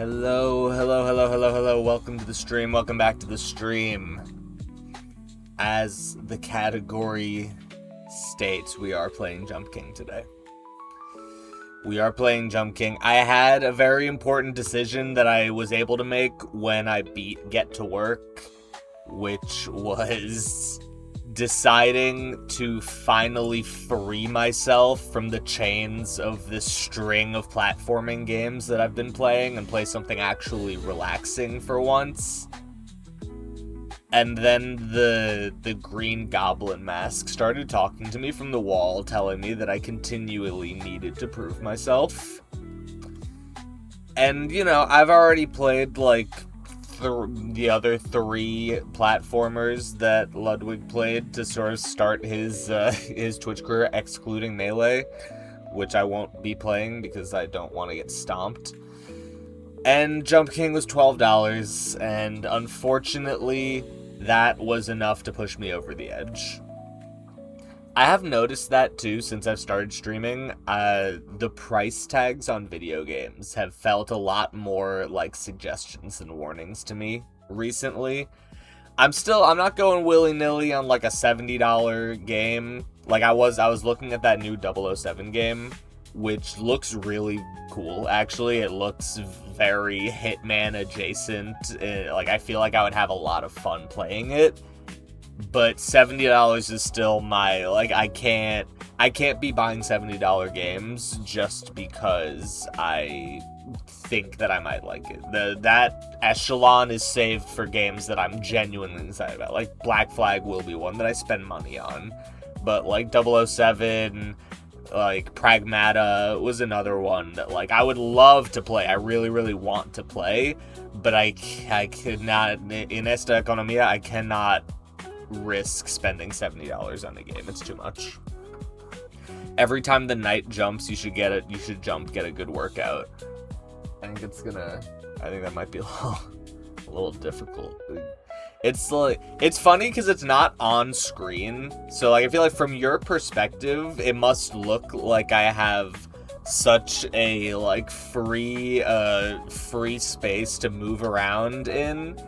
Hello. Welcome to the stream. Welcome back to the stream. As the category states, we are playing Jump King today. I had a very important decision that I was able to make when I beat Get to Work, which was deciding to finally free myself from the chains of this string of platforming games that I've been playing and play something actually relaxing for once. And then the Green Goblin Mask started talking to me from the wall, telling me that I continually needed to prove myself. And, you know, I've already played, like, the other three platformers that Ludwig played to sort of start his Twitch career, excluding Melee, which I won't be playing because I don't want to get stomped. And Jump King was $12, and unfortunately, that was enough to push me over the edge. I have noticed that too since I've started streaming. The price tags on video games have felt a lot more like suggestions and warnings to me recently. I'm not going willy-nilly on like a $70 game. Like I was looking at that new 007 game, which looks really cool. Actually, it looks very Hitman adjacent. Like I feel like I would have a lot of fun playing it. But $70 is still my, like, I can't be buying $70 games just because I think that I might like it. That echelon is saved for games that I'm genuinely excited about. Like, Black Flag will be one that I spend money on. But, like, 007, like, Pragmata was another one that, like, I would love to play. I really, really want to play. But I could not, in esta economia, I cannot risk spending $70 on a game. It's too much. Every time the knight jumps, you should get a good workout. I think that might be a little difficult. It's funny because it's not on screen. So like I feel like from your perspective, it must look like I have such a like free space to move around in.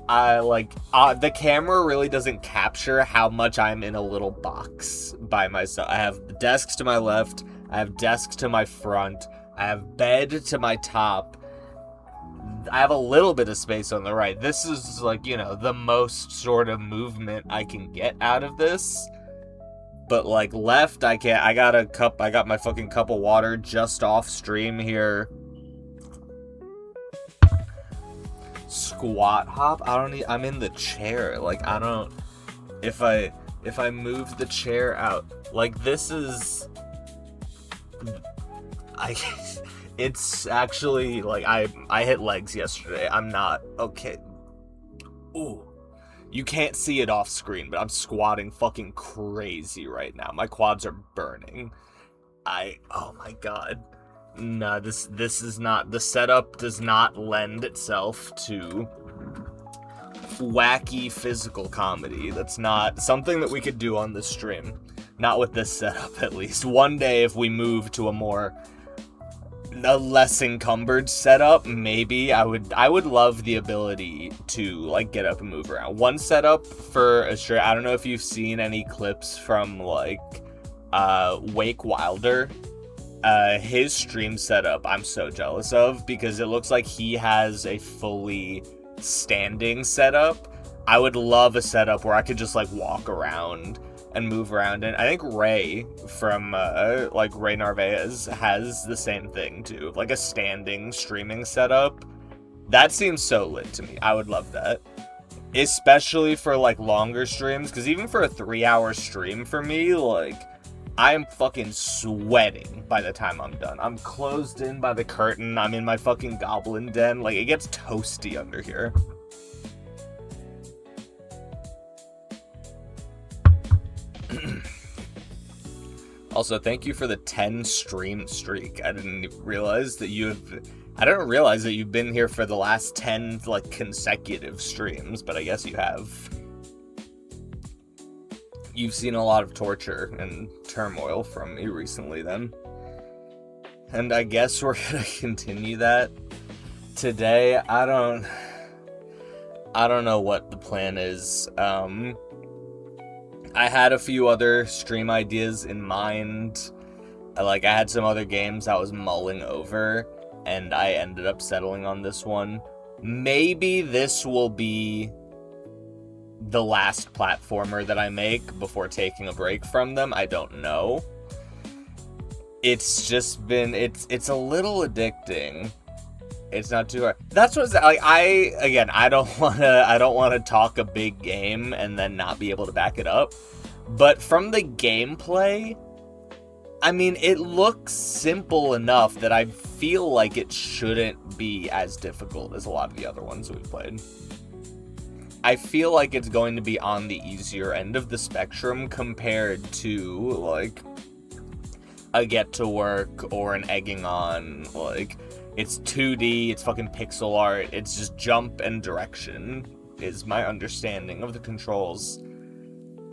The camera really doesn't capture how much I'm in a little box by myself. I have desks to my left, I have desks to my front, I have bed to my top, I have a little bit of space on the right. This is like, you know, the most sort of movement I can get out of this. But like left, I can't. I got my fucking cup of water just off stream here. Squat hop? I'm in the chair. Like, I don't, if I move the chair out, like, this is, it's actually, like, I hit legs yesterday. I'm not, okay. Ooh. You can't see it off screen, but I'm squatting fucking crazy right now. My quads are burning. Oh my god. No, this is not, the setup does not lend itself to wacky physical comedy. That's not something that we could do on this stream. Not with this setup, at least. One day, if we move to a less encumbered setup, maybe I would love the ability to like get up and move around. One setup for a stream, I don't know if you've seen any clips from like Wake Wilder. His stream setup I'm so jealous of because it looks like he has a fully standing setup. I would love a setup where I could just like walk around and move around, and I think Ray from Ray Narvaez has the same thing too, like a standing streaming setup. That seems so lit to me. I would love that, especially for like longer streams, because even for a 3-hour stream for me, like, I am fucking sweating by the time I'm done. I'm closed in by the curtain. I'm in my fucking goblin den. Like, it gets toasty under here. Also, thank you for the 10 stream streak. I didn't realize that you've been here for the last 10 like consecutive streams, but I guess you have. You've seen a lot of torture and turmoil from me recently then. And I guess we're gonna continue that. today, I don't know what the plan is. I had a few other stream ideas in mind. Like, I had some other games I was mulling over, and I ended up settling on this one. Maybe this will be the last platformer that I make before taking a break from them. I don't know. It's just been, it's a little addicting. It's not too hard. That's what's like. I don't want to talk a big game and then not be able to back it up. But from the gameplay, I mean, it looks simple enough that I feel like it shouldn't be as difficult as a lot of the other ones we've played. I feel like it's going to be on the easier end of the spectrum compared to, like, a Get to Work or an Egging On. Like, it's 2D, it's fucking pixel art, it's just jump and direction, is my understanding of the controls.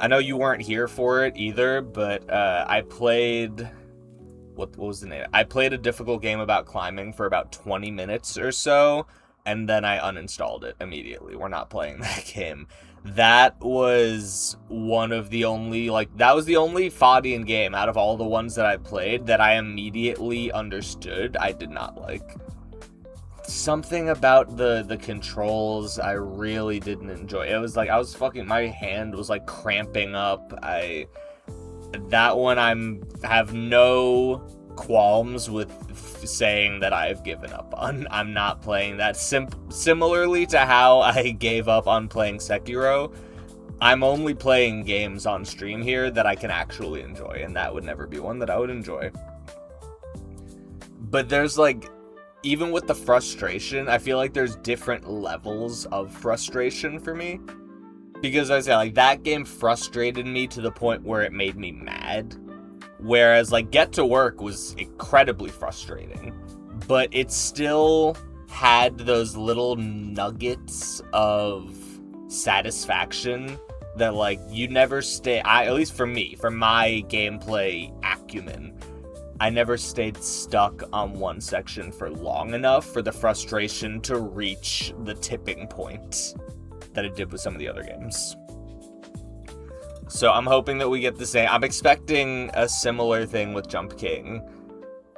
I know you weren't here for it either, but I played... What was the name? I played a difficult game about climbing for about 20 minutes or so, and then I uninstalled it immediately. We're not playing that game. That was one of the only, that was the only Fadian game out of all the ones that I played that I immediately understood I did not like. Something about the controls I really didn't enjoy. It was like, my hand was like cramping up. That one have no qualms with saying that I've given up on. I'm not playing that. Similarly to how I gave up on playing Sekiro, I'm only playing games on stream here that I can actually enjoy, and that would never be one that I would enjoy. But there's like, even with the frustration, I feel like there's different levels of frustration for me. Because I say, like, that game frustrated me to the point where it made me mad. Whereas, like, Get to Work was incredibly frustrating. But it still had those little nuggets of satisfaction that, like, you never stay... at least for me, for my gameplay acumen, I never stayed stuck on one section for long enough for the frustration to reach the tipping point that it did with some of the other games. So I'm hoping that we get the same. I'm expecting a similar thing with Jump King.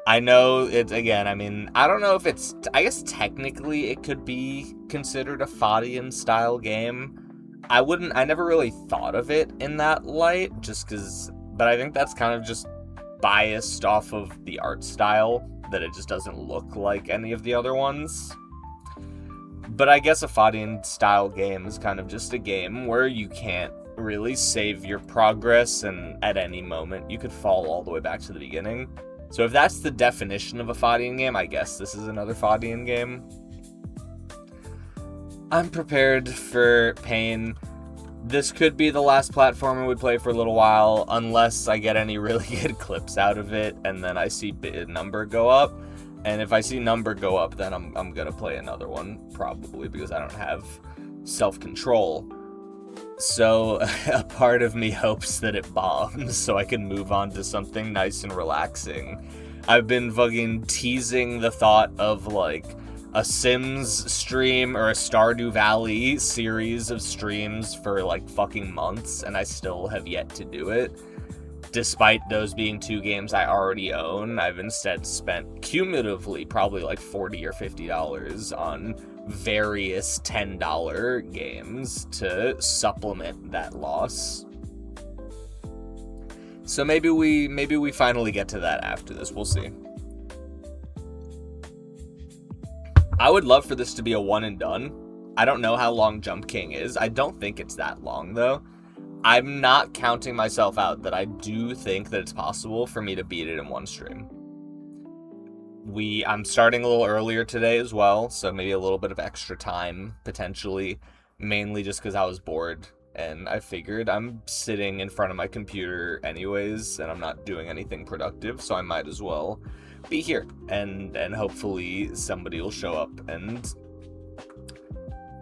I know it's, again, I mean, I don't know if it's, I guess technically it could be considered a Fadian style game. I never really thought of it in that light, just because, but I think that's kind of just biased off of the art style, that it just doesn't look like any of the other ones. But I guess a Fadian style game is kind of just a game where you can't really save your progress, and at any moment you could fall all the way back to the beginning. So if that's the definition of a Fadian game, I guess this is another Fadian game. I'm prepared for pain. This could be the last platformer we play for a little while, unless I get any really good clips out of it, and then I see number go up. And if I see number go up, then I'm gonna play another one, probably, because I don't have self-control. So a part of me hopes that it bombs so I can move on to something nice and relaxing. I've been fucking teasing the thought of, like, a Sims stream or a Stardew Valley series of streams for, like, fucking months, and I still have yet to do it. Despite those being two games I already own, I've instead spent cumulatively probably like $40 or $50 on various $10 games to supplement that loss. So maybe we finally get to that after this. We'll see. I would love for this to be a one and done. I don't know how long Jump King is. I don't think it's that long though. I'm not counting myself out that I do think that it's possible for me to beat it in one stream. I'm starting a little earlier today as well, so maybe a little bit of extra time, potentially, mainly just because I was bored, and I figured I'm sitting in front of my computer anyways, and I'm not doing anything productive, so I might as well be here, and hopefully somebody will show up and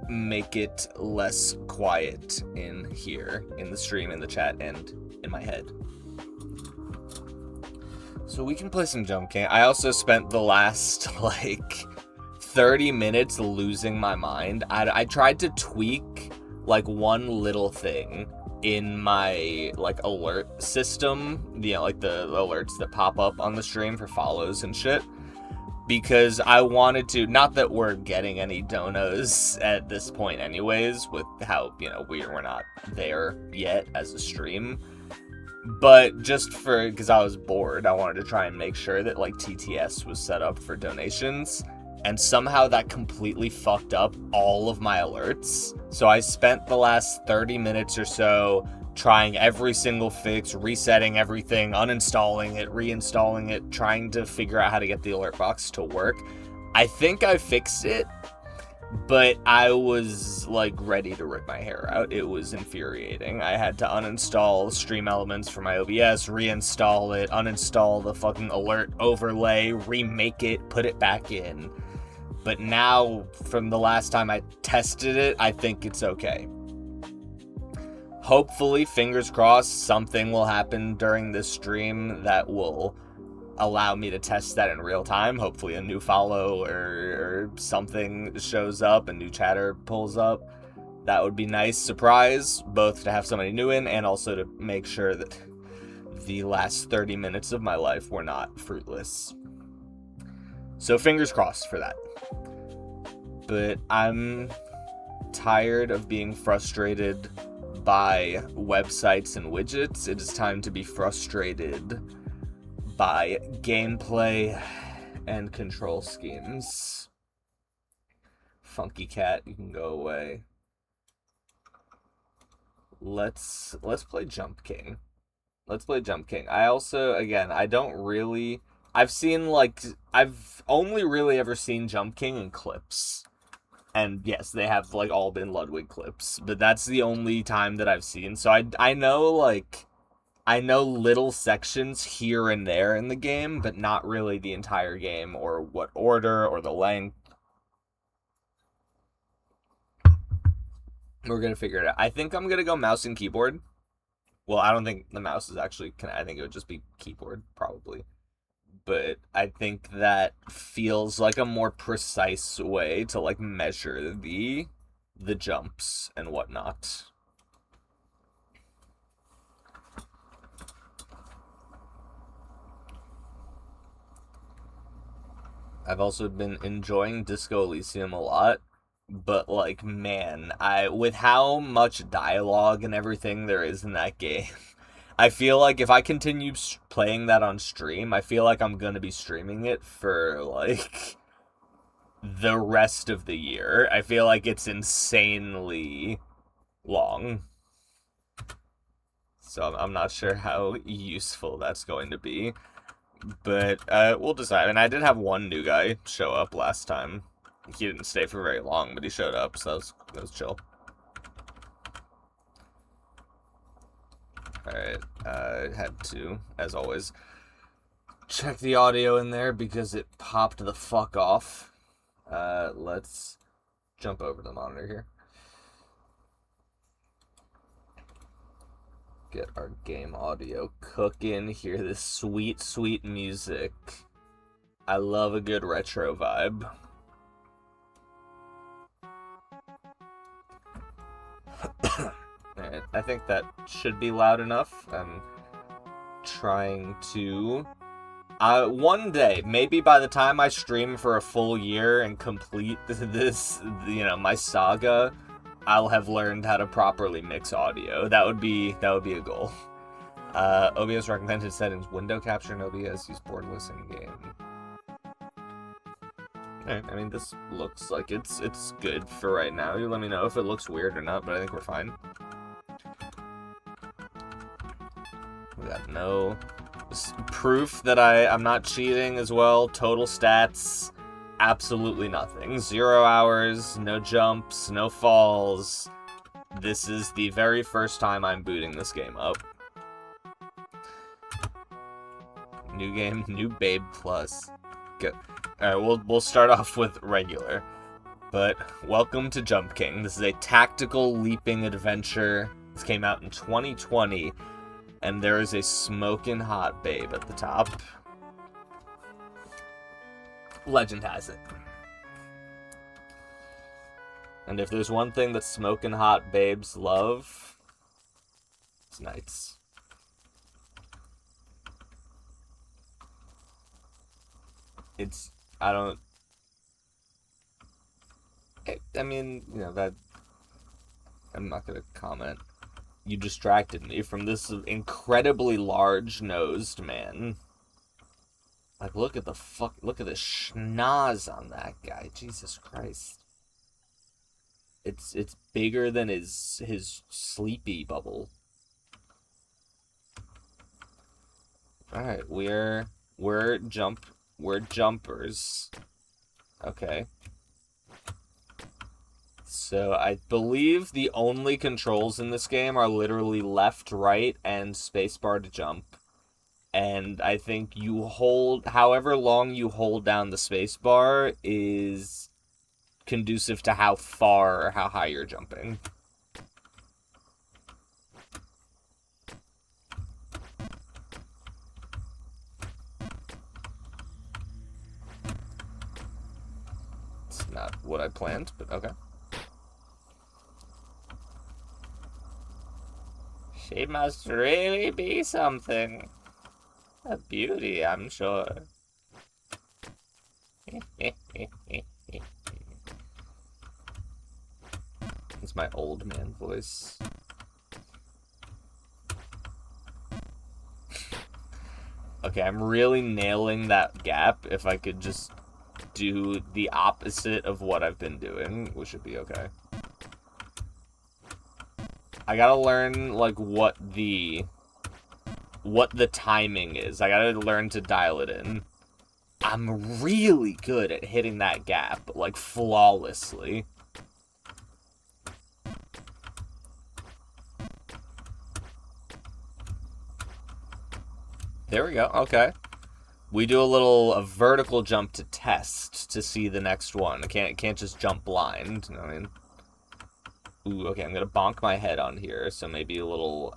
make it less quiet in here, in the stream, in the chat, and in my head. So we can play some Jump King. I also spent the last, like, 30 minutes losing my mind. I tried to tweak like one little thing in my like alert system, you know, like the alerts that pop up on the stream for follows and shit, because I wanted to, not that we're getting any donos at this point anyways, with how, you know, we're not there yet as a stream, but just for, because I was bored, I wanted to try and make sure that like TTS was set up for donations, and somehow that completely fucked up all of my alerts. So I spent the last 30 minutes or so trying every single fix, resetting everything, uninstalling it, reinstalling it, trying to figure out how to get the alert box to work. I think I fixed it, but I was like ready to rip my hair out. It was infuriating. I had to uninstall Stream Elements for my OBS, reinstall it, uninstall the fucking alert overlay, remake it, put it back in. But now, from the last time I tested it, I think it's okay. Hopefully, fingers crossed, something will happen during this stream that will allow me to test that in real time. Hopefully a new follow or something shows up, a new chatter pulls up. That would be nice surprise, both to have somebody new in and also to make sure that the last 30 minutes of my life were not fruitless. So fingers crossed for that. But I'm tired of being frustrated by websites and widgets. It is time to be frustrated by gameplay and control schemes. Funky cat, you can go away. Let's play Jump King. Let's play Jump King. I also, again, I've only really ever seen Jump King in clips. And yes, they have like all been Ludwig clips, but that's the only time that I've seen. So I know little sections here and there in the game, but not really the entire game or what order or the length. We're gonna figure it out. I think I'm gonna go mouse and keyboard. Well, I don't think the mouse is actually I think it would just be keyboard probably. But I think that feels like a more precise way to like measure the jumps and whatnot. I've also been enjoying Disco Elysium a lot, but like, man, with how much dialogue and everything there is in that game, I feel like if I continue playing that on stream, I feel like I'm gonna be streaming it for, like, the rest of the year. I feel like it's insanely long. So I'm not sure how useful that's going to be. But we'll decide. And I did have one new guy show up last time. He didn't stay for very long, but he showed up, so that was chill. Alright, had to, as always, check the audio in there because it popped the fuck off. Let's jump over the monitor here. Get our game audio cooking, hear this sweet, sweet music. I love a good retro vibe. Alright, I think that should be loud enough. I'm trying to... one day, maybe by the time I stream for a full year and complete this, you know, my saga, I'll have learned how to properly mix audio. That would be a goal. OBS recommended settings, window capture in OBS, use borderless in game. Alright, I mean, this looks like it's good for right now. You let me know if it looks weird or not, but I think we're fine. We got no proof that I'm not cheating as well. Total stats, absolutely nothing. 0 hours, no jumps, no falls. This is the very first time I'm booting this game up. New game, new Babe Plus. Good. Alright, we'll start off with regular. But welcome to Jump King. This is a tactical leaping adventure. This came out in 2020. And there is a smoking hot babe at the top. Legend has it. And if there's one thing that smoking hot babes love, it's nights. It's, I don't, I mean, you know, that, I'm not gonna comment. You distracted me from this incredibly large-nosed man. Like, look at the look at the schnoz on that guy. Jesus Christ. It's bigger than his sleepy bubble. Alright, we're jumpers. Okay. So I believe the only controls in this game are literally left, right, and spacebar to jump. And I think you hold, however long you hold down the spacebar is conducive to how far or how high you're jumping. It's not what I planned, but okay. She must really be something. A beauty, I'm sure. It's my old man voice. Okay, I'm really nailing that gap. If I could just do the opposite of what I've been doing, we should be okay. I gotta learn, like, what the timing is. I gotta learn to dial it in. I'm really good at hitting that gap, like, flawlessly. There we go, okay. We do a vertical jump to test to see the next one. I can't just jump blind, you know what I mean? Ooh, okay, I'm gonna bonk my head on here, so maybe a little...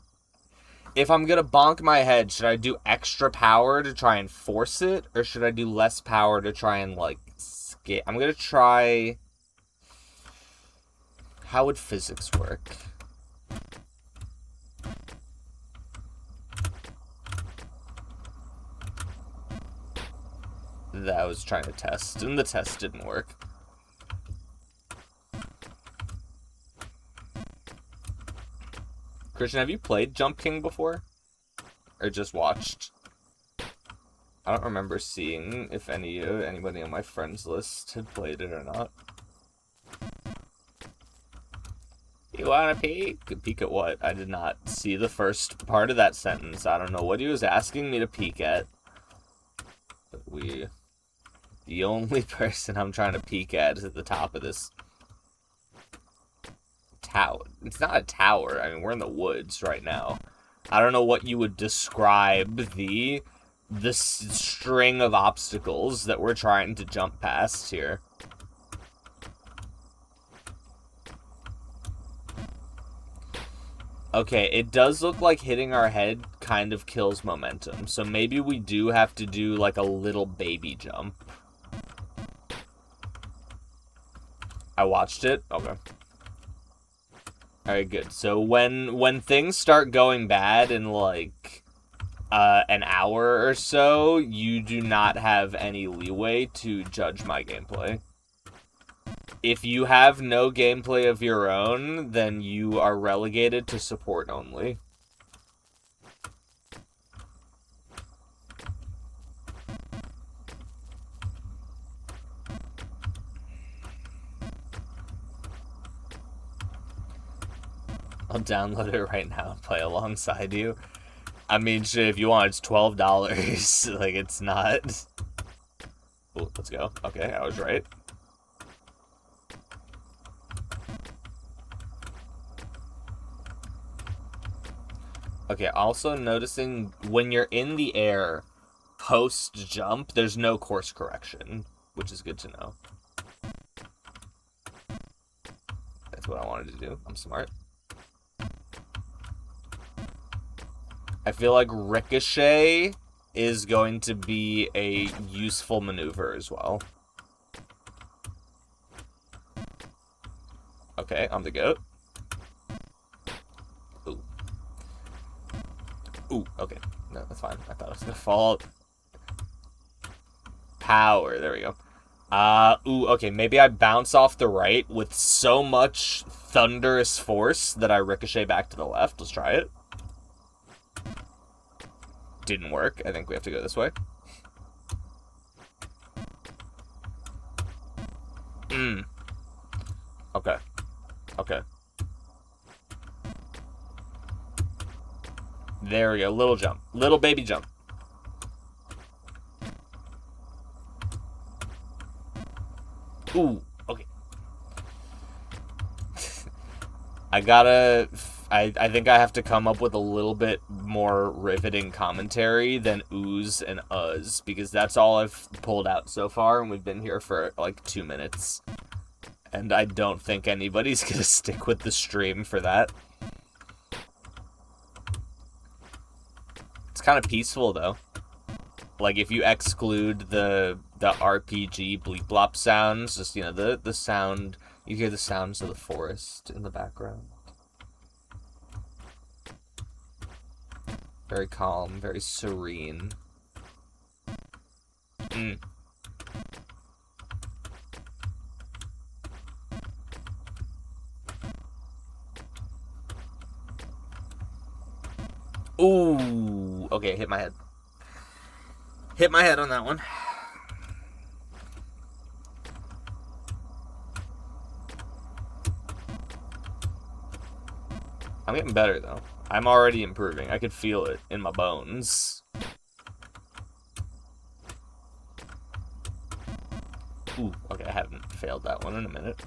If I'm gonna bonk my head, should I do extra power to try and force it? Or should I do less power to try and, like, skate? I'm gonna try... How would physics work? That I was trying to test, and the test didn't work. Christian, have you played Jump King before? Or just watched? I don't remember seeing if anybody on my friends list had played it or not. You wanna peek? Peek at what? I did not see the first part of that sentence. I don't know what he was asking me to peek at. But the only person I'm trying to peek at is at the top of this tower. It's not a tower. I mean, we're in the woods right now. I don't know what you would describe the string of obstacles that we're trying to jump past here. Okay, it does look like hitting our head kind of kills momentum, so maybe we do have to do like a little baby jump. I watched it? Okay. Alright, good. So when things start going bad in, like, an hour or so, you do not have any leeway to judge my gameplay. If you have no gameplay of your own, then you are relegated to support only. I'll download it right now and play alongside you. I mean, shit, if you want, it's $12. Like, it's not... Ooh, let's go. Okay, I was right. Okay, also noticing when you're in the air, post-jump, there's no course correction, which is good to know. That's what I wanted to do. I'm smart. I feel like Ricochet is going to be a useful maneuver as well. Okay, I'm the goat. Ooh. Ooh, okay. No, that's fine. I thought I was gonna fall. Power. There we go. Ooh, okay, maybe I bounce off the right with so much thunderous force that I ricochet back to the left. Let's try it. Didn't work. I think we have to go this way. Okay. Okay. There we go. Little jump. Little baby jump. Ooh, okay. I think I have to come up with a little bit more riveting commentary than oohs and uhs, because that's all I've pulled out so far, and we've been here for like 2 minutes. And I don't think anybody's gonna stick with the stream for that. It's kind of peaceful, though. Like, if you exclude the RPG bleep blop sounds, just, you know, the sound, you hear the sounds of the forest in the background. Very calm, very serene. Ooh, okay, hit my head. Hit my head on that one. I'm getting better, though. I'm already improving. I could feel it in my bones. Ooh, okay, I haven't failed that one in a minute.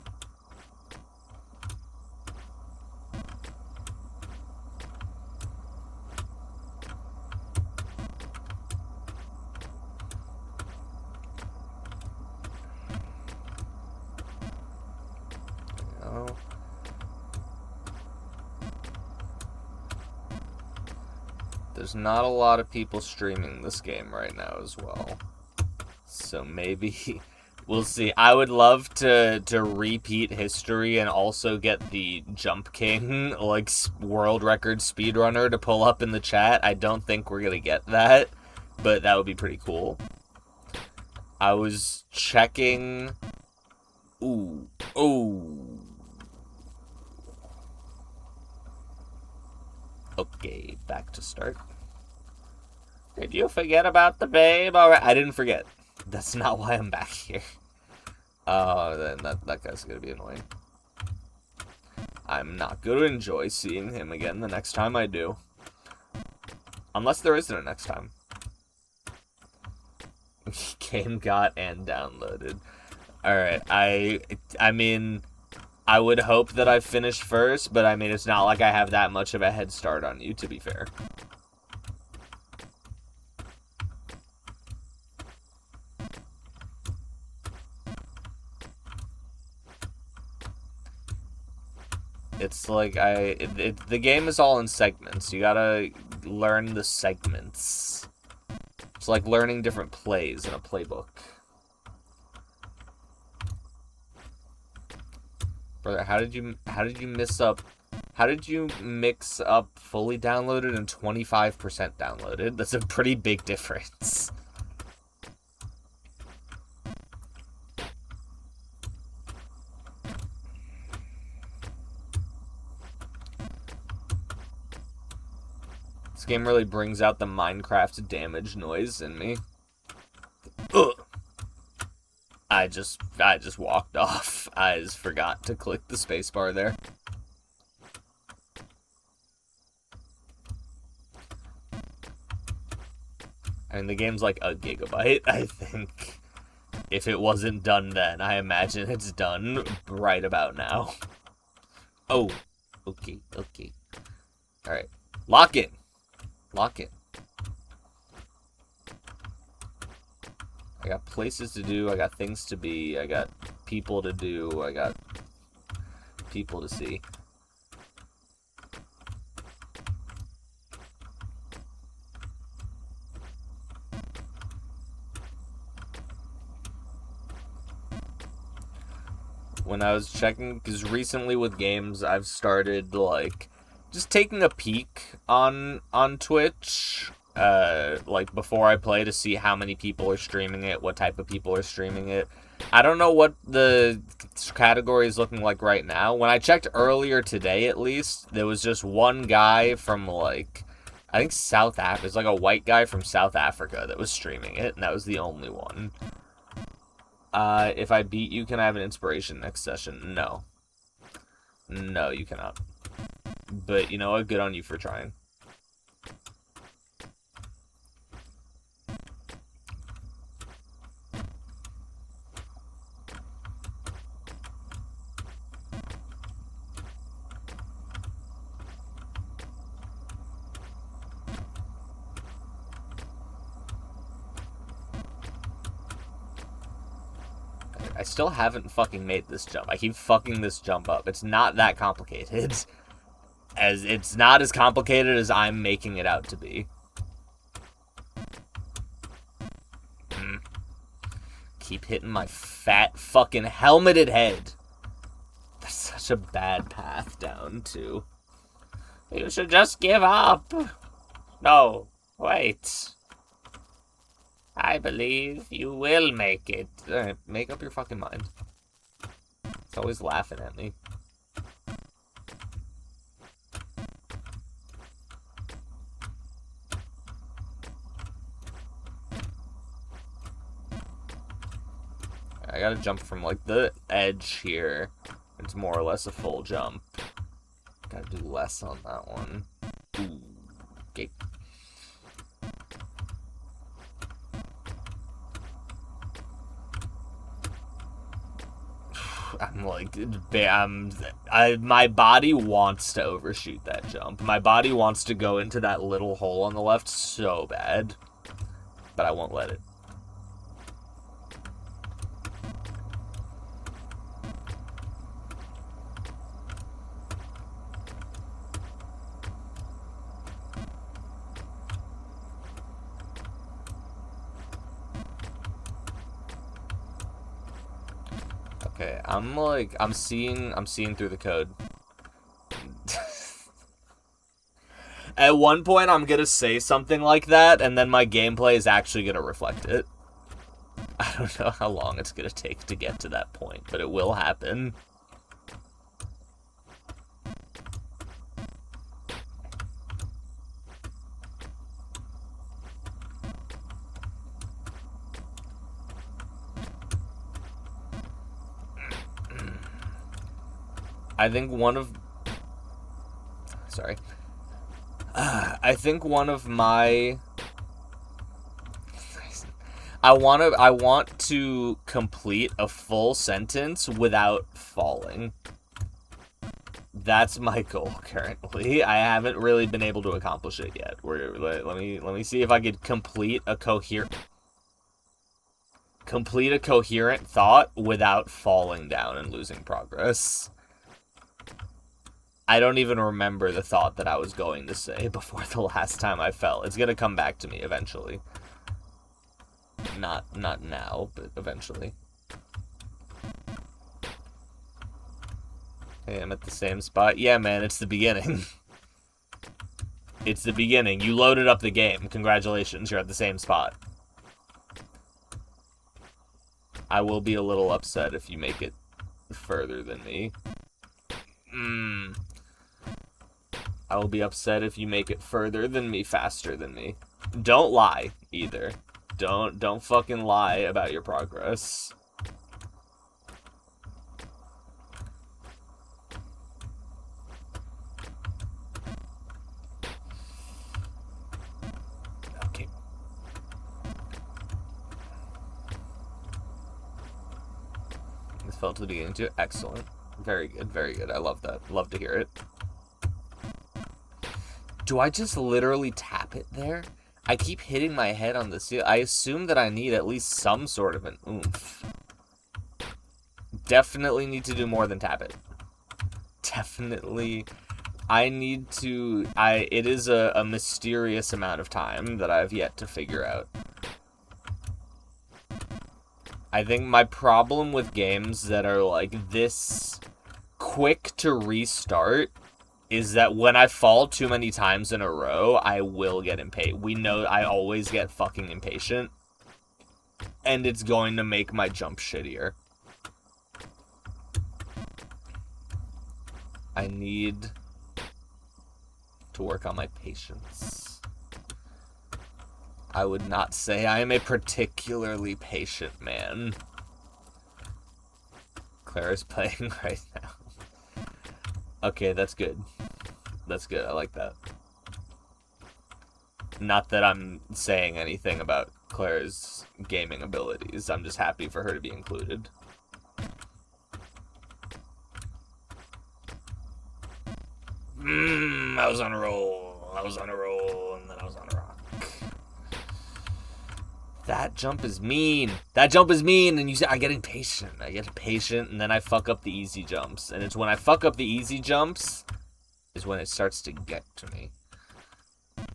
There's not a lot of people streaming this game right now as well. So maybe we'll see. I would love to repeat history and also get the Jump King, like, world record speedrunner to pull up in the chat. I don't think we're going to get that, but that would be pretty cool. I was checking... Ooh. Okay, back to start. Did you forget about the babe? Alright, I didn't forget. That's not why I'm back here. Then that guy's gonna be annoying. I'm not gonna enjoy seeing him again the next time I do. Unless there isn't a next time. Game got and downloaded. Alright, I mean, I would hope that I finished first, but I mean, it's not like I have that much of a head start on you, to be fair. It's like the game is all in segments. You gotta learn the segments. It's like learning different plays in a playbook. Brother, how did you miss up? How did you mix up fully downloaded and 25% downloaded? That's a pretty big difference. This game really brings out the Minecraft damage noise in me. Ugh. I just walked off. I just forgot to click the spacebar there. I mean, the game's like a gigabyte, I think. If it wasn't done then, I imagine it's done right about now. Oh, okay. Alright, lock in. I got places to do, I got things to be, I got people to do, I got people to see. when I was checking, because recently with games, I've started, like, just taking a peek on Twitch, like, before I play to see how many people are streaming it, what type of people are streaming it. I don't know what the category is looking like right now. When I checked earlier today, at least, there was just one guy from, like, I think South Africa. It's like a white guy from South Africa that was streaming it, and that was the only one. If I beat you, can I have an inspiration next session? No. No, you cannot. But, you know what? Good on you for trying. I still haven't fucking made this jump. I keep fucking this jump up. It's not that complicated. It's not as complicated as I'm making it out to be. Keep hitting my fat fucking helmeted head. That's such a bad path down, too. You should just give up. No, wait. I believe you will make it. Alright, make up your fucking mind. It's always laughing at me. I gotta jump from, like, the edge here. It's more or less a full jump. Gotta do less on that one. Ooh. Okay. I'm like, my body wants to overshoot that jump. My body wants to go into that little hole on the left so bad, but I won't let it. Okay, I'm seeing through the code. At one point, I'm gonna say something like that, and then my gameplay is actually gonna reflect it. I don't know how long it's gonna take to get to that point, but it will happen. I think one of my I want to complete a full sentence without falling. That's my goal currently. I haven't really been able to accomplish it yet. Let me see if I could complete a coherent thought without falling down and losing progress. I don't even remember the thought that I was going to say before the last time I fell. It's gonna come back to me eventually. Not now, but eventually. Hey, I'm at the same spot. Yeah, man, it's the beginning. It's the beginning. You loaded up the game. Congratulations, you're at the same spot. I will be a little upset if you make it further than me. I will be upset if you make it further than me, faster than me. Don't lie, either. Don't fucking lie about your progress. Okay. This fell to the beginning too. Excellent. Very good, very good. I love that. Love to hear it. Do I just literally tap it there? I keep hitting my head on the ceiling. I assume that I need at least some sort of an oomph. Definitely need to do more than tap it. Definitely. I need to... It is a mysterious amount of time that I've yet to figure out. I think my problem with games that are like this quick to restart is that when I fall too many times in a row, I will get impatient. We know I always get fucking impatient. And it's going to make my jump shittier. I need to work on my patience. I would not say I am a particularly patient man. Claire's playing right now. Okay, that's good. That's good. I like that. Not that I'm saying anything about Claire's gaming abilities. I'm just happy for her to be included. I was on a roll. I was on a roll, and then I was on a rock. That jump is mean. That jump is mean, and you say I get impatient. I get impatient, and then I fuck up the easy jumps. And it's when I fuck up the easy jumps is when it starts to get to me. Right,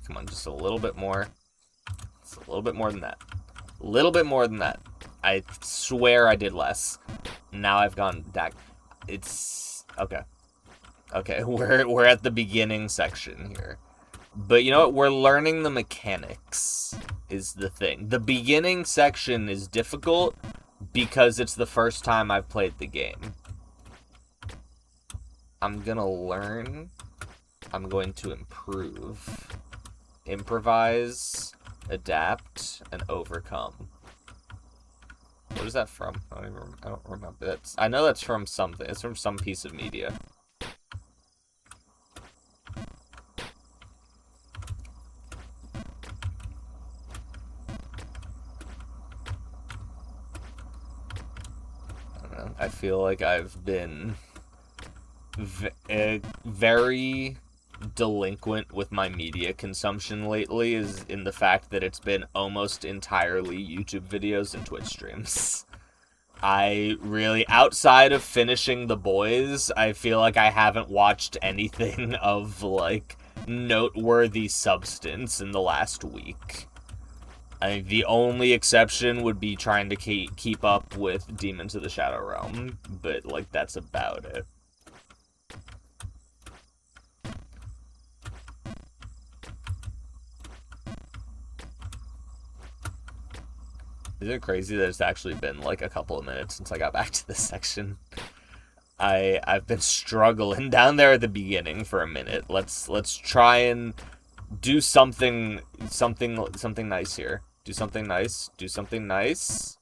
come on, just a little bit more. It's a little bit more than that. A little bit more than that. I swear I did less. Now I've gone back. It's okay. Okay, we're at the beginning section here. But you know what? We're learning the mechanics is the thing. The beginning section is difficult because it's the first time I've played the game. I'm gonna learn. I'm going to improve. Improvise, adapt, and overcome. What is that from? I don't remember. I know that's from something. It's from some piece of media. I don't know. I feel like I've been very delinquent with my media consumption lately, is in the fact that it's been almost entirely YouTube videos and Twitch streams. I really, outside of finishing The Boys, I feel like I haven't watched anything of, like, noteworthy substance in the last week. I think the only exception would be trying to keep up with Demons of the Shadow Realm, but, like, that's about it. Is it crazy that it's actually been like a couple of minutes since I got back to this section? I've been struggling down there at the beginning for a minute. Let's try and do something nice here. Do something nice. Do something nice.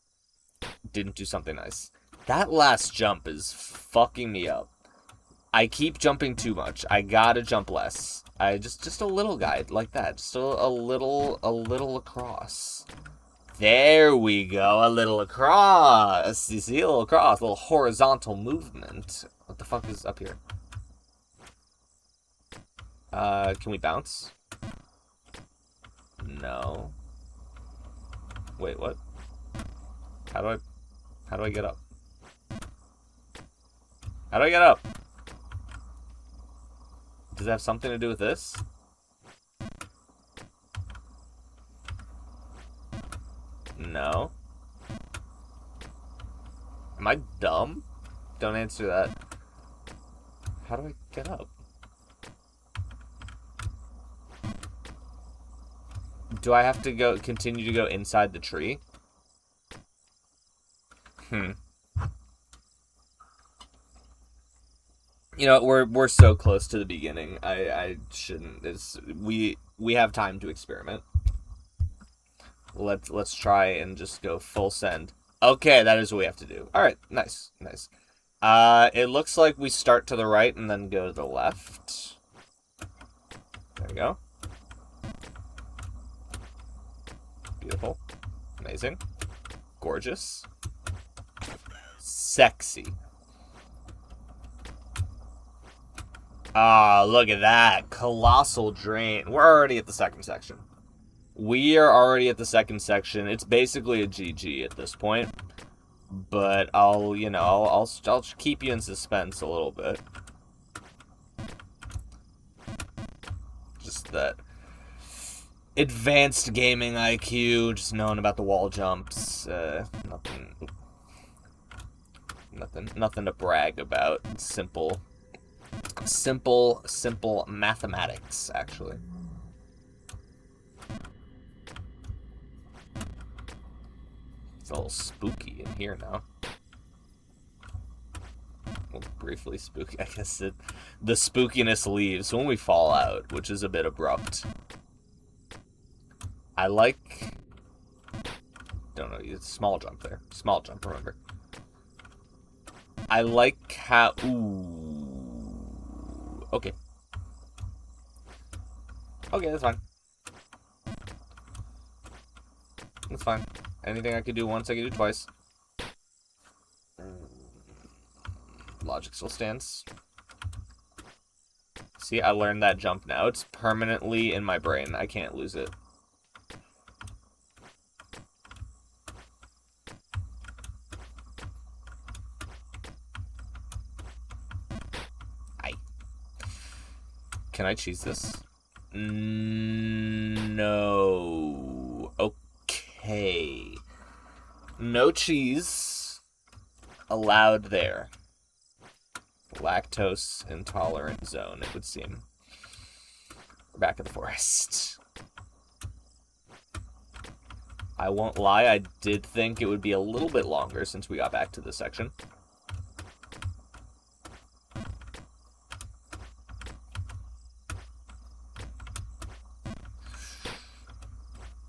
Didn't do something nice. That last jump is fucking me up. I keep jumping too much. I gotta jump less. I just a little guide like that. Just a little across. There we go, a little across. You see, a little across, a little horizontal movement. What the fuck is up here? Can we bounce? No. Wait, what? How do I get up? How do I get up? Does it have something to do with this? No. Am I dumb? Don't answer that. How do I get up? Do I have to continue to go inside the tree? You know, we're so close to the beginning. I shouldn't. We have time to experiment. Let's try and just go full send. Okay, that is what we have to do. All right, nice. It looks like we start to the right and then go to the left. There we go. Beautiful. Amazing. Gorgeous. Sexy. Ah, look at that. Colossal drain. We're already at the second section. We are already at the second section. It's basically a GG at this point. But I'll keep you in suspense a little bit. just that advanced gaming IQ, just knowing about the wall jumps. Nothing to brag about. Simple mathematics, actually. It's a little spooky in here now. Well, briefly spooky. I guess the spookiness leaves when we fall out, which is a bit abrupt. I like... Don't know, it's small jump there. Small jump, remember. I like how... Ooh. Okay. Okay, that's fine. That's fine. Anything I could do once, I could do twice. Logic still stands. See, I learned that jump now. It's permanently in my brain. I can't lose it. Can I cheese this? No. Okay. No cheese allowed there. Lactose intolerant zone, it would seem. We're back in the forest. I won't lie, I did think it would be a little bit longer since we got back to this section.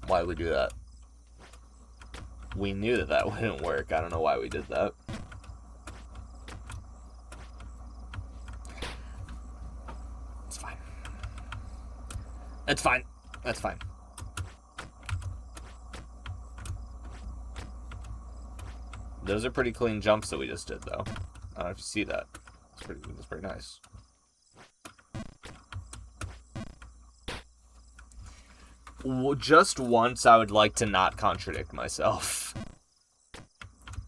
Why would we do that? We knew that that wouldn't work. I don't know why we did that. It's fine. It's fine. That's fine. Those are pretty clean jumps that we just did, though. I don't know if you see that. It's pretty nice. Just once, I would like to not contradict myself.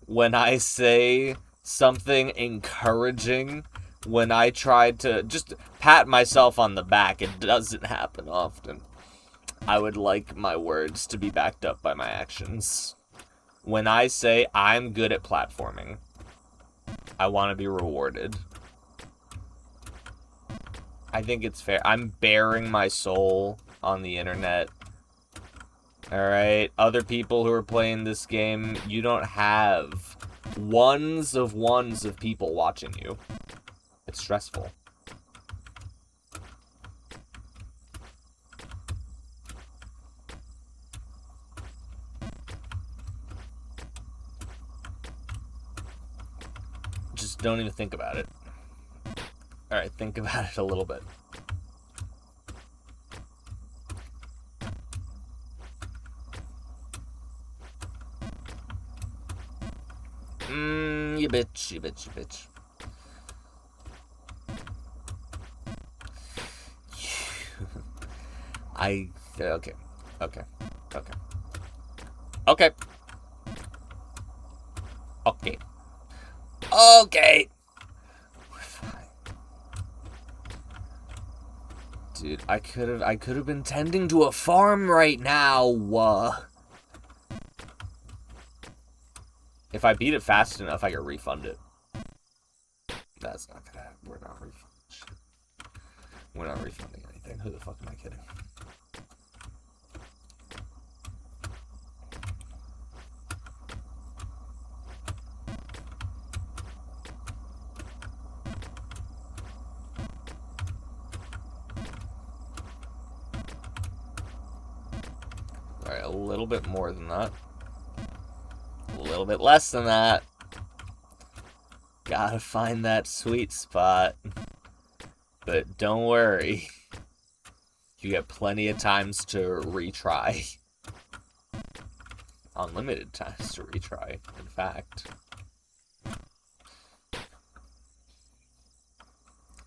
When I say something encouraging, when I try to just pat myself on the back, it doesn't happen often. I would like my words to be backed up by my actions. When I say I'm good at platforming, I want to be rewarded. I think it's fair. I'm bearing my soul on the internet. Alright, other people who are playing this game, you don't have ones of people watching you. It's stressful. Just don't even think about it. Alright, think about it a little bit. You bitch, you bitch, you bitch. Okay. Okay. Okay. Okay. Okay. Okay. We're fine. Dude, I could have been tending to a farm right now. If I beat it fast enough, I could refund it. That's not gonna happen. We're not refunding shit. We're not refunding anything. Who the fuck am I kidding? Alright, a little bit more than that. A little bit less than that. Gotta find that sweet spot. But don't worry. You get plenty of times to retry. Unlimited times to retry, in fact.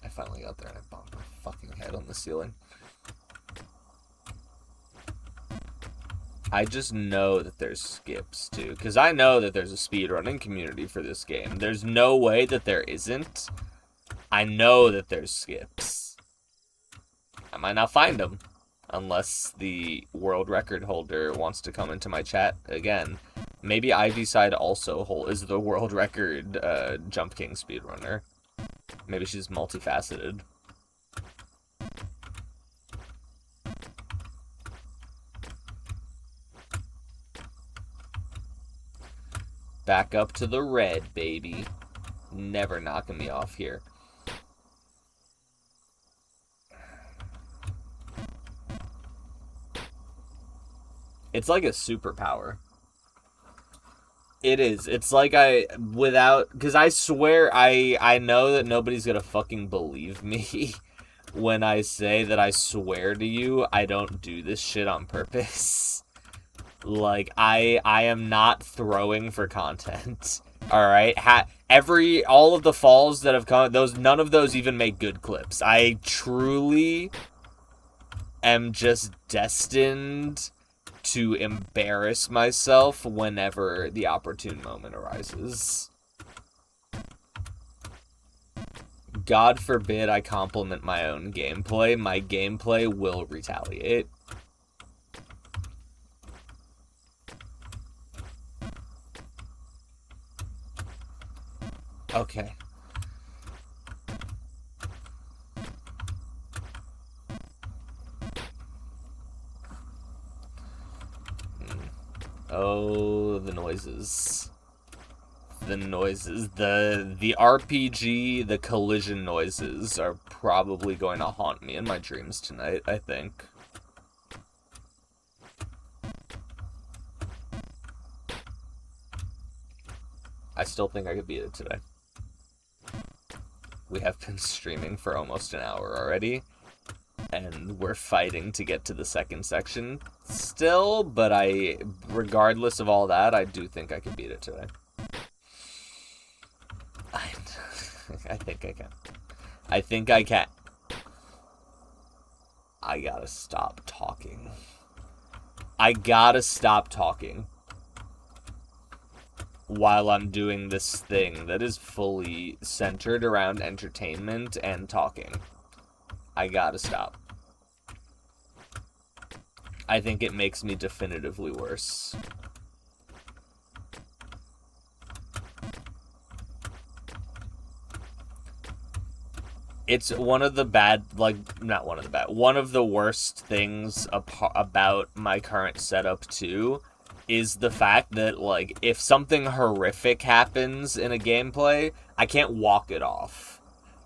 I finally got there and I bumped my fucking head on the ceiling. I just know that there's skips, too. Because I know that there's a speedrunning community for this game. There's no way that there isn't. I know that there's skips. I might not find them. Unless the world record holder wants to come into my chat again. Maybe Ivy Side also is the world record Jump King speedrunner. Maybe she's multifaceted. Back up to the red, baby. Never knocking me off here. It's like a superpower. It is. It's like because I swear I know that nobody's gonna fucking believe me when I say that I swear to you I don't do this shit on purpose. Like, I am not throwing for content. Alright? All of the falls that have come, none of those even make good clips. I truly am just destined to embarrass myself whenever the opportune moment arises. God forbid I compliment my own gameplay. My gameplay will retaliate. Okay. Oh, the noises. The noises. The RPG, the collision noises are probably going to haunt me in my dreams tonight, I think. I still think I could beat it today. We have been streaming for almost an hour already, and we're fighting to get to the second section still, but regardless of all that, I do think I can beat it today. I think I can. I think I can. I gotta stop talking. I gotta stop talking while I'm doing this thing that is fully centered around entertainment and talking. I gotta stop. I think it makes me definitively worse. It's one of the one of the worst things about my current setup too is the fact that, like, if something horrific happens in a gameplay, I can't walk it off.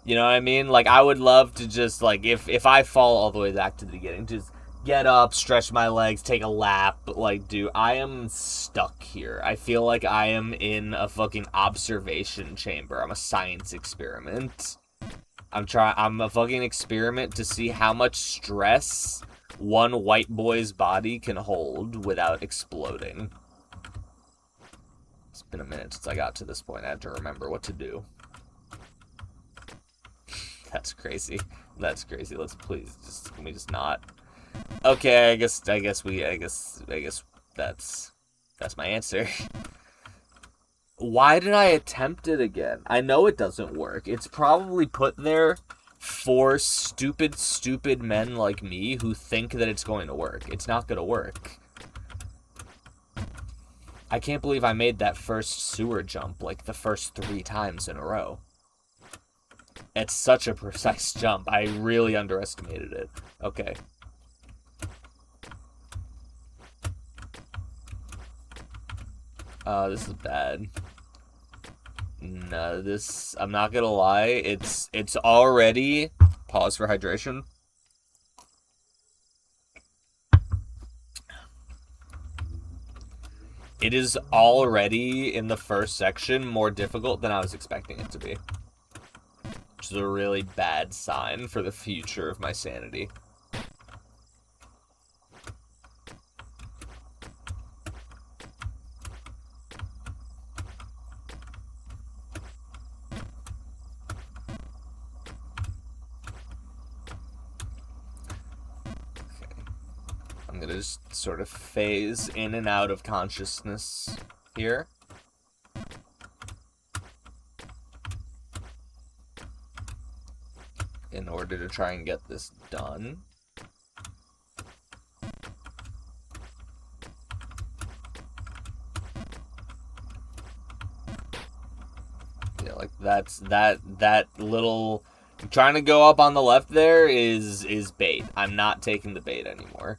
You know what I mean? Like, I would love to just, like, if I fall all the way back to the beginning, just get up, stretch my legs, take a lap, like, dude, I am stuck here. I feel like I am in a fucking observation chamber. I'm a science experiment. I'm a fucking experiment to see how much stress one white boy's body can hold without exploding. It's been a minute since I got to this point. I had to remember what to do. That's crazy. That's crazy. Can we just not? Okay, I guess that's my answer. Why did I attempt it again? I know it doesn't work. It's probably put there for stupid men like me who think that it's going to work. It's not going to work. I can't believe I made that first sewer jump like the first 3 times in a row. It's such a precise jump. I really underestimated it. Okay. This is bad. No, I'm not gonna lie, it's already, pause for hydration. It is already, in the first section, more difficult than I was expecting it to be. Which is a really bad sign for the future of my sanity. I'm gonna just sort of phase in and out of consciousness here. In order to try and get this done. Yeah, like that little trying to go up on the left there is bait. I'm not taking the bait anymore.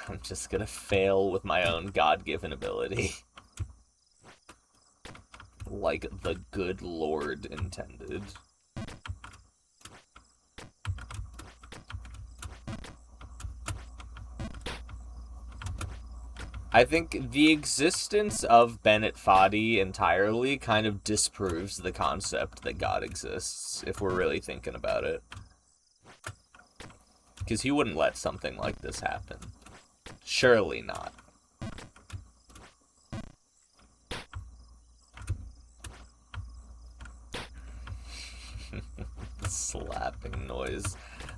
I'm just gonna fail with my own God-given ability. Like the good Lord intended. I think the existence of Bennett Foddy entirely kind of disproves the concept that God exists, if we're really thinking about it. Because he wouldn't let something like this happen. Surely not. Slapping noise.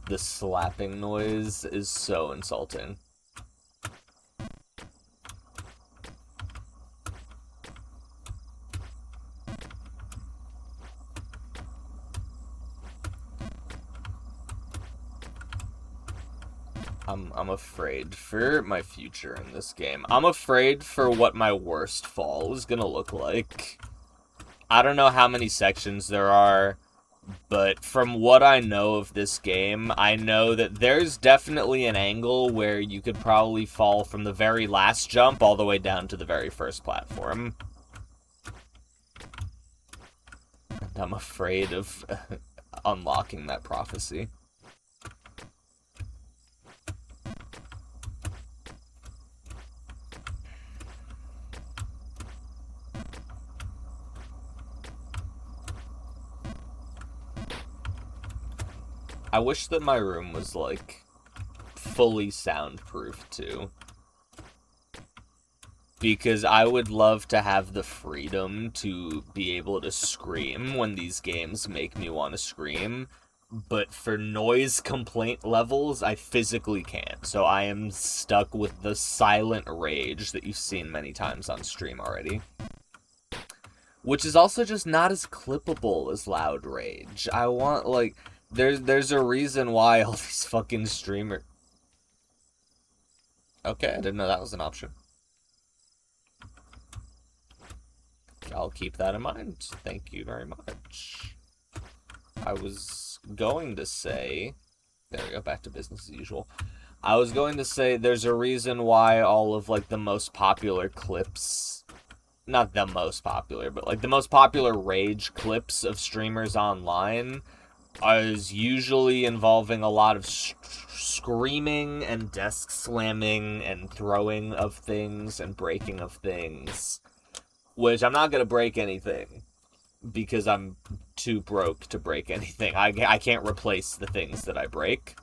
The slapping noise is so insulting. I'm afraid for my future in this game. I'm afraid for what my worst fall is gonna look like. I don't know how many sections there are, but from what I know of this game, I know that there's definitely an angle where you could probably fall from the very last jump all the way down to the very first platform. And I'm afraid of unlocking that prophecy. I wish that my room was, like, fully soundproof, too. Because I would love to have the freedom to be able to scream when these games make me want to scream. But for noise complaint levels, I physically can't. So I am stuck with the silent rage that you've seen many times on stream already. Which is also just not as clippable as loud rage. I want, like... There's a reason why all these fucking streamers... Okay, I didn't know that was an option. I'll keep that in mind. Thank you very much. I was going to say... There we go, back to business as usual. I was going to say there's a reason why all of, like, the most popular clips... Not the most popular, but, like, the most popular rage clips of streamers online... is usually involving a lot of screaming and desk slamming and throwing of things and breaking of things. Which I'm not going to break anything because I'm too broke to break anything. I can't replace the things that I break.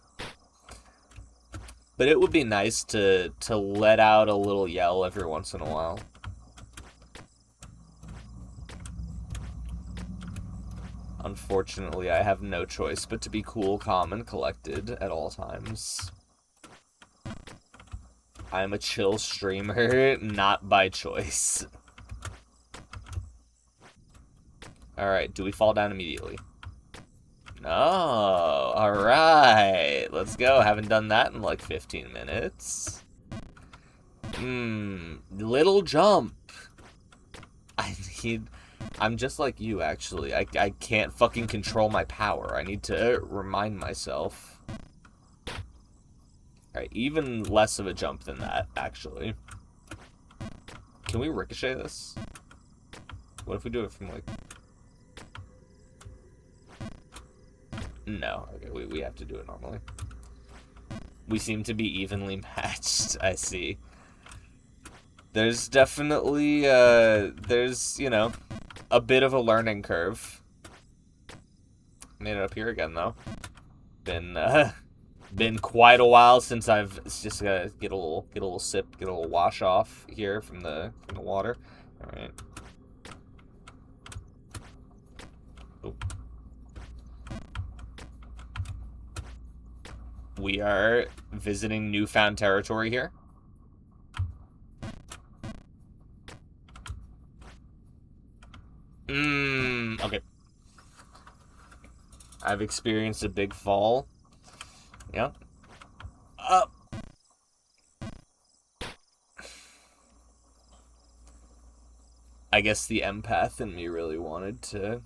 But it would be nice to let out a little yell every once in a while. Unfortunately, I have no choice but to be cool, calm, and collected at all times. I am a chill streamer, not by choice. Alright, do we fall down immediately? No, alright. Let's go. Haven't done that in like 15 minutes. Little jump. I'm just like you, actually. I can't fucking control my power. I need to remind myself. Alright, even less of a jump than that, actually. Can we ricochet this? What if we do it from, like... No. Okay, we have to do it normally. We seem to be evenly matched, I see. There's definitely, there's, you know, a bit of a learning curve. Made it up here again, though. Been quite a while since I've just gotta get a little sip, get a little wash off here from the water. All right. Oh. We are visiting newfound territory here. Okay. I've experienced a big fall. Yeah. I guess the empath in me really wanted to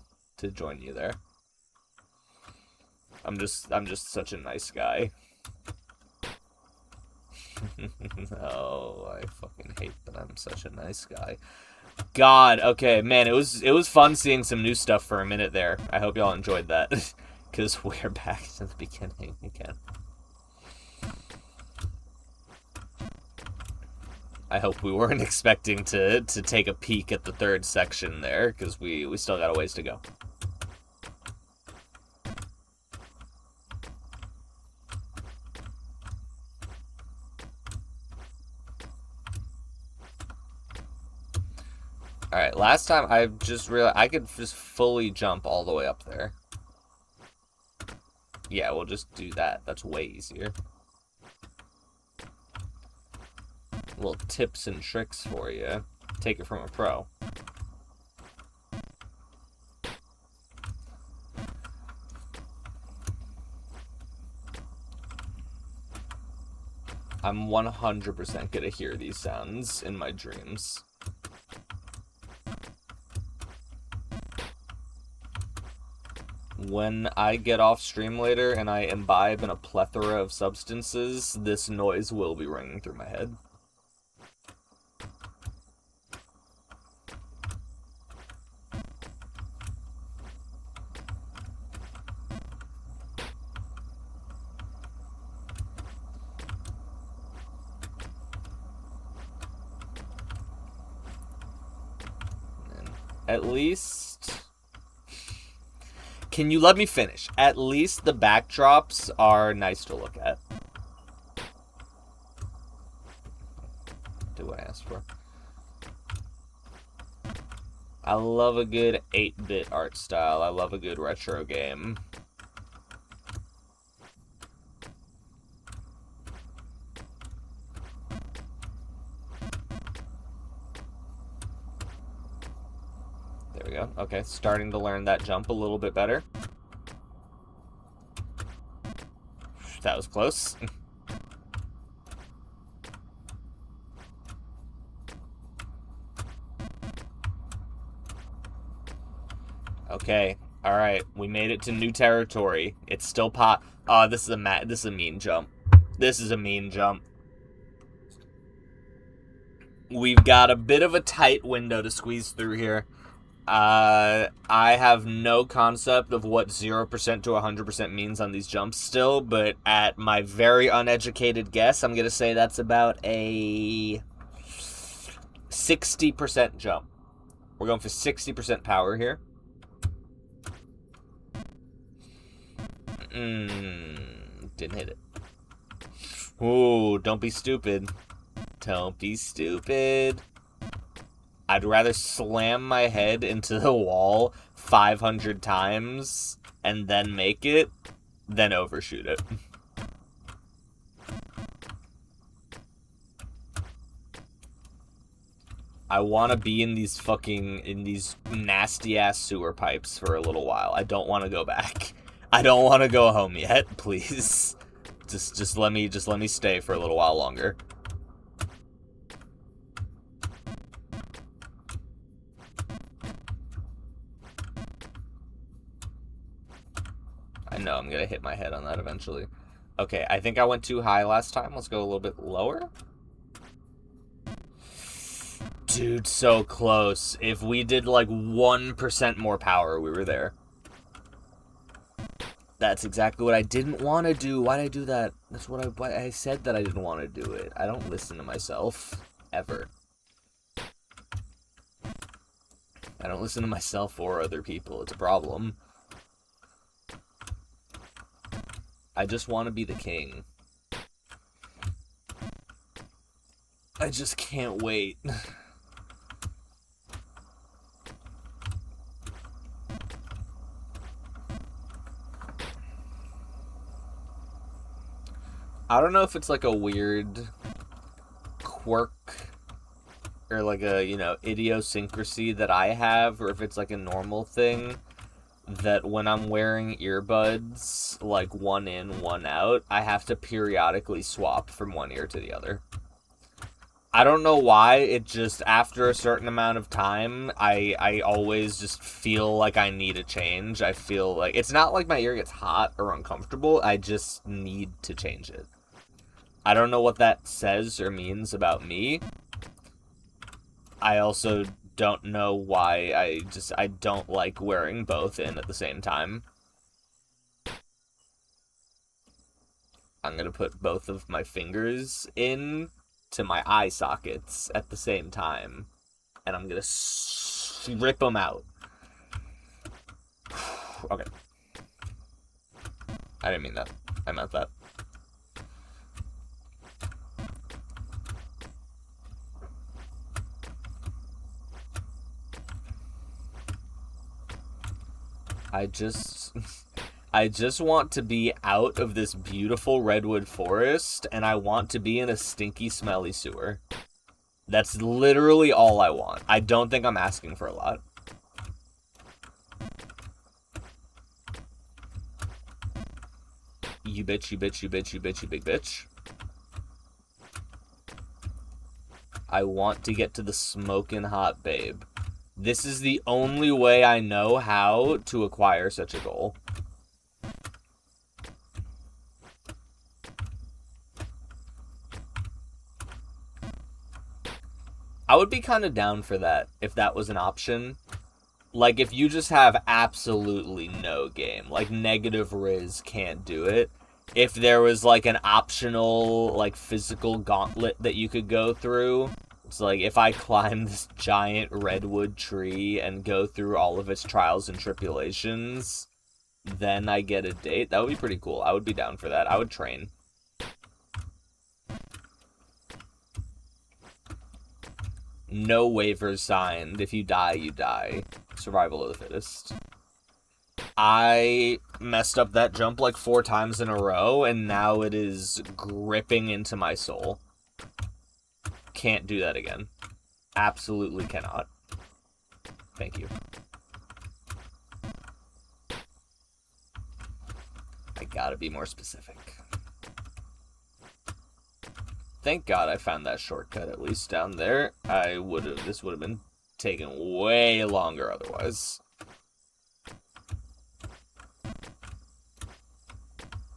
join you there. I'm just such a nice guy. Oh, I fucking hate that I'm such a nice guy. God, okay, man, it was fun seeing some new stuff for a minute there. I hope y'all enjoyed that. Because we're back to the beginning again. I hope we weren't expecting to take a peek at the third section there, because we still got a ways to go. Alright, last time I just realized I could just fully jump all the way up there. Yeah, we'll just do that. That's way easier. Little tips and tricks for you. Take it from a pro. I'm 100% gonna hear these sounds in my dreams. When I get off stream later and I imbibe in a plethora of substances, this noise will be ringing through my head. And at least... Can you let me finish? At least the backdrops are nice to look at. Do what I asked for. I love a good 8-bit art style. I love a good retro game. There we go. Okay, starting to learn that jump a little bit better. That was close. Okay, all right. We made it to new territory. It's still pot. Oh, this is a mean jump. This is a mean jump. We've got a bit of a tight window to squeeze through here. I have no concept of what 0% to 100% means on these jumps still, but at my very uneducated guess, I'm going to say that's about a 60% jump. We're going for 60% power here. Didn't hit it. Ooh, don't be stupid. Don't be stupid. I'd rather slam my head into the wall 500 times and then make it than overshoot it. I want to be in these nasty ass sewer pipes for a little while. I don't want to go back. I don't want to go home yet, please. Just let me stay for a little while longer. I know I'm gonna hit my head on that eventually. Okay, I think I went too high last time. Let's go a little bit lower. Dude, so close. If we did like 1% more power, we were there. That's exactly what I didn't want to do. Why'd I do that? That's what I said that I didn't want to do it. I don't listen to myself. Ever. I don't listen to myself or other people. It's a problem. I just want to be the king. I just can't wait. I don't know if it's like a weird quirk or like a, idiosyncrasy that I have, or if it's like a normal thing that when I'm wearing earbuds, like one in, one out, I have to periodically swap from one ear to the other. I don't know why, it just, after a certain amount of time, I always just feel like I need a change. I feel like, it's not like my ear gets hot or uncomfortable, I just need to change it. I don't know what that says or means about me. I also don't know why, I don't like wearing both in at the same time. I'm gonna put both of my fingers in to my eye sockets at the same time, and I'm gonna rip them out. Okay. I didn't mean that. I meant that. I just want to be out of this beautiful redwood forest, and I want to be in a stinky, smelly sewer. That's literally all I want. I don't think I'm asking for a lot. You bitch, you bitch, you bitch, you bitch, you big bitch. I want to get to the smoking hot babe. This is the only way I know how to acquire such a goal. I would be kind of down for that if that was an option. Like, if you just have absolutely no game, like negative Riz can't do it. If there was like an optional, like, physical gauntlet that you could go through, it's like, if I climb this giant redwood tree and go through all of its trials and tribulations, then I get a date. That would be pretty cool. I would be down for that. I would train. No waivers signed. If you die, you die. Survival of the fittest. I messed up that jump like 4 times in a row, and now it is gripping into my soul. Can't do that again. Absolutely cannot. Thank you. I gotta be more specific. Thank God I found that shortcut at least down there. This would have been taken way longer otherwise.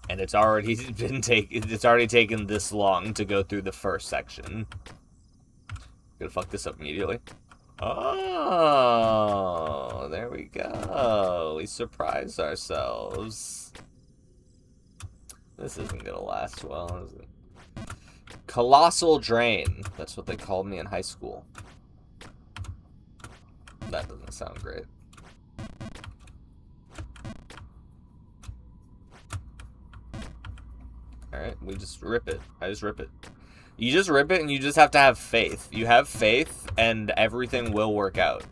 And it's already taken this long to go through the first section. Gonna fuck this up immediately. Oh, there we go. We surprised ourselves. This isn't gonna last well, is it? Colossal Drain. That's what they called me in high school. That doesn't sound great. Alright, we just rip it. I just rip it. You just rip it and you just have to have faith. You have faith and everything will work out.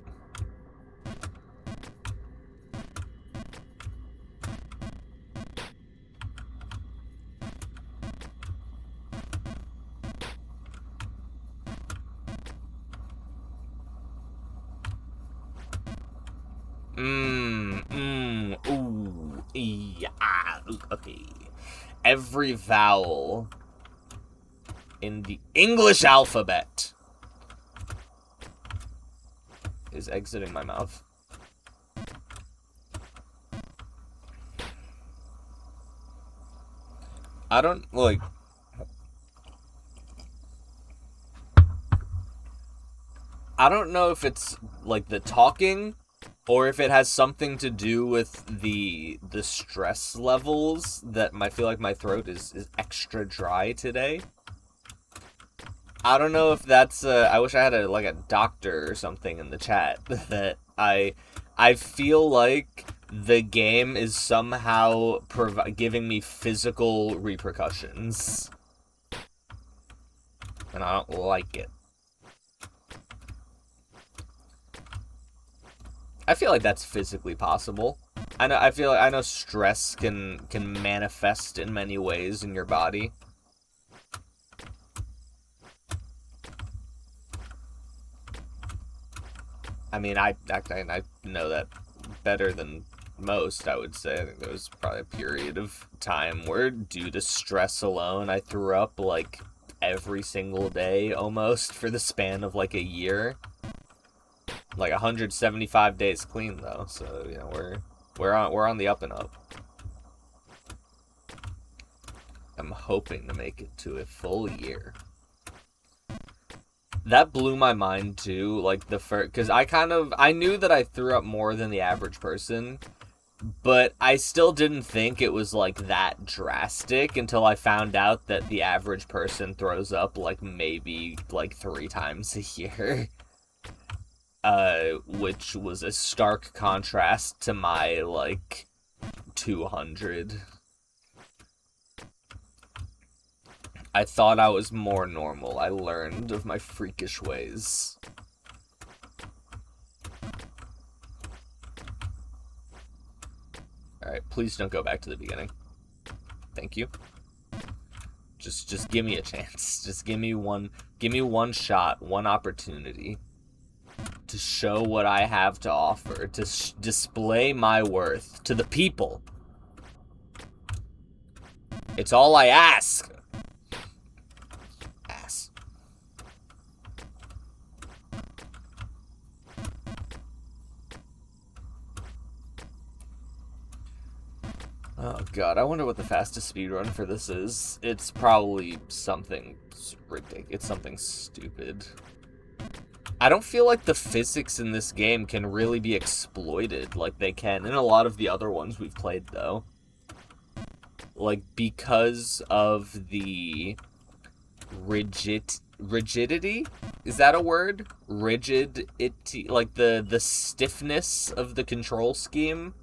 Ooh, yeah, okay. Every vowel in the English alphabet is exiting my mouth. I don't know if it's like the talking or if it has something to do with the stress levels that I feel like my throat is extra dry today. I don't know if that's I wish I had a doctor or something in the chat that I feel like the game is somehow giving me physical repercussions. And I don't like it. I feel like that's physically possible. I know stress can manifest in many ways in your body. I mean, I know that better than most, I would say. I think there was probably a period of time where, due to stress alone, I threw up like every single day almost for the span of like a year. Like 175 days clean though, so you know we're on the up and up. I'm hoping to make it to a full year. That blew my mind too, like the first, because I knew that I threw up more than the average person, but I still didn't think it was like that drastic until I found out that the average person throws up like maybe like 3 times a year. Which was a stark contrast to my like 200. I thought I was more normal. I learned of my freakish ways. Alright, please don't go back to the beginning. Thank you. Just give me a chance. Just give me one shot, one opportunity to show what I have to offer, to display my worth to the people. It's all I ask. Oh god, I wonder what the fastest speedrun for this is. It's probably something ridiculous. It's something stupid. I don't feel like the physics in this game can really be exploited like they can in a lot of the other ones we've played, though. Like, because of the rigidity? Is that a word? Rigidity? Like, the stiffness of the control scheme?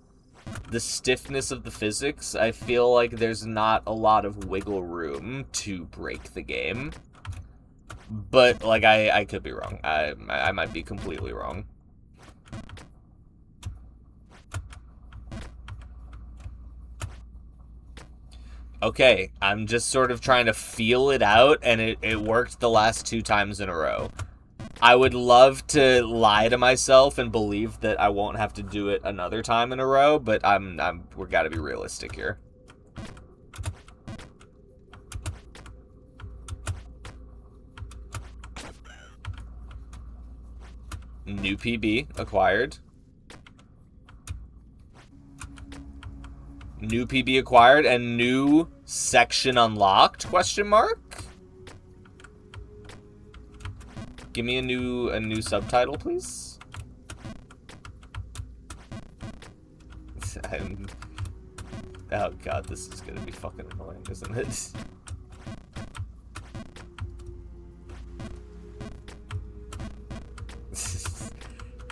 The stiffness of the physics? I feel like there's not a lot of wiggle room to break the game. But, like, I could be wrong. I might be completely wrong. Okay, I'm just sort of trying to feel it out, and it worked the last 2 times in a row. I would love to lie to myself and believe that I won't have to do it another time in a row, but we gotta be realistic here. New PB acquired. New PB acquired and new section unlocked? Question mark? Give me a new subtitle, please. Oh god, this is gonna be fucking annoying, isn't it?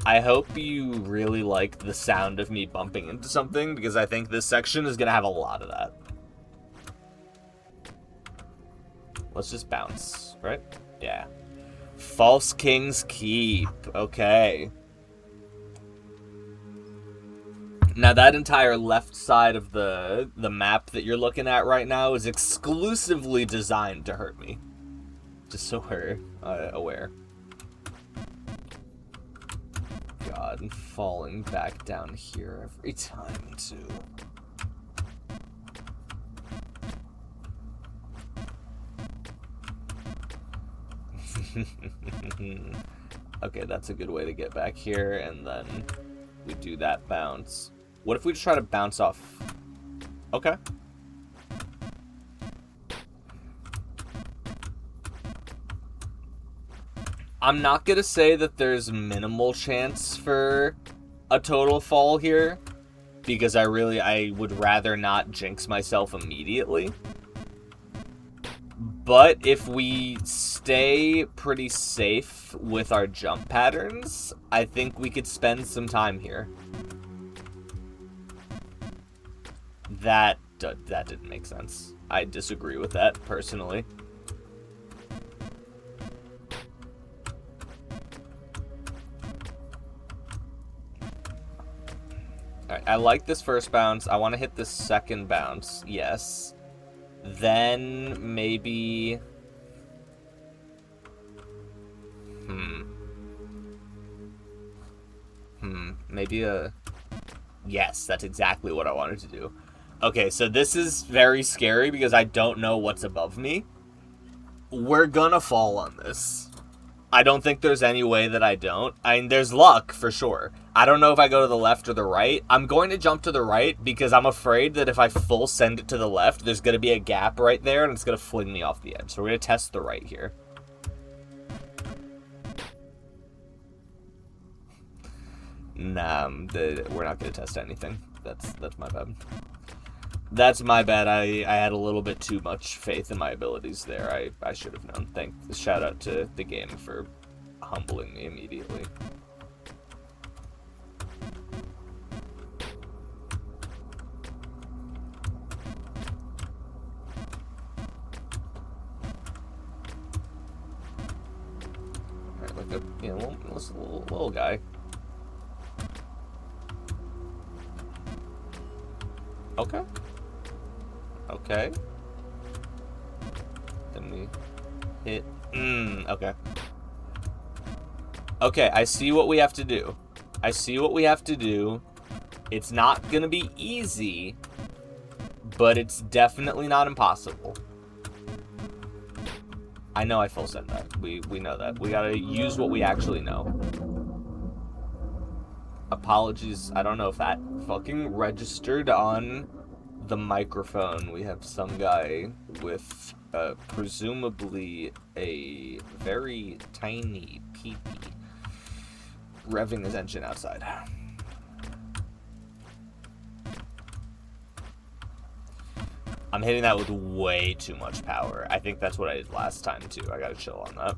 I hope you really like the sound of me bumping into something, because I think this section is gonna have a lot of that. Let's just bounce, right? Yeah. False King's Keep. Okay. Now that entire left side of the map that you're looking at right now is exclusively designed to hurt me. Just so we're aware. God, I'm falling back down here every time, too. Okay, that's a good way to get back here, and then we do that bounce. What if we just try to bounce off? Okay. I'm not gonna say that there's minimal chance for a total fall here, because I would rather not jinx myself immediately. But if we stay pretty safe with our jump patterns, I think we could spend some time here. That didn't make sense. I disagree with that, personally. Alright, I like this first bounce. I want to hit this second bounce. Yes. Then maybe... Maybe a... Yes, that's exactly what I wanted to do. Okay, so this is very scary because I don't know what's above me. We're gonna fall on this. I don't think there's any way that I don't. I mean, there's luck, for sure. I don't know if I go to the left or the right. I'm going to jump to the right because I'm afraid that if I full send it to the left, there's going to be a gap right there and it's going to fling me off the edge. So we're going to test the right here. Nah, we're not going to test anything. That's my bad. That's my bad. I had a little bit too much faith in my abilities there. I should have known. Shout out to the game for humbling me immediately. Alright, like a little guy. Okay. Okay. Then we hit. Okay. Okay, I see what we have to do. It's not gonna be easy, but it's definitely not impossible. I know I full send that. We know that. We gotta use what we actually know. Apologies, I don't know if that fucking registered on the microphone. We have some guy with presumably a very tiny pee-pee revving his engine outside. I'm hitting that with way too much power. I think that's what I did last time too. I gotta chill on that.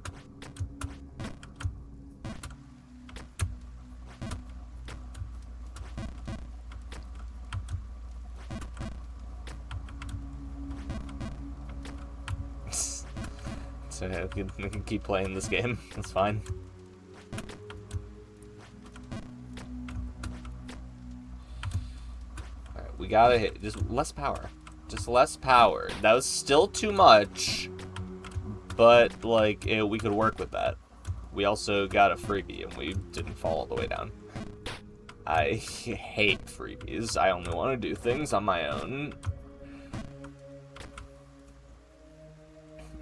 So yeah, we can keep playing this game. That's fine. Alright, we gotta hit just less power. Just less power. That was still too much, but like we could work with that. We also got a freebie and we didn't fall all the way down. I hate freebies. I only want to do things on my own.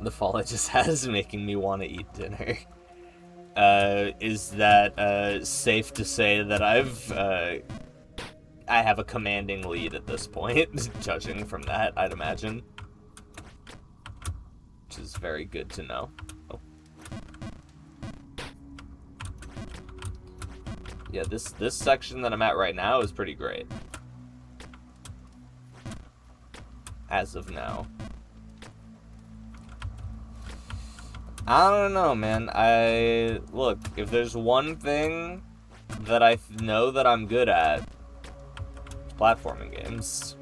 The fall I just had is making me want to eat dinner. Is that safe to say that I have a commanding lead at this point, judging from that, I'd imagine. Which is very good to know. Oh. Yeah, this section that I'm at right now is pretty great. As of now. I don't know, man. Look, if there's one thing that I know that I'm good at, it's platforming games.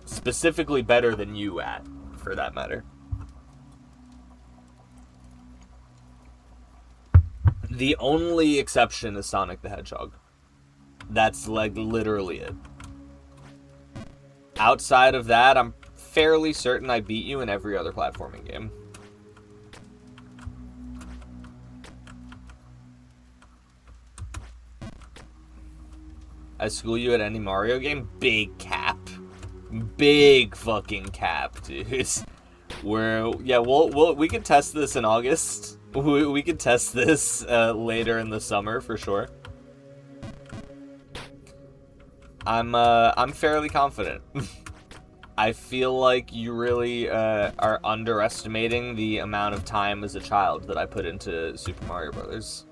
Specifically better than you at, for that matter. The only exception is Sonic the Hedgehog. That's, like, literally it. Outside of that, I'm fairly certain I beat you in every other platforming game. I school you at any Mario game? Big cap. Big fucking cap, dude. We could test this in August. We could test this later in the summer for sure. I'm fairly confident. I feel like you really are underestimating the amount of time as a child that I put into Super Mario Brothers.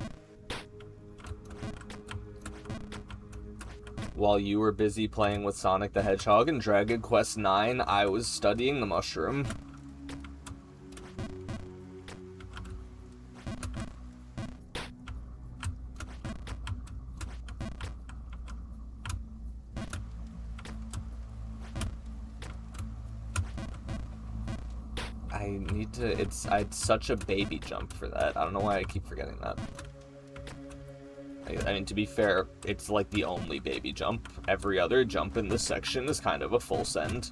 While you were busy playing with Sonic the Hedgehog and Dragon Quest IX, I was studying the mushroom. I need to, it's such a baby jump for that. I don't know why I keep forgetting that. I mean, to be fair, it's like the only baby jump. Every other jump in this section is kind of a full send.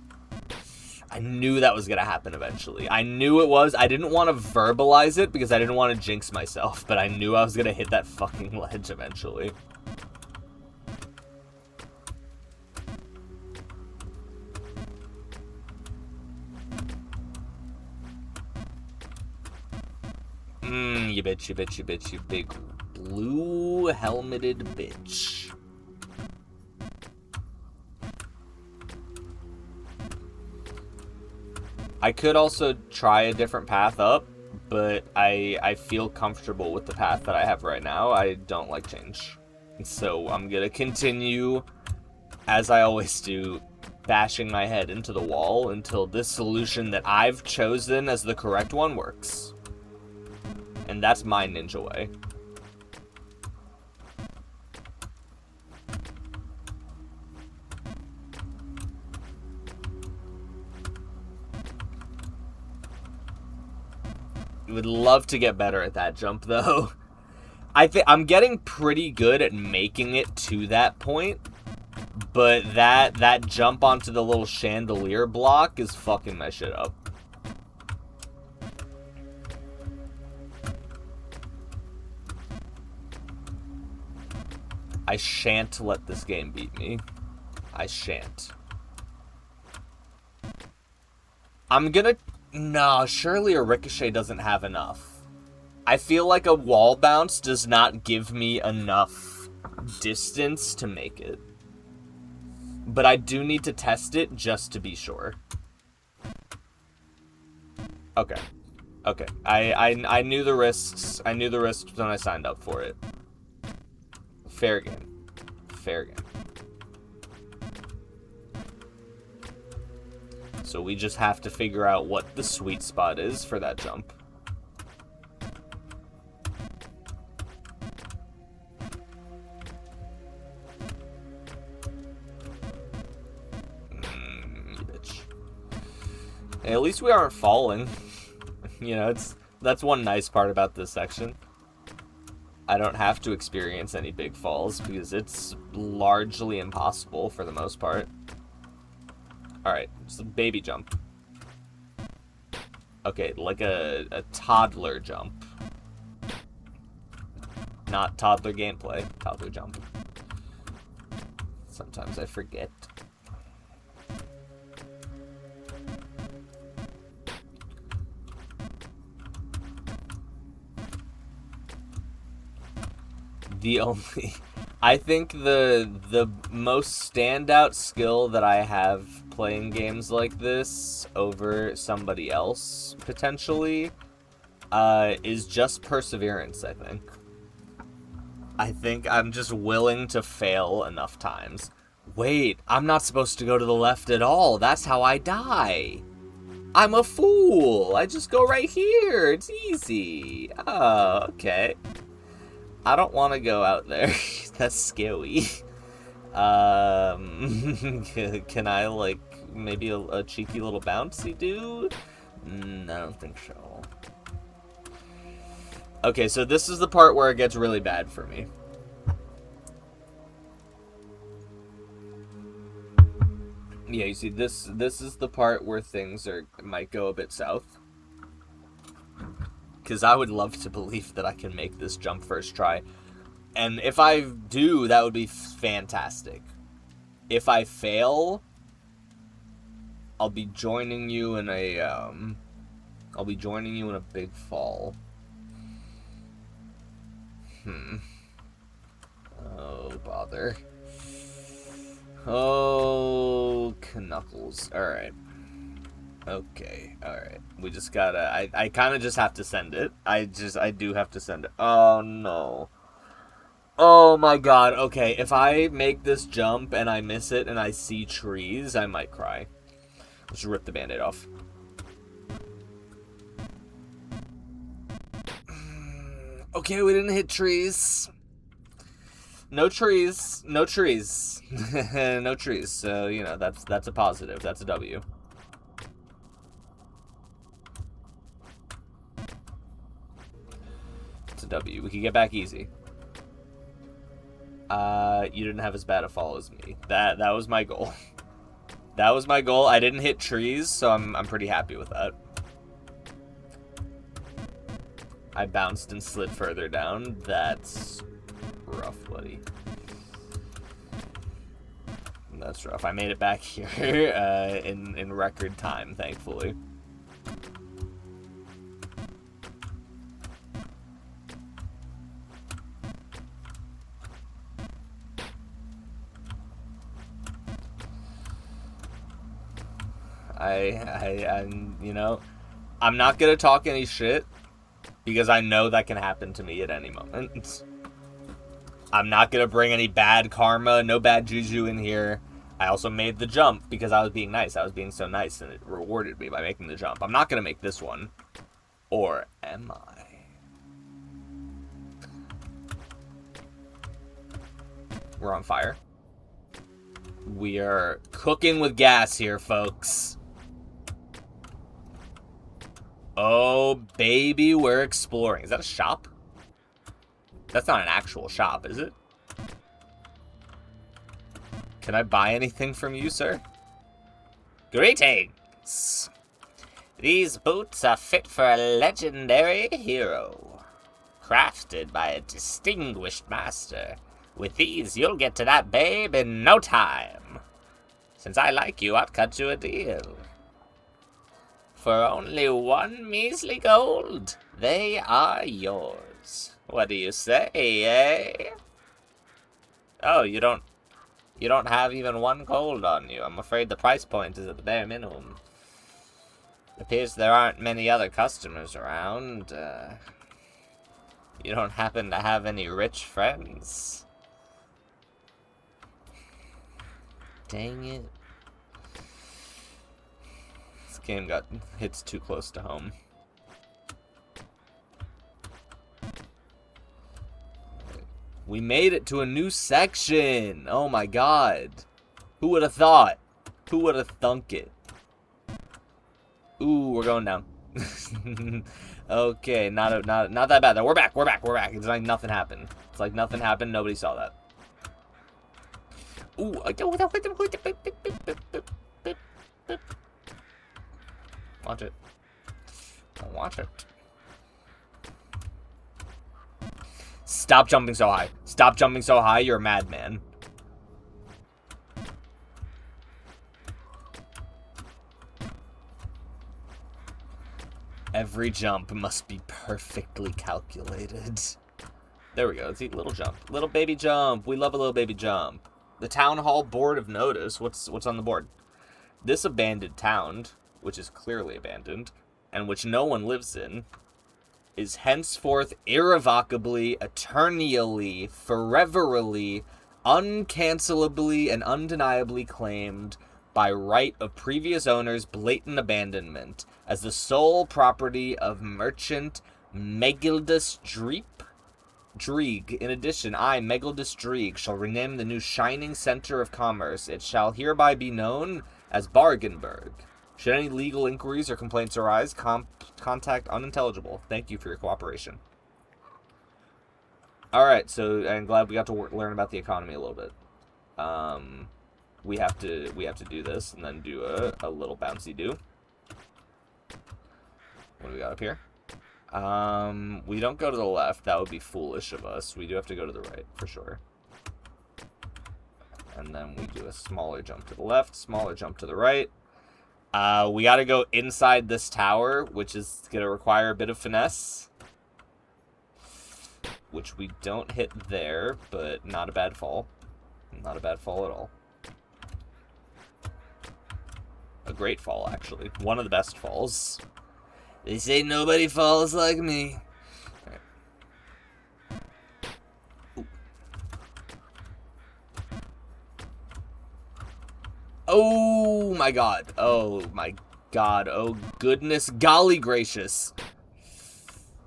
I knew that was going to happen eventually. I knew it was. I didn't want to verbalize it because I didn't want to jinx myself, but I knew I was going to hit that fucking ledge eventually. You bitch, you bitch, you bitch, you big blue helmeted bitch. I could also try a different path up, but I feel comfortable with the path that I have right now. I don't like change. So I'm gonna continue, as I always do, bashing my head into the wall until this solution that I've chosen as the correct one works. And that's my ninja way. Would love to get better at that jump, though. I'm getting pretty good at making it to that point, but that jump onto the little chandelier block is fucking my shit up. I shan't let this game beat me. I shan't. I'm gonna... No, surely a ricochet doesn't have enough. I feel like a wall bounce does not give me enough distance to make it. But I do need to test it just to be sure. Okay. Okay. I knew the risks. I knew the risks when I signed up for it. Fair game. Fair game. So we just have to figure out what the sweet spot is for that jump. Bitch. Hey, at least we aren't falling. You know, that's one nice part about this section. I don't have to experience any big falls because it's largely impossible for the most part. Alright, it's a baby jump. Okay, like a toddler jump. Not toddler gameplay, toddler jump. Sometimes I forget. I think the most standout skill that I have playing games like this over somebody else, potentially, is just perseverance, I think. I think I'm just willing to fail enough times. Wait, I'm not supposed to go to the left at all. That's how I die. I'm a fool. I just go right here. It's easy. Oh, okay. I don't want to go out there. That's scary. Can I, like, maybe a cheeky little bouncy dude? I don't think so. Okay, so this is the part where it gets really bad for me. Yeah, you see, this is the part where things might go a bit south. Because I would love to believe that I can make this jump first try. And if I do, that would be fantastic. If I fail, I'll be joining you in a big fall. Oh, bother. Oh, knuckles. Alright. Okay, alright. We just gotta... I kind of just have to send it. I do have to send it. Oh, no. Oh, my God. Okay, if I make this jump and I miss it and I see trees, I might cry. Let's rip the Band-Aid off. Okay, we didn't hit trees. No trees. No trees. No trees. So, you know, that's a positive. That's a W. It's a W. We can get back easy. You didn't have as bad a fall as me. That was my goal. That was my goal. I didn't hit trees, so I'm pretty happy with that. I bounced and slid further down. That's rough, buddy. That's rough. I made it back here in record time, thankfully. I'm, you know, I'm not gonna talk any shit because I know that can happen to me at any moment. I'm not gonna bring any bad karma, no bad juju in here. I also made the jump because I was being nice. I was being so nice and it rewarded me by making the jump. I'm not gonna make this one. Or am I? We're on fire. We are cooking with gas here, folks. Oh, baby, we're exploring. Is that a shop? That's not an actual shop, is it? Can I buy anything from you, sir? Greetings! These boots are fit for a legendary hero. Crafted by a distinguished master. With these, you'll get to that babe in no time. Since I like you, I'd cut you a deal. For only 1 measly gold, they are yours. What do you say, eh? Oh, you don't have even 1 gold on you. I'm afraid the price point is at the bare minimum. It appears there aren't many other customers around. You don't happen to have any rich friends? Dang it. This game hits too close to home. We made it to a new section. Oh my god. Who would have thought? Who would have thunk it? Ooh, we're going down. Okay, not that bad though. We're back. It's like nothing happened. It's like nothing happened. Nobody saw that. Ooh, watch it. Watch it. Stop jumping so high. Stop jumping so high. You're a madman. Every jump must be perfectly calculated. There we go. Let's eat little jump. Little baby jump. We love a little baby jump. The Town Hall Board of Notice. What's on the board? This abandoned town, which is clearly abandoned, and which no one lives in, is henceforth irrevocably, eternally, foreverly, uncancelably, and undeniably claimed by right of previous owners' blatant abandonment as the sole property of merchant Megildus Drieg. In addition, I, Megildus Drieg, shall rename the new shining center of commerce. It shall hereby be known as Bargainburg. Should any legal inquiries or complaints arise, contact unintelligible. Thank you for your cooperation. Alright, so I'm glad we got to learn about the economy a little bit. We have to do this and then do a little bouncy do. What do we got up here? We don't go to the left. That would be foolish of us. We do have to go to the right, for sure. And then we do a smaller jump to the left, smaller jump to the right. We gotta go inside this tower, which is gonna require a bit of finesse. Which we don't hit there, but not a bad fall. Not a bad fall at all. A great fall, actually. One of the best falls. They say nobody falls like me. Right. Oh my god. Oh my god. Oh goodness. Golly gracious.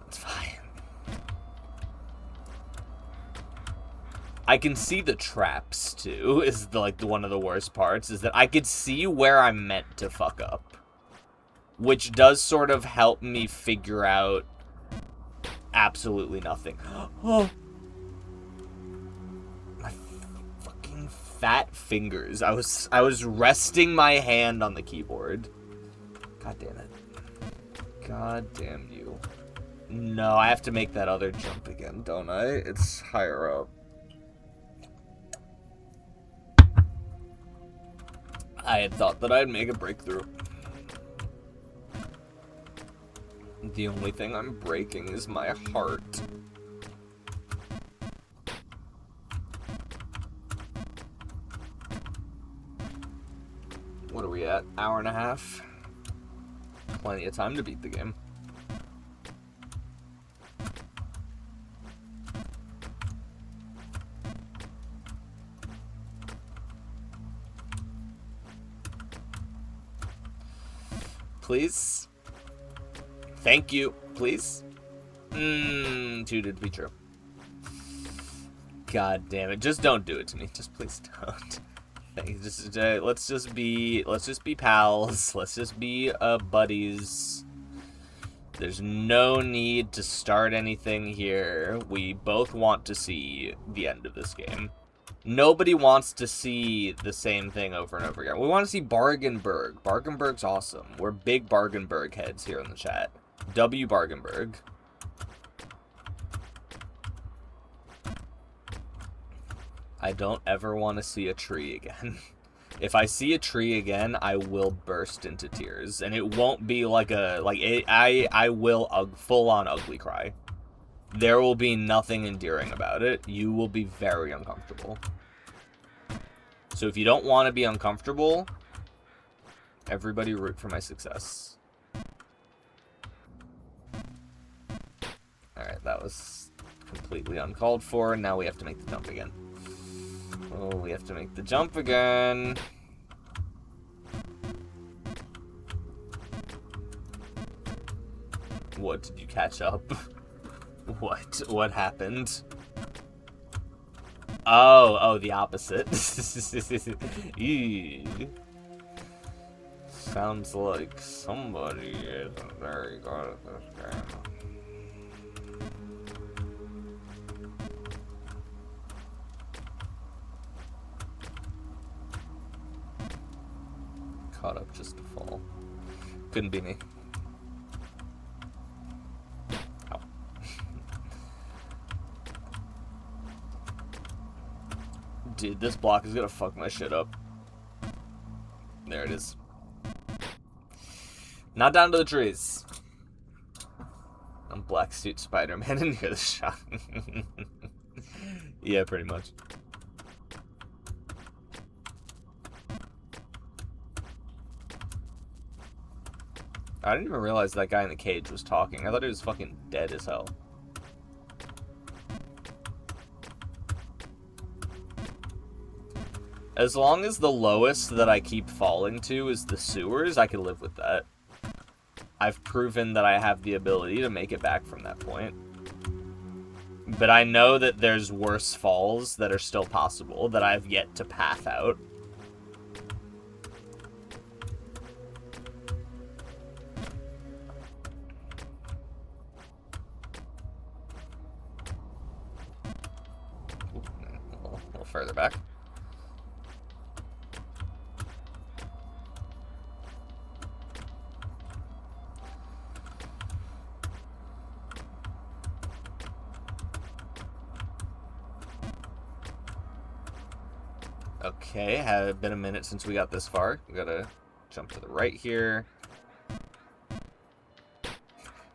It's fine. I can see the traps too, is one of the worst parts, is that I could see where I'm meant to fuck up. Which does sort of help me figure out absolutely nothing. Oh. My fucking fat fingers. I was resting my hand on the keyboard. God damn it. God damn you. No, I have to make that other jump again, don't I? It's higher up. I had thought that I'd make a breakthrough. The only thing I'm breaking is my heart. What are we at? got hour and a half. Plenty of time to beat the game. Please? Thank you. Please? Too good to be true. God damn it. Just don't do it to me. Just please don't. Let's just be pals. Let's just be buddies. There's no need to start anything here. We both want to see the end of this game. Nobody wants to see the same thing over and over again. We want to see Bargenberg. Bargenberg's awesome. We're big Bargenberg heads here in the chat. W. Bargenberg. I don't ever want to see a tree again. If I see a tree again, I will burst into tears. And it won't be like I will full on ugly cry. There will be nothing endearing about it. You will be very uncomfortable. So if you don't want to be uncomfortable, everybody root for my success. Alright, that was completely uncalled for. Now we have to make the jump again. Oh, we have to make the jump again. What, did you catch up? What happened? Oh, the opposite. Ew. Sounds like somebody isn't very good at this game. Caught up just to fall. Couldn't be me. Ow. Dude, this block is gonna fuck my shit up. There it is. Not down to the trees. I'm Black Suit Spider-Man and you're the shot. Yeah, pretty much. I didn't even realize that guy in the cage was talking. I thought he was fucking dead as hell. As long as the lowest that I keep falling to is the sewers, I can live with that. I've proven that I have the ability to make it back from that point. But I know that there's worse falls that are still possible that I've yet to path out. A little further back. Okay, had been a minute since we got this far. We gotta jump to the right here.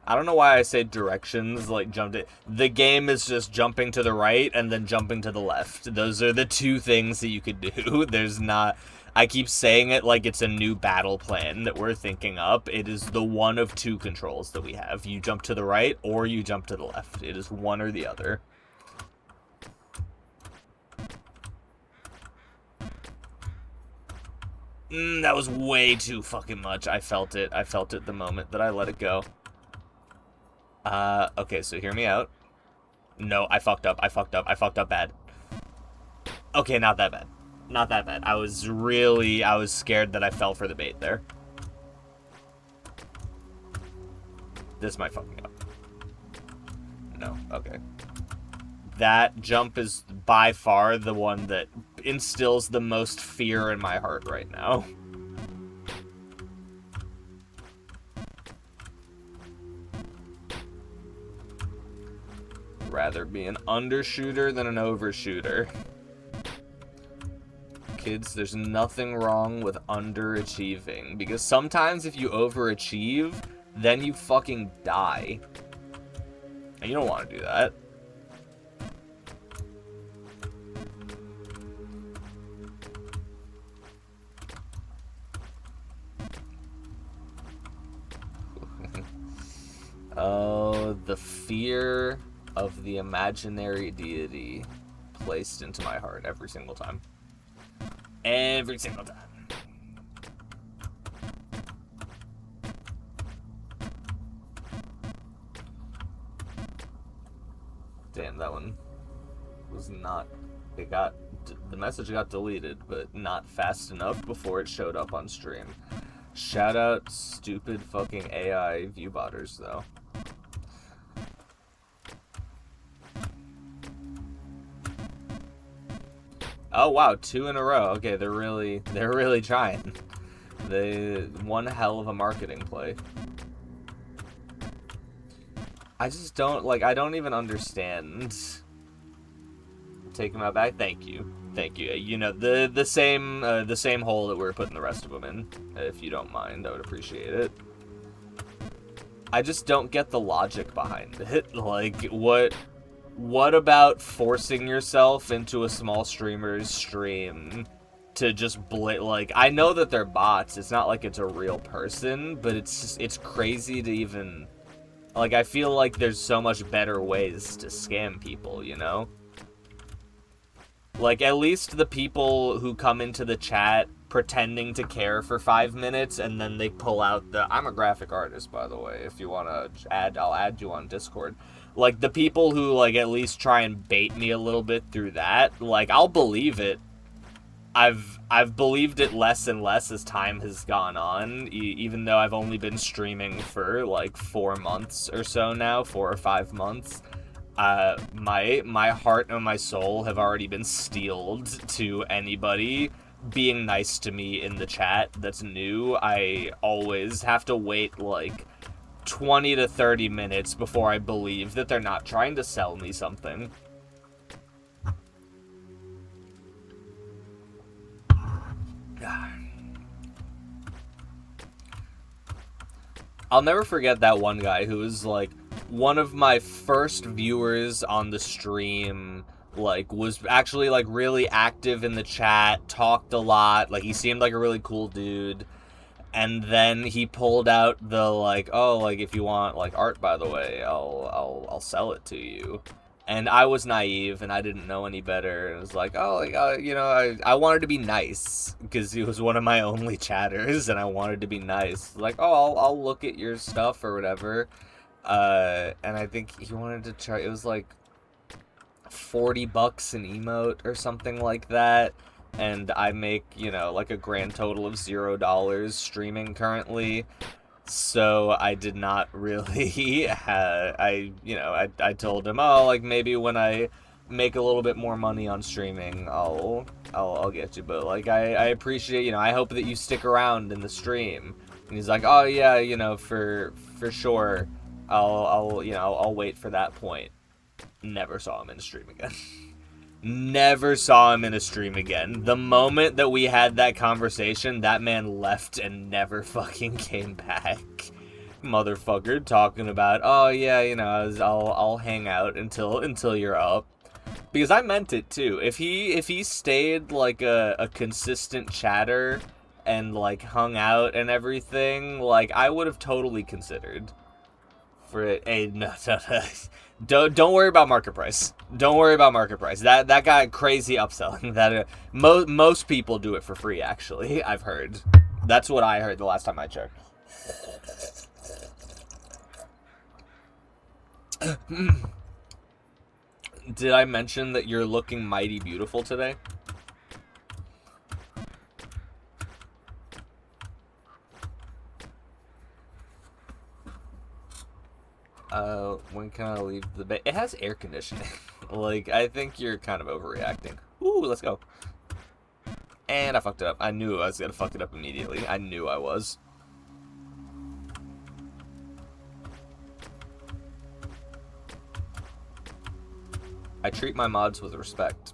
I don't know why I say directions, like jumped it. The game is just jumping to the right and then jumping to the left. Those are the two things that you could do. There's not... I keep saying it like it's a new battle plan that we're thinking up. It is the one of two controls that we have. You jump to the right or you jump to the left. It is one or the other. That was way too fucking much. I felt it. I felt it the moment that I let it go. Okay, so hear me out. No, I fucked up. I fucked up bad. Okay, not that bad. Not that bad. I was scared that I fell for the bait there. This might fuck me up. No, okay. That jump is by far the one that instills the most fear in my heart right now. Rather be an undershooter than an overshooter. Kids, there's nothing wrong with underachieving, because sometimes if you overachieve, then you fucking die. And you don't want to do that. fear of the imaginary deity placed into my heart every single time. Every single time. Damn, that one was not... The message got deleted, but not fast enough before it showed up on stream. Shout out stupid fucking AI viewbotters, though. Oh wow, 2 in a row. Okay, they're really trying. One hell of a marketing play. I just don't I don't even understand. Take them out back. Thank you. You know, the same hole that we're putting the rest of them in. If you don't mind, I would appreciate it. I just don't get the logic behind it. Like, what about forcing yourself into a small streamer's stream to just I know that they're bots. It's not like it's a real person, but it's crazy to even... Like, I feel like there's so much better ways to scam people, you know? Like, at least the people who come into the chat pretending to care for 5 minutes, and then they pull out the... I'm a graphic artist, by the way. If you want to I'll add you on Discord. Like, the people who, at least try and bait me a little bit through that, I'll believe it. I've believed it less and less as time has gone on, even though I've only been streaming for, 4 months or so now, 4 or 5 months. My heart and my soul have already been steeled to anybody being nice to me in the chat that's new. I always have to wait, 20 to 30 minutes before I believe that they're not trying to sell me something. I'll never forget that one guy who was, one of my first viewers on the stream, was actually, really active in the chat, talked a lot, he seemed like a really cool dude, and then he pulled out the, if you want, art, by the way, I'll sell it to you. And I was naive, and I didn't know any better. And it was I wanted to be nice, because he was one of my only chatters, and I wanted to be nice. I'll look at your stuff or whatever. And I think he wanted to try, it was $40 an emote or something like that. And I make, a grand total of $0 streaming currently. So I did not really I told him, maybe when I make a little bit more money on streaming, I'll get you. But I appreciate, I hope that you stick around in the stream. And he's like, oh yeah, for sure. I'll wait for that point. Never saw him in a stream again. Never saw him in a stream again. The moment that we had that conversation, that man left and never fucking came back. Motherfucker talking about, oh yeah, I'll hang out until you're up. Because I meant it too. If he stayed a consistent chatter and hung out and everything, I would have totally considered for it. Hey, no. Don't worry about market price. Don't worry about market price. That got crazy upselling. That most people do it for free. Actually, I've heard. That's what I heard the last time I checked. Did I mention that you're looking mighty beautiful today? When can I leave the base? It has air conditioning. I think you're kind of overreacting. Ooh, let's go. And I fucked it up. I knew I was gonna fuck it up immediately. I knew I was. I treat my mods with respect.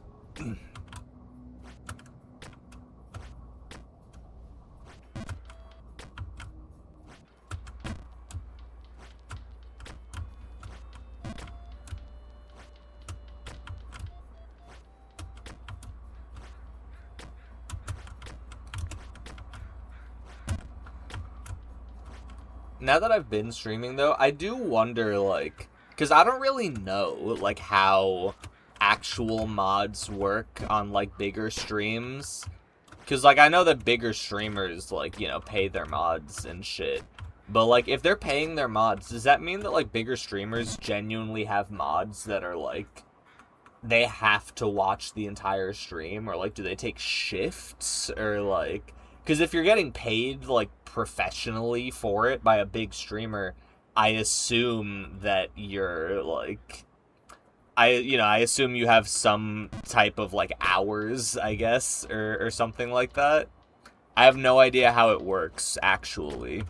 Now that I've been streaming, though, I do wonder, Because I don't really know, like, how actual mods work on, like, bigger streams. Because, like, I know that bigger streamers, like, you know, pay their mods and shit. But, like, if they're paying their mods, does that mean that, like, bigger streamers genuinely have mods that are, like, they have to watch the entire stream? Or, like, do they take shifts? Or, like... Because if you're getting paid, like, professionally for it by a big streamer, I assume that you're, like... I assume you have some type of, like, hours, I guess, or something like that. I have no idea how it works, actually.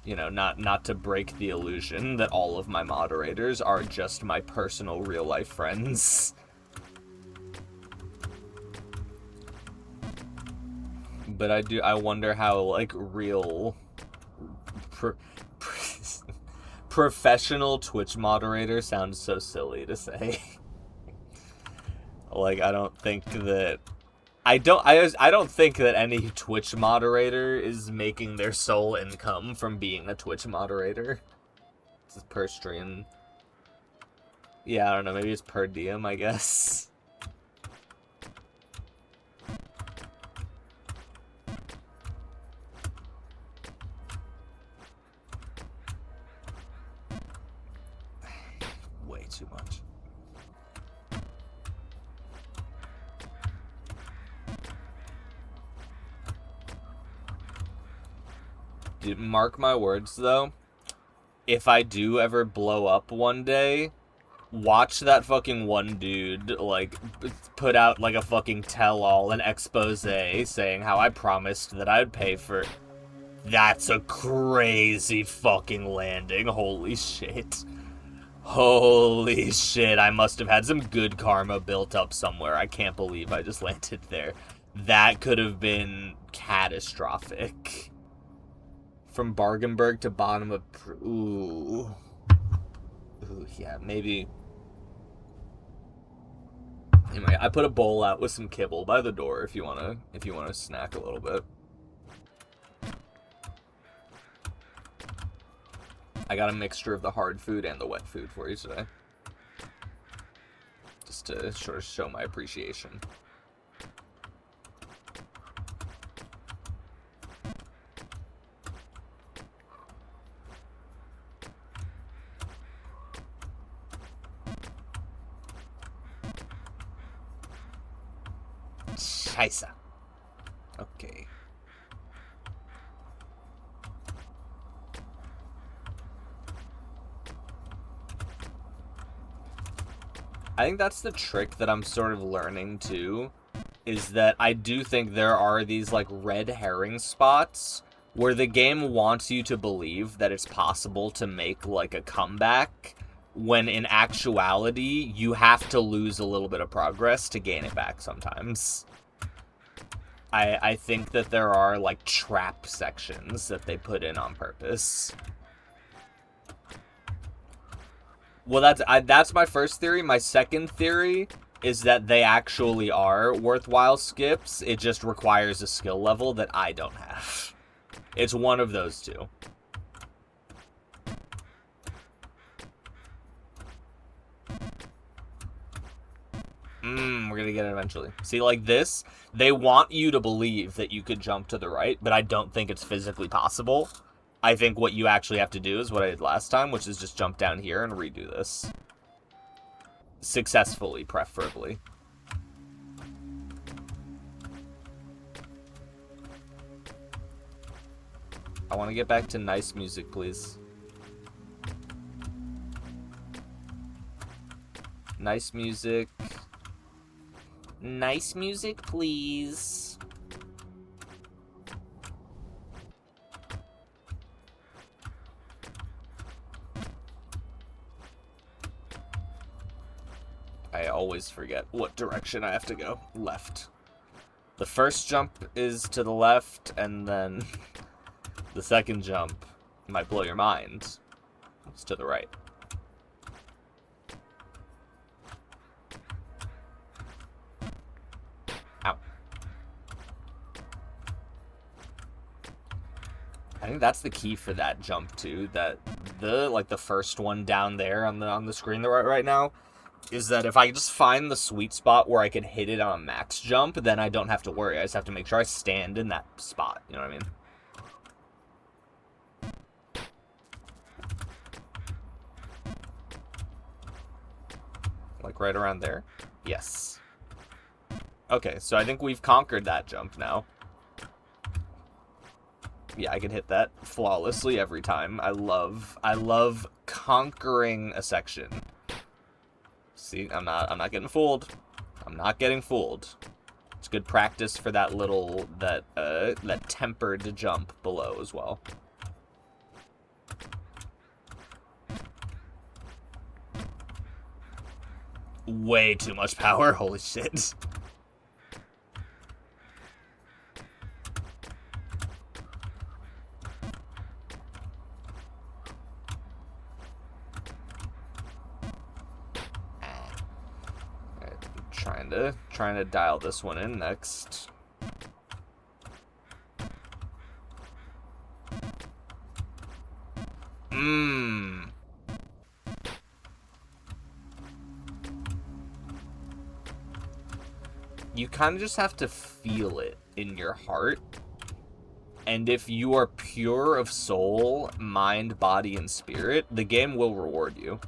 You know, not to break the illusion that all of my moderators are just my personal real-life friends. But I wonder how, like, real... professional Twitch moderator sounds so silly to say. Like, I don't think that... I don't think that any Twitch moderator is making their sole income from being a Twitch moderator. It's per stream. Yeah, I don't know, maybe it's per diem, I guess. Way too much. Dude, mark my words, though. If I do ever blow up one day, watch that fucking one dude, like, put out, like, a fucking tell-all, an expose saying how I promised that I'd pay for... That's a crazy fucking landing. Holy shit. Holy shit, I must have had some good karma built up somewhere. I can't believe I just landed there. That could have been catastrophic. From Bargenberg to bottom of... Ooh. Ooh, yeah, maybe... Anyway, I put a bowl out with some kibble by the door if you wanna snack a little bit. I got a mixture of the hard food and the wet food for you today. Just to sort of show my appreciation. Scheiße. Okay. I think that's the trick that I'm sort of learning too, is that I do think there are these, like, red herring spots where the game wants you to believe that it's possible to make, like, a comeback, when in actuality, you have to lose a little bit of progress to gain it back sometimes. I think that there are, like, trap sections that they put in on purpose. Well, that's my first theory. My second theory is that they actually are worthwhile skips. It just requires a skill level that I don't have. It's one of those two. We're gonna get it eventually. See, like this, they want you to believe that you could jump to the right, but I don't think it's physically possible. I think what you actually have to do is what I did last time, which is just jump down here and redo this. Successfully, preferably. I want to get back to nice music, please. Nice music. Nice music, please. I always forget what direction I have to go. Left. The first jump is to the left, and then the second jump might blow your mind. It's to the right. Ow. I think that's the key for that jump too. That the first one down there on the screen right now is that if I just find the sweet spot where I can hit it on a max jump, then I don't have to worry. I just have to make sure I stand in that spot. You know what I mean? Like right around there? Yes. Okay, so I think we've conquered that jump now. Yeah, I can hit that flawlessly every time. I love conquering a section. See, I'm not getting fooled. I'm not getting fooled. It's good practice for that that tempered jump below as well. Way too much power, holy shit. Trying to dial this one in next. You kind of just have to feel it in your heart. And if you are pure of soul, mind, body, and spirit, the game will reward you.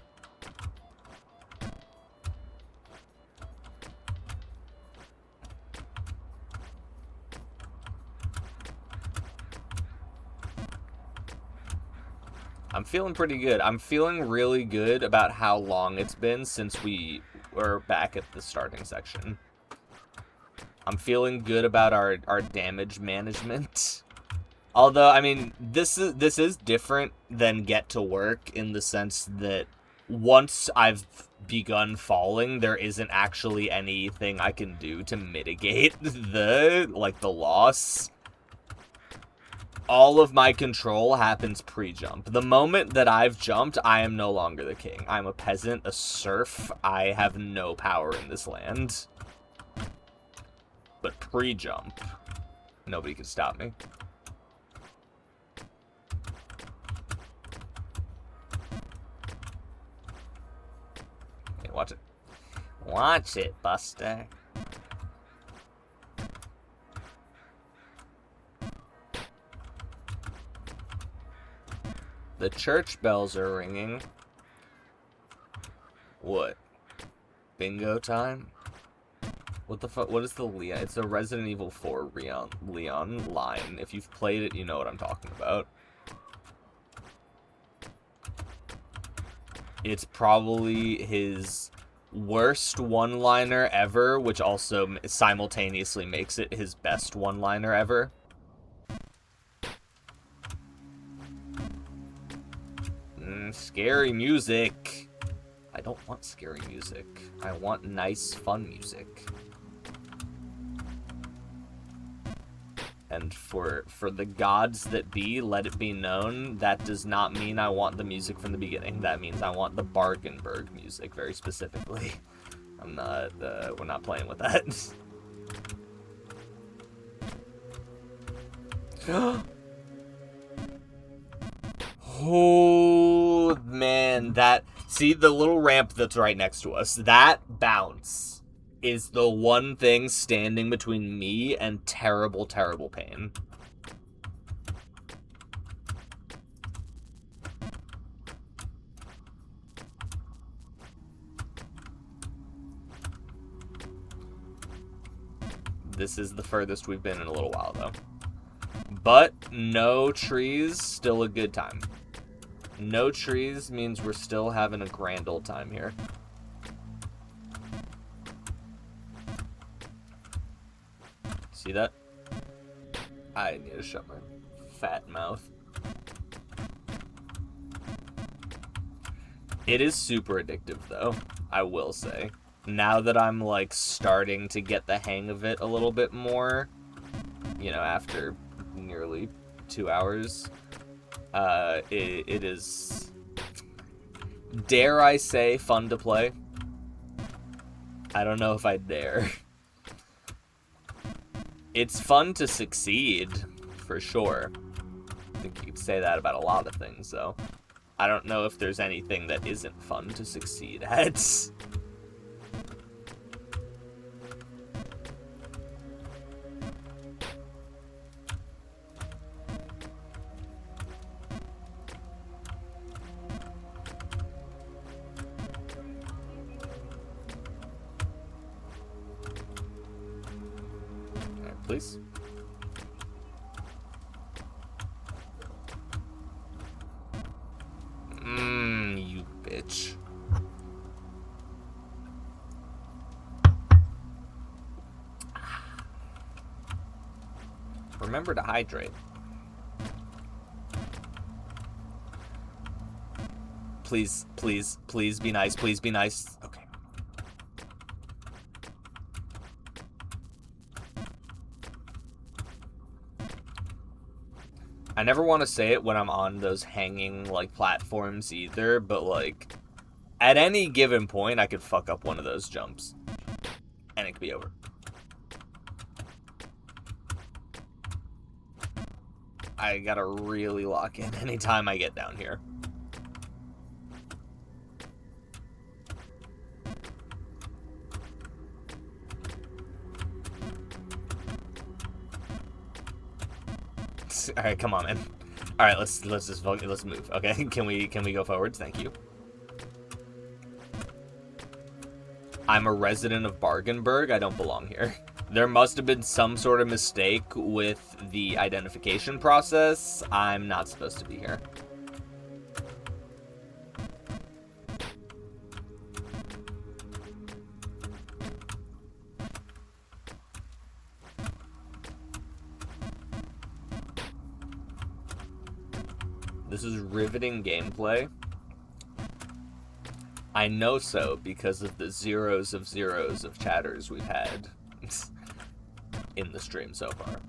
I'm feeling pretty good. I'm feeling really good about how long it's been since we were back at the starting section. I'm feeling good about our damage management. Although, I mean, this is different than Get to Work in the sense that once I've begun falling, there isn't actually anything I can do to mitigate the loss. All of my control happens pre-jump. The moment that I've jumped, I am no longer the king. I'm a peasant, a serf. I have no power in this land. But pre-jump, nobody can stop me. Hey, watch it. Watch it, Buster. The church bells are ringing. What? Bingo time? What the fuck? What is the Leon? It's a Resident Evil 4 Leon line. If you've played it, you know what I'm talking about. It's probably his worst one-liner ever, which also simultaneously makes it his best one-liner ever. Scary music. I don't want scary music. I want nice, fun music. And for the gods that be, let it be known, that does not mean I want the music from the beginning. That means I want the Bargenberg music, very specifically. I'm not, we're not playing with that. Oh, man, see the little ramp that's right next to us? That bounce is the one thing standing between me and terrible, terrible pain. This is the furthest we've been in a little while, though. But no trees, still a good time. No trees means we're still having a grand old time here. See that? I need to shut my fat mouth. It is super addictive, though, I will say. Now that I'm, like, starting to get the hang of it a little bit more, you know, after nearly 2 hours, it is, dare I say, fun to play. I don't know if I dare. It's fun to succeed, for sure. think you could say that about a lot of things, though. I don't know if there's anything that isn't fun to succeed at. Alright, please. You bitch. Remember to hydrate. Please, please, please be nice. Please be nice. Okay. I never want to say it when I'm on those hanging, like, platforms either, but, like, at any given point, I could fuck up one of those jumps. And it could be over. I gotta really lock in anytime I get down here. All right, come on, man. All right, let's move. Okay, can we go forwards? Thank you. I'm a resident of Bargenberg. I don't belong here. There must have been some sort of mistake with the identification process. I'm not supposed to be here. This is riveting gameplay. I know so because of the zeros of chatters we've had in the stream so far.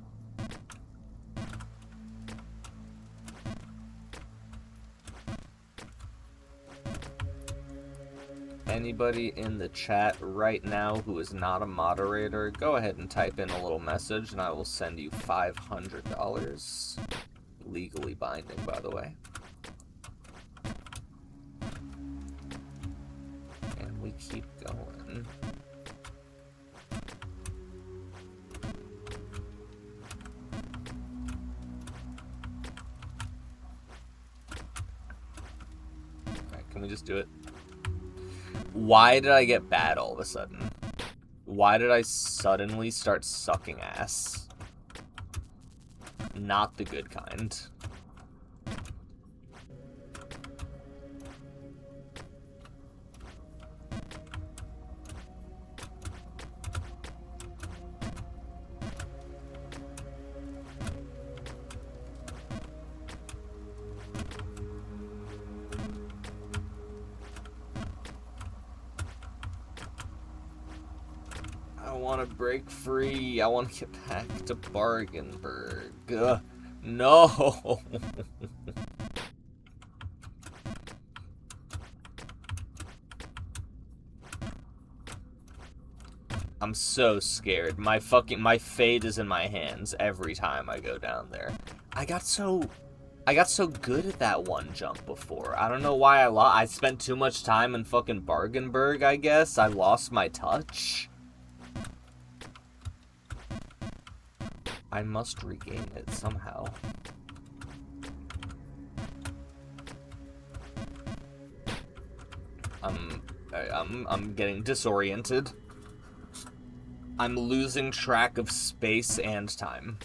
Anybody in the chat right now who is not a moderator, go ahead and type in a little message and I will send you $500. Legally binding, by the way. And we keep going. Alright, can we just do it? Why did I get bad all of a sudden? Why did I suddenly start sucking ass? Not the good kind. I want to break free. I want to get back to Bargenberg. No. I'm so scared. My fate is in my hands every time I go down there. I got so good at that one jump before. I don't know why I spent too much time in fucking Bargenberg, I guess. I lost my touch. I must regain it somehow. I'm getting disoriented. I'm losing track of space and time.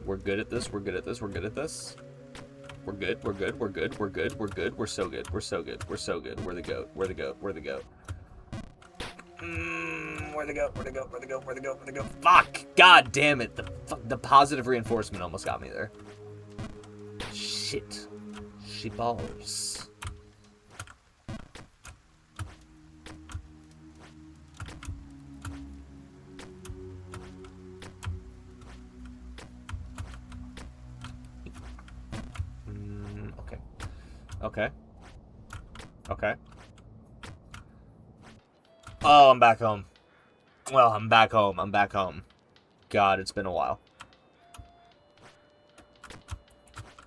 We're good at this, we're good at this, we're good at this. We're good, we're good, we're good, we're good, we're good, we're so good, we're so good, we're so good. We're the goat, we're the goat, we're the goat. Where the goat, where the goat, where the goat, where the goat, where the goat. Fuck! God damn it! The positive reinforcement almost got me there. Shit. She balls. Okay. Okay. Oh, I'm back home. Well, I'm back home. I'm back home. God, it's been a while.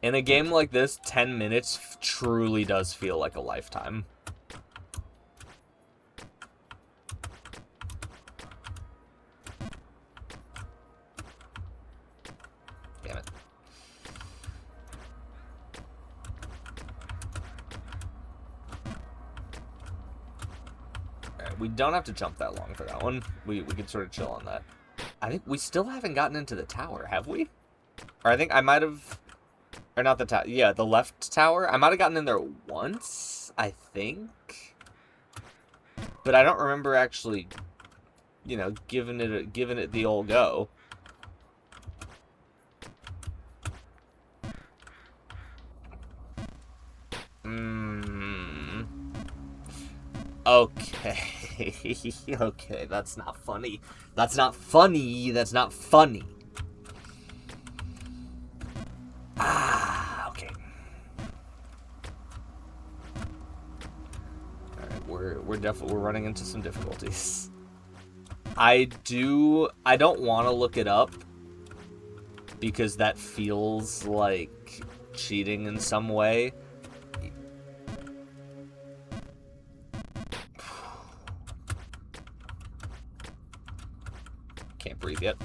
In a game like this, 10 minutes truly does feel like a lifetime. Damn it. Alright, we don't have to jump that long for that one. We could sort of chill on that. I think we still haven't gotten into the tower, have we? Or I think I might have... Or not the tower. Yeah, the left tower. I might have gotten in there once, I think. But I don't remember actually, you know, giving it the old go. Okay. Okay, that's not funny. That's not funny. That's not funny. Okay. Alright, we're running into some difficulties. I don't want to look it up because that feels like cheating in some way. Can't breathe yet.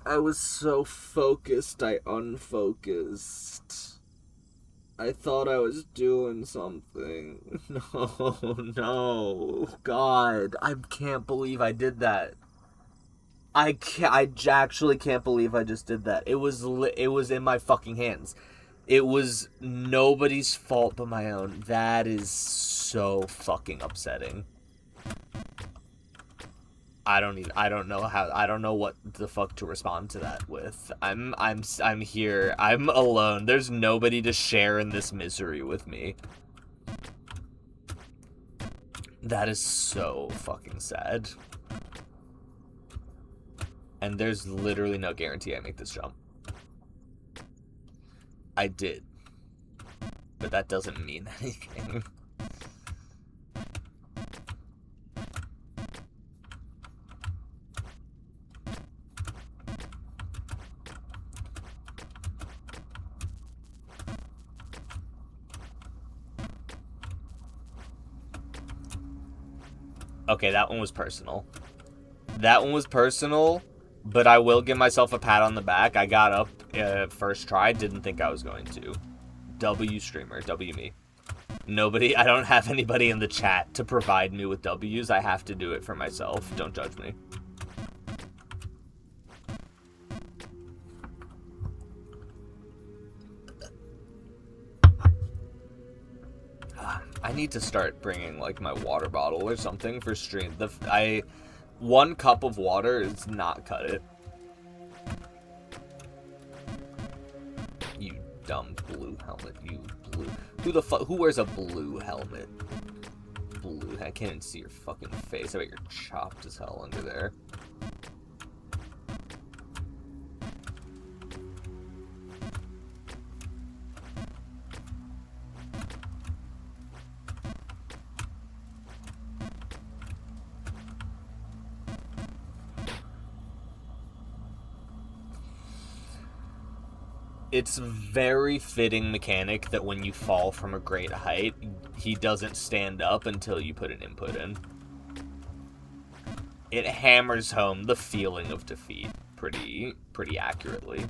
I was so focused, I unfocused. I thought I was doing something. No. God, I can't believe I did that. I actually can't believe I just did that. It was in my fucking hands. It was nobody's fault but my own. That is so fucking upsetting. I don't know what the fuck to respond to that with. I'm here. I'm alone. There's nobody to share in this misery with me. That is so fucking sad. And there's literally no guarantee I make this jump. I did. But that doesn't mean anything. Okay, that one was personal. That one was personal, but I will give myself a pat on the back. I got up first try, didn't think I was going to. W streamer, W me. Nobody, I don't have anybody in the chat to provide me with W's. I have to do it for myself. Don't judge me. I need to start bringing, like, my water bottle or something for stream. 1 cup of water is not cut it. You dumb blue helmet. You blue. Who wears a blue helmet? Blue. I can't even see your fucking face. I bet you're chopped as hell under there. It's very fitting mechanic that when you fall from a great height, he doesn't stand up until you put an input in. It hammers home the feeling of defeat pretty accurately.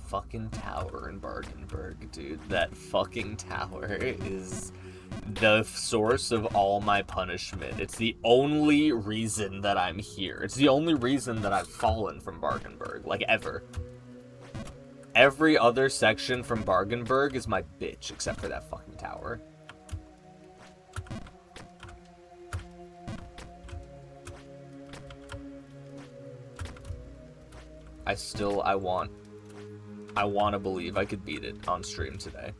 Fucking tower in Bargenberg, dude. That fucking tower is the source of all my punishment. It's the only reason that I'm here. It's the only reason that I've fallen from Bargenberg, like, ever. Every other section from Bargenberg is my bitch, except for that fucking tower. I want to believe I could beat it on stream today.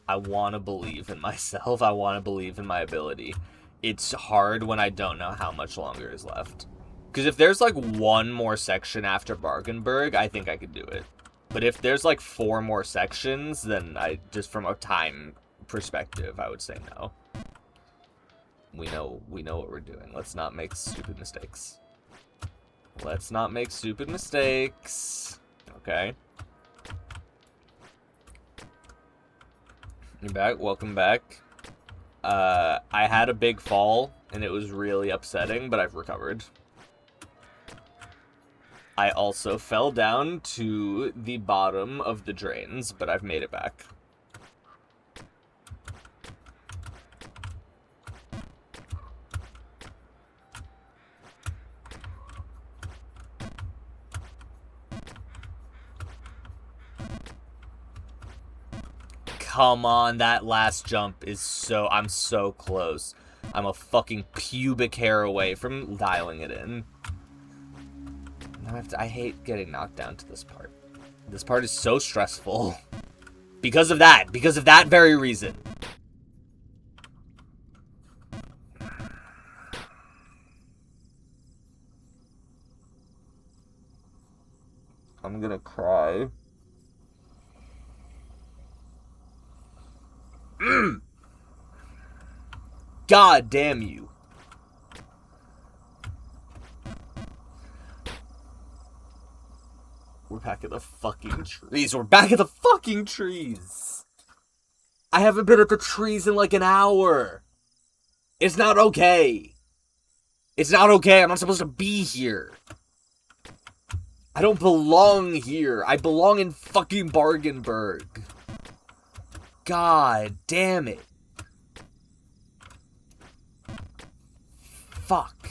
I want to believe in myself. I want to believe in my ability. It's hard when I don't know how much longer is left. Because if there's like one more section after Bargenberg, I think I could do it. But if there's like 4 more sections, then just from a time perspective, I would say no. We know what we're doing. Let's not make stupid mistakes. Let's not make stupid mistakes. Okay. You're back. Welcome back. I had a big fall, and it was really upsetting, but I've recovered. I also fell down to the bottom of the drains, but I've made it back. Come on, that last jump is so... I'm so close. I'm a fucking pubic hair away from dialing it in. Now I hate getting knocked down to this part. This part is so stressful. Because of that very reason. I'm gonna cry. God damn you. We're back at the fucking trees. We're back at the fucking trees. I haven't been at the trees in like an hour. It's not okay. It's not okay. I'm not supposed to be here. I don't belong here. I belong in fucking Bargenberg. God damn it. Fuck.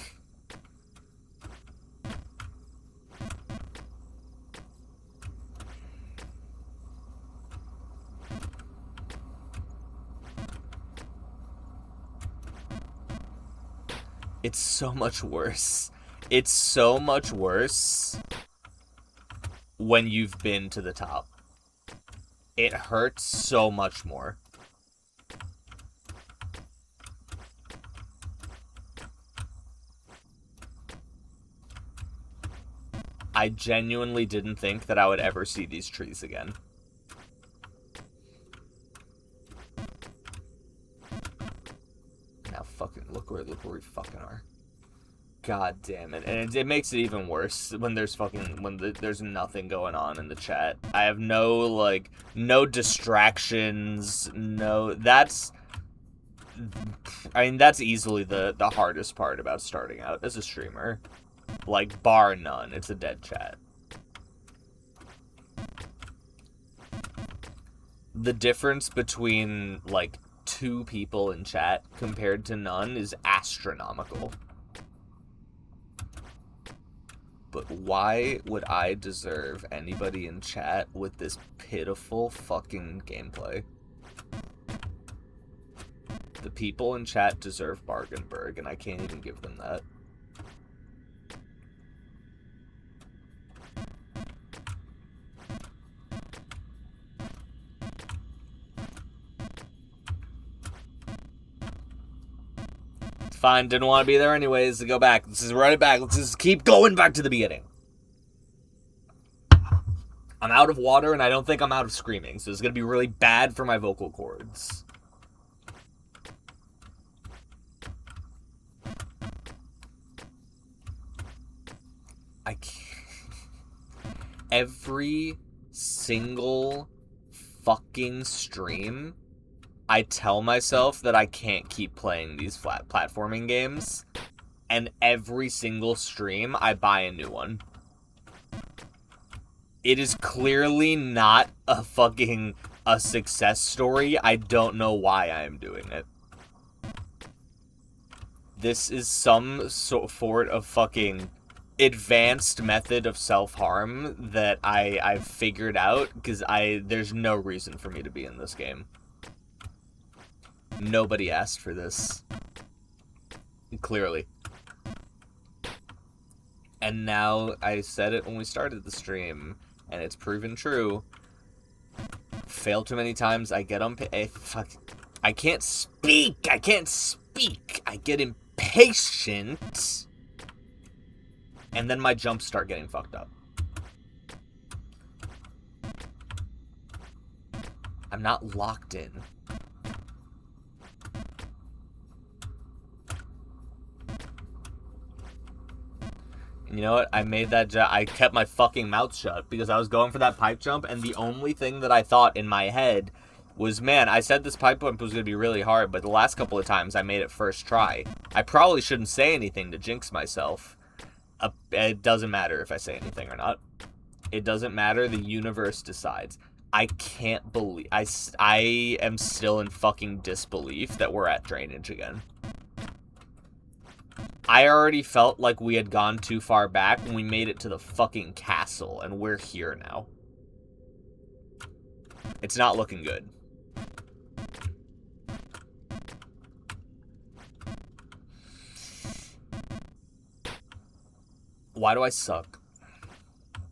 It's so much worse. It's so much worse when you've been to the top. It hurts so much more. I genuinely didn't think that I would ever see these trees again. Now fucking look where we fucking are. God damn it. And it makes it even worse when there's there's nothing going on in the chat. I have no distractions, that's easily the hardest part about starting out as a streamer. Like, bar none, it's a dead chat. The difference between, like, 2 people in chat compared to none is astronomical. But why would I deserve anybody in chat with this pitiful fucking gameplay? The people in chat deserve Bargenberg, and I can't even give them that. Fine, didn't want to be there anyways. Go back. Let's just run it back. Let's just keep going back to the beginning. I'm out of water, and I don't think I'm out of screaming, so it's going to be really bad for my vocal cords. I can't. Every single fucking stream, I tell myself that I can't keep playing these flat platforming games, and every single stream, I buy a new one. It is clearly not a success story. I don't know why I am doing it. This is some sort of fucking advanced method of self-harm that I've figured out, because there's no reason for me to be in this game. Nobody asked for this. Clearly. And now, I said it when we started the stream, and it's proven true. Fail too many times, I get fuck. I can't speak! I can't speak! I get impatient, and then my jumps start getting fucked up. I'm not locked in. You know what? I made that I kept my fucking mouth shut because I was going for that pipe jump, and the only thing that I thought in my head was, man, I said this pipe jump was going to be really hard, but the last couple of times I made it first try. I probably shouldn't say anything to jinx myself. It doesn't matter if I say anything or not. It doesn't matter. The universe decides. I can't believe... I am still in fucking disbelief that we're at drainage again. I already felt like we had gone too far back when we made it to the fucking castle, and we're here now. It's not looking good. Why do I suck?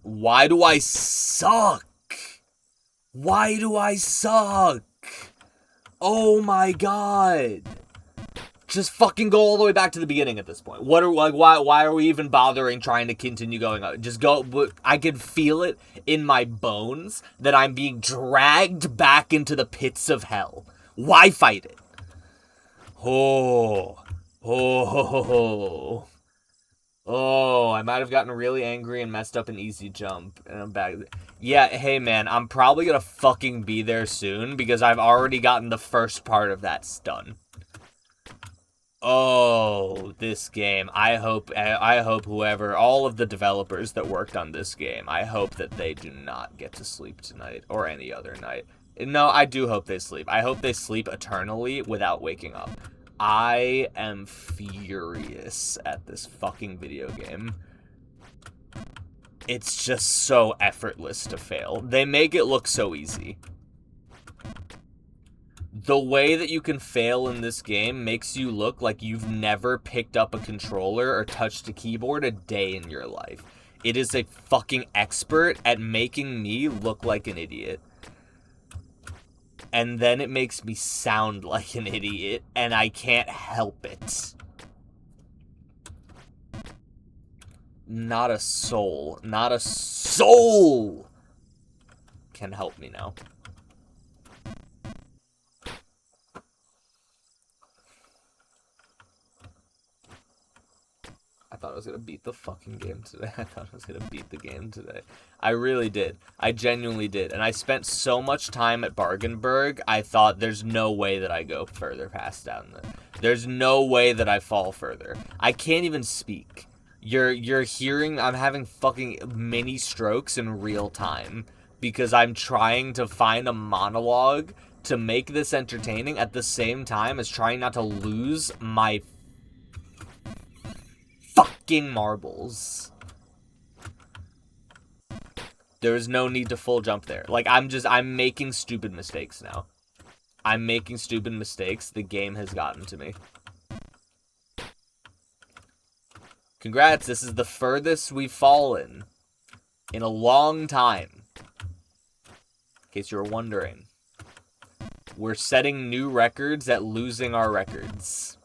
Why do I suck? Why do I suck? Oh my god. Just fucking go all the way back to the beginning at this point. What are why are we even bothering trying to continue going on? Just go. I can feel it in my bones that I'm being dragged back into the pits of hell. Why fight it? Oh, I might have gotten really angry and messed up an easy jump, and I'm back. Yeah, hey man, I'm probably gonna fucking be there soon because I've already gotten the first part of that done. Oh, this game. I hope whoever, all of the developers that worked on this game, I hope that they do not get to sleep tonight or any other night. No, I do hope they sleep. I hope they sleep eternally without waking up. I am furious at this fucking video game. It's just so effortless to fail. They make it look so easy. The way that you can fail in this game makes you look like you've never picked up a controller or touched a keyboard a day in your life. It is a fucking expert at making me look like an idiot. And then it makes me sound like an idiot, and I can't help it. Not a soul can help me now. I thought I was going to beat the fucking game today. I thought I was going to beat the game today. I really did. I genuinely did. And I spent so much time at Bargainburg, I thought there's no way that I go further past down there. There's no way that I fall further. I can't even speak. You're hearing, I'm having fucking mini strokes in real time because I'm trying to find a monologue to make this entertaining at the same time as trying not to lose my fucking marbles. There is no need to full jump there. Like, I'm making stupid mistakes now. I'm making stupid mistakes. The game has gotten to me. Congrats, this is the furthest we've fallen in a long time. In case you were wondering. We're setting new records at losing our records.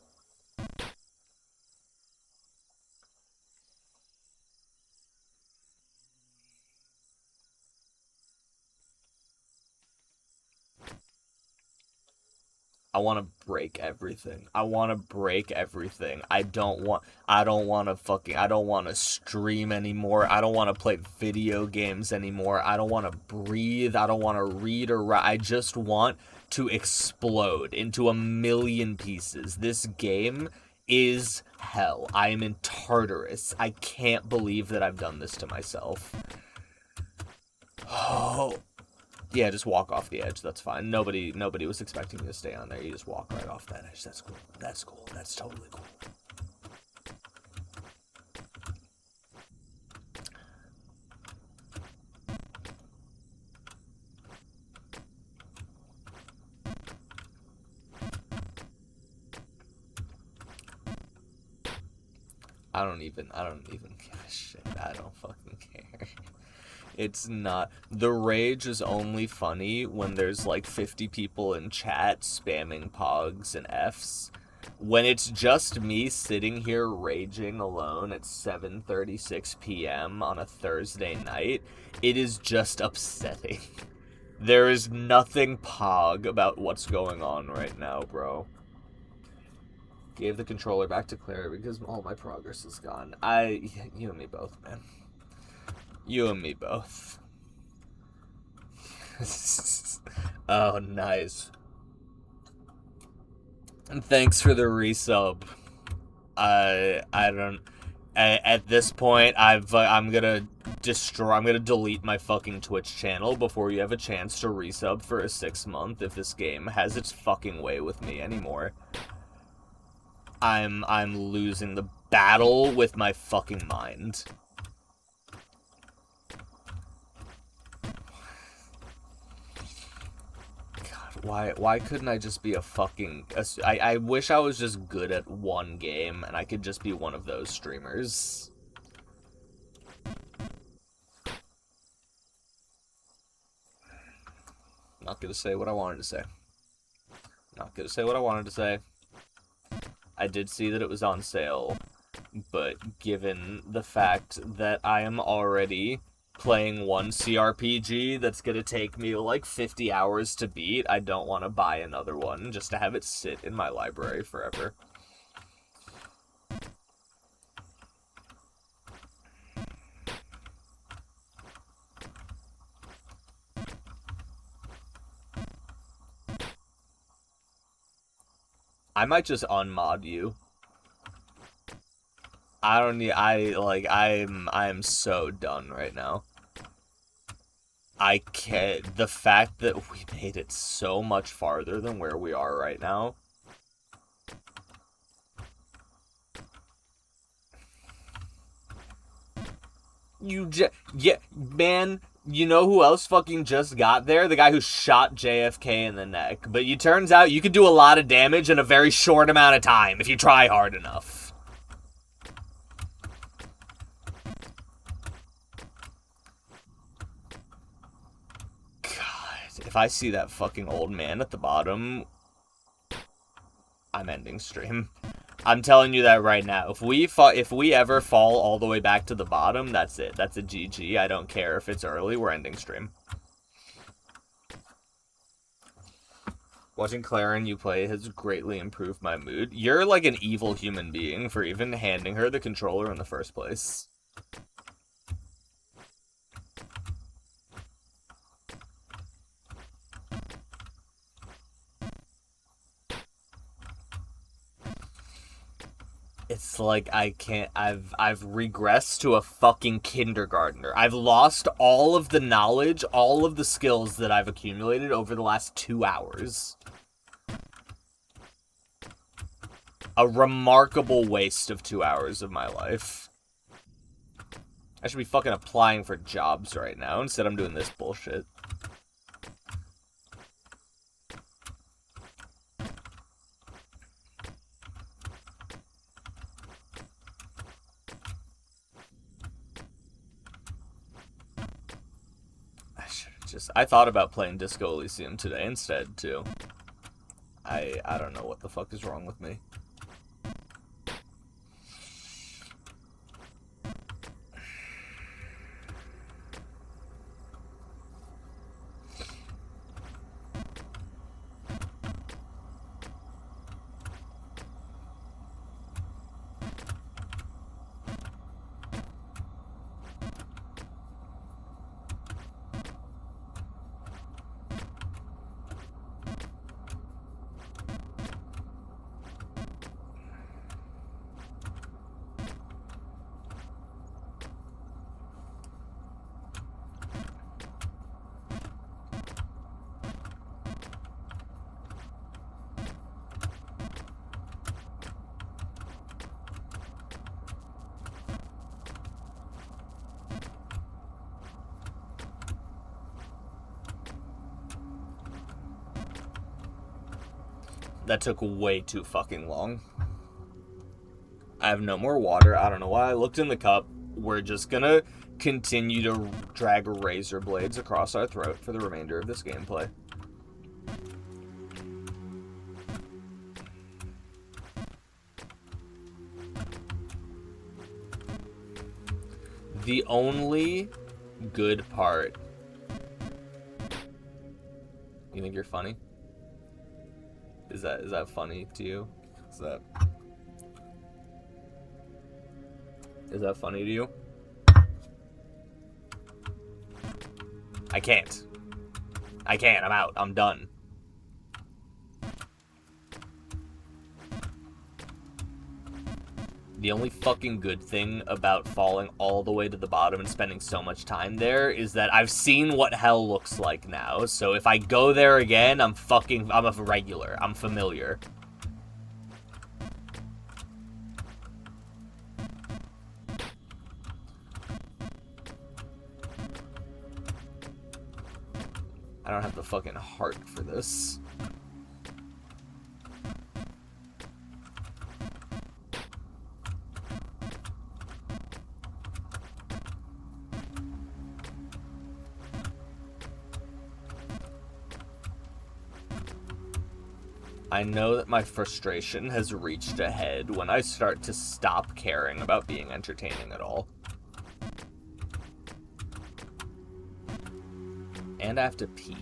I want to break everything. I want to break everything. I don't want to stream anymore. I don't want to play video games anymore. I don't want to breathe. I don't want to read or write. I just want to explode into a million pieces. This game is hell. I am in Tartarus. I can't believe that I've done this to myself. Oh. Yeah, just walk off the edge. That's fine. Nobody was expecting you to stay on there. You just walk right off that edge. That's cool. That's cool. That's totally cool. I don't even give a shit. I don't fucking care. It's not. The rage is only funny when there's like 50 people in chat spamming pogs and Fs. When it's just me sitting here raging alone at 7:36 p.m. on a Thursday night, it is just upsetting. There is nothing pog about what's going on right now, bro. Gave the controller back to Claire because all my progress is gone. You and me both, man. You and me both. Oh, nice. And thanks for the resub. I don't. At this point, I'm gonna delete my fucking Twitch channel before you have a chance to resub for a 6 month if this game has its fucking way with me anymore. I'm losing the battle with my fucking mind. Why couldn't I just be a fucking... I wish I was just good at one game, and I could just be one of those streamers. Not gonna say what I wanted to say. Not gonna say what I wanted to say. I did see that it was on sale, but given the fact that I am already playing one CRPG that's gonna take me like 50 hours to beat, I don't want to buy another one just to have it sit in my library forever. I might just unmod you. I don't need, I'm so done right now. I can't, the fact that we made it so much farther than where we are right now. Yeah, man, you know who else fucking just got there? The guy who shot JFK in the neck. But it turns out you can do a lot of damage in a very short amount of time if you try hard enough. God, if I see that fucking old man at the bottom, I'm ending stream. I'm telling you that right now. If we ever fall all the way back to the bottom, that's it. That's a GG. I don't care if it's early. We're ending stream. Watching Claire and you play has greatly improved my mood. You're like an evil human being for even handing her the controller in the first place. It's like I've regressed to a fucking kindergartner. I've lost all of the knowledge, all of the skills that I've accumulated over the last 2 hours. A remarkable waste of 2 hours of my life. I should be fucking applying for jobs right now. Instead, I'm doing this bullshit. I thought about playing Disco Elysium today instead, too. I don't know what the fuck is wrong with me. That took way too fucking long. I have no more water. I don't know why I looked in the cup. We're just gonna continue to drag razor blades across our throat for the remainder of this gameplay. The only good part... You think you're funny? Is that funny to you? Is that funny to you? I can't. I'm out. I'm done. The only fucking good thing about falling all the way to the bottom and spending so much time there is that I've seen what hell looks like now. So if I go there again, I'm a regular. I'm familiar. I don't have the fucking heart for this. I know that my frustration has reached a head when I start to stop caring about being entertaining at all. And I have to pee.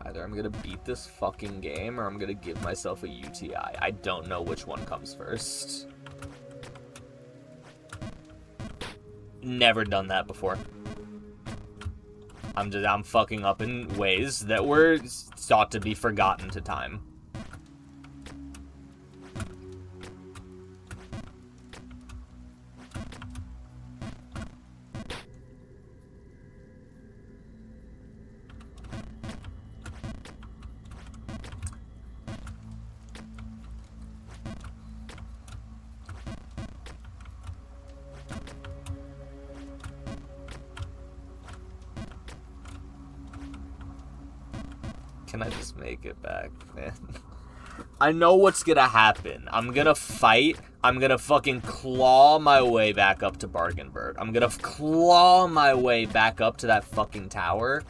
Either I'm gonna beat this fucking game or I'm gonna give myself a UTI. I don't know which one comes first. Never done that before. I'm fucking up in ways that were thought to be forgotten to time. Can I just make it back, man? I know what's gonna happen. I'm gonna fight. I'm gonna fucking claw my way back up to Bargainburg. I'm gonna claw my way back up to that fucking tower.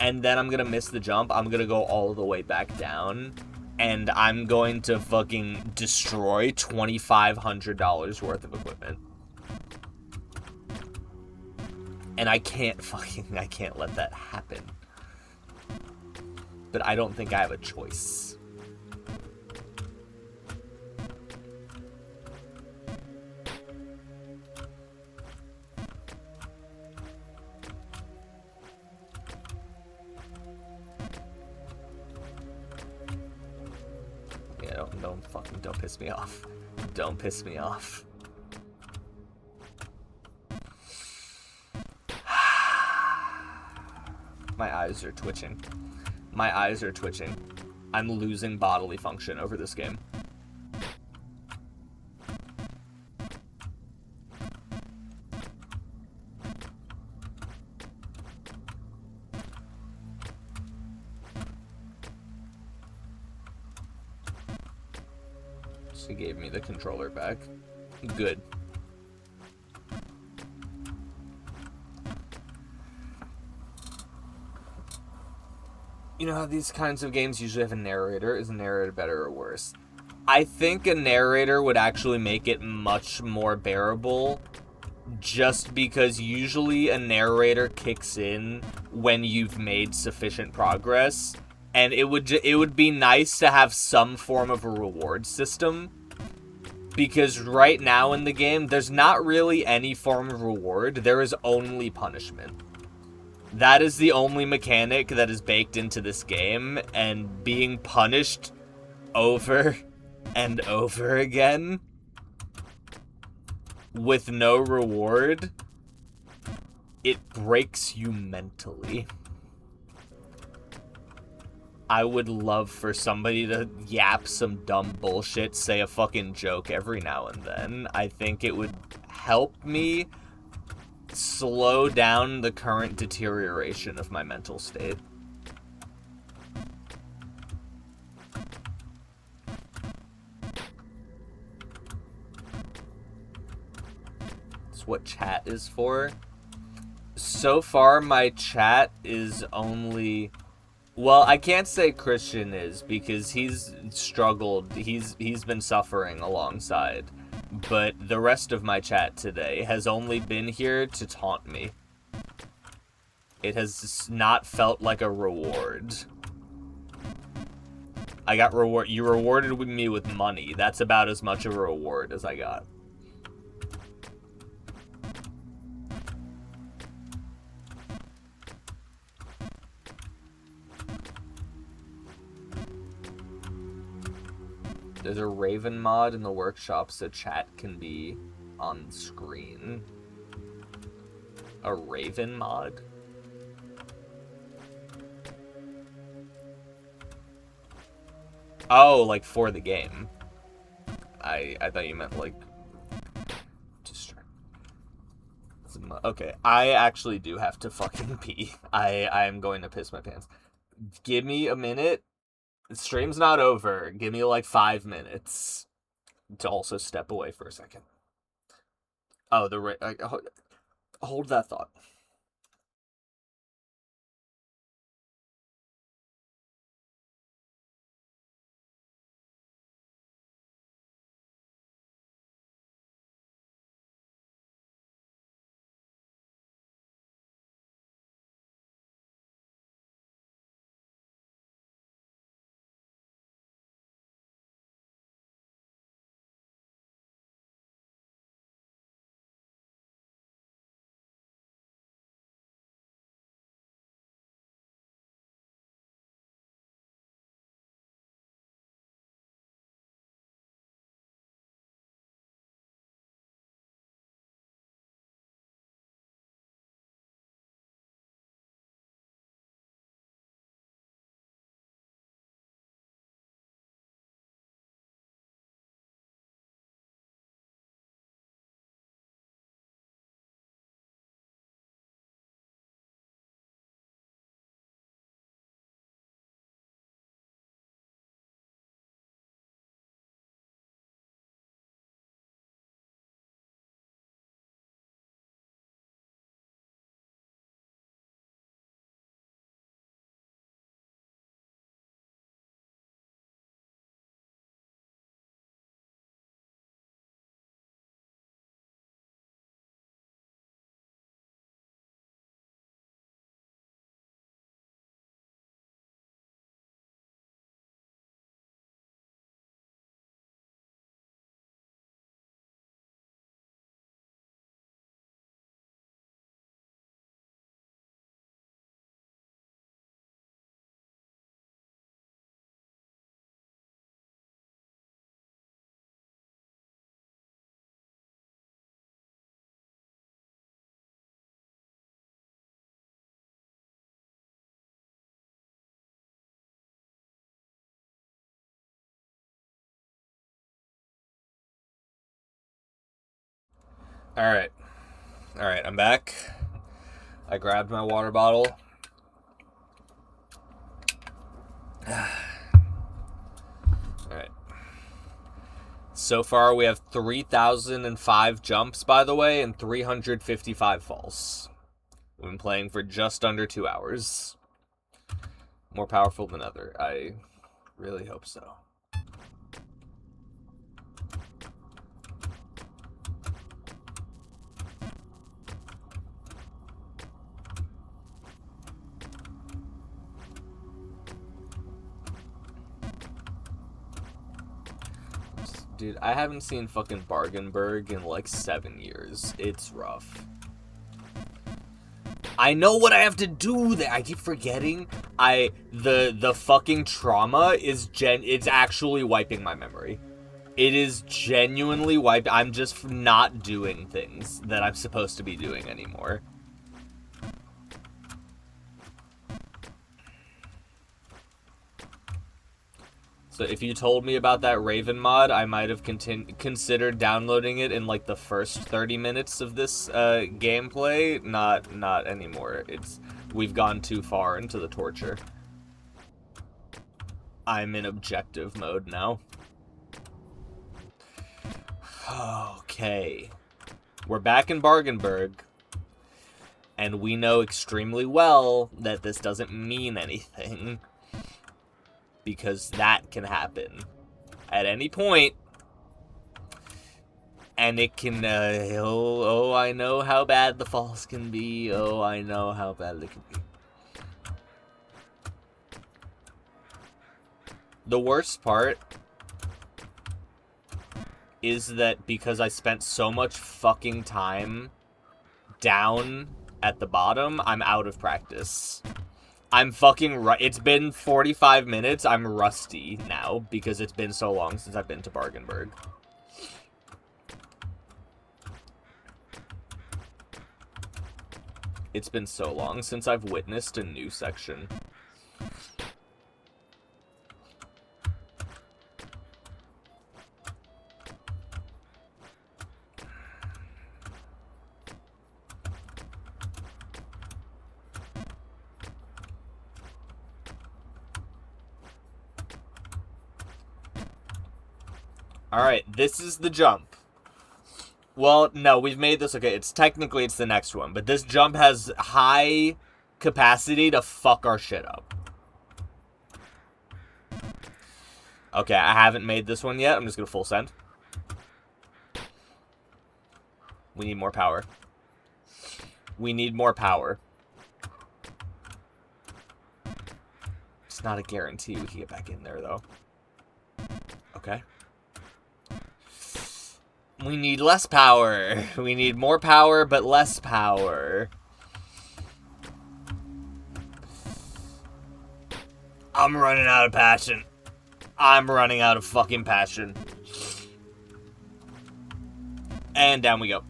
And then I'm gonna miss the jump. I'm gonna go all the way back down. And I'm going to fucking destroy $2,500 worth of equipment. And I can't let that happen. But I don't think I have a choice. Yeah, don't piss me off. Don't piss me off. My eyes are twitching. My eyes are twitching. I'm losing bodily function over this game. She gave me the controller back. Good. You know how these kinds of games usually have a narrator? Is a narrator better or worse? I think a narrator would actually make it much more bearable, just because usually a narrator kicks in when you've made sufficient progress, and it would be nice to have some form of a reward system, because right now in the game, there's not really any form of reward, there is only punishment. That is the only mechanic that is baked into this game, and being punished over and over again with no reward, it breaks you mentally. I would love for somebody to yap some dumb bullshit, say a fucking joke every now and then. I think it would help me slow down the current deterioration of my mental state. That's what chat is for. So far, my chat is only... Well, I can't say Christian is, because he's struggled. He's been suffering alongside. But the rest of my chat today has only been here to taunt me. It has not felt like a reward. I got reward. You rewarded me with money. That's about as much of a reward as I got. There's a Raven mod in the workshop so chat can be on screen. A Raven mod? Oh, like for the game. I thought you meant like... Okay, I actually do have to fucking pee. I am going to piss my pants. Give me a minute. The stream's not over. Give me like 5 minutes to also step away for a second. Oh, hold that thought. Alright, I'm back. I grabbed my water bottle. Alright. So far, we have 3,005 jumps, by the way, and 355 falls. We've been playing for just under 2 hours. More powerful than ever. I really hope so. Dude, I haven't seen fucking Bargainburg in like 7 years. It's rough. I know what I have to do there. I keep forgetting. The fucking trauma is it's actually wiping my memory. It is genuinely wiped. I'm just not doing things that I'm supposed to be doing anymore. So if you told me about that Raven mod, I might have considered downloading it in like the first 30 minutes of this gameplay. Not anymore. We've gone too far into the torture. I'm in objective mode now. Okay. We're back in Bargenberg. And we know extremely well that this doesn't mean anything. Because that can happen at any point. And it can, oh, I know how bad the falls can be. Oh, I know how bad they can be. The worst part is that because I spent so much fucking time down at the bottom, I'm out of practice. I'm fucking it's been 45 minutes. I'm rusty now because it's been so long since I've been to Bargenberg. It's been so long since I've witnessed a new section. Alright, this is the jump. Well, no, we've made this, okay, it's the next one, but this jump has high capacity to fuck our shit up. Okay, I haven't made this one yet, I'm just gonna full send. We need more power. We need more power. It's not a guarantee we can get back in there, though. Okay. We need less power. We need more power, but less power. I'm running out of passion. I'm running out of fucking passion. And down we go.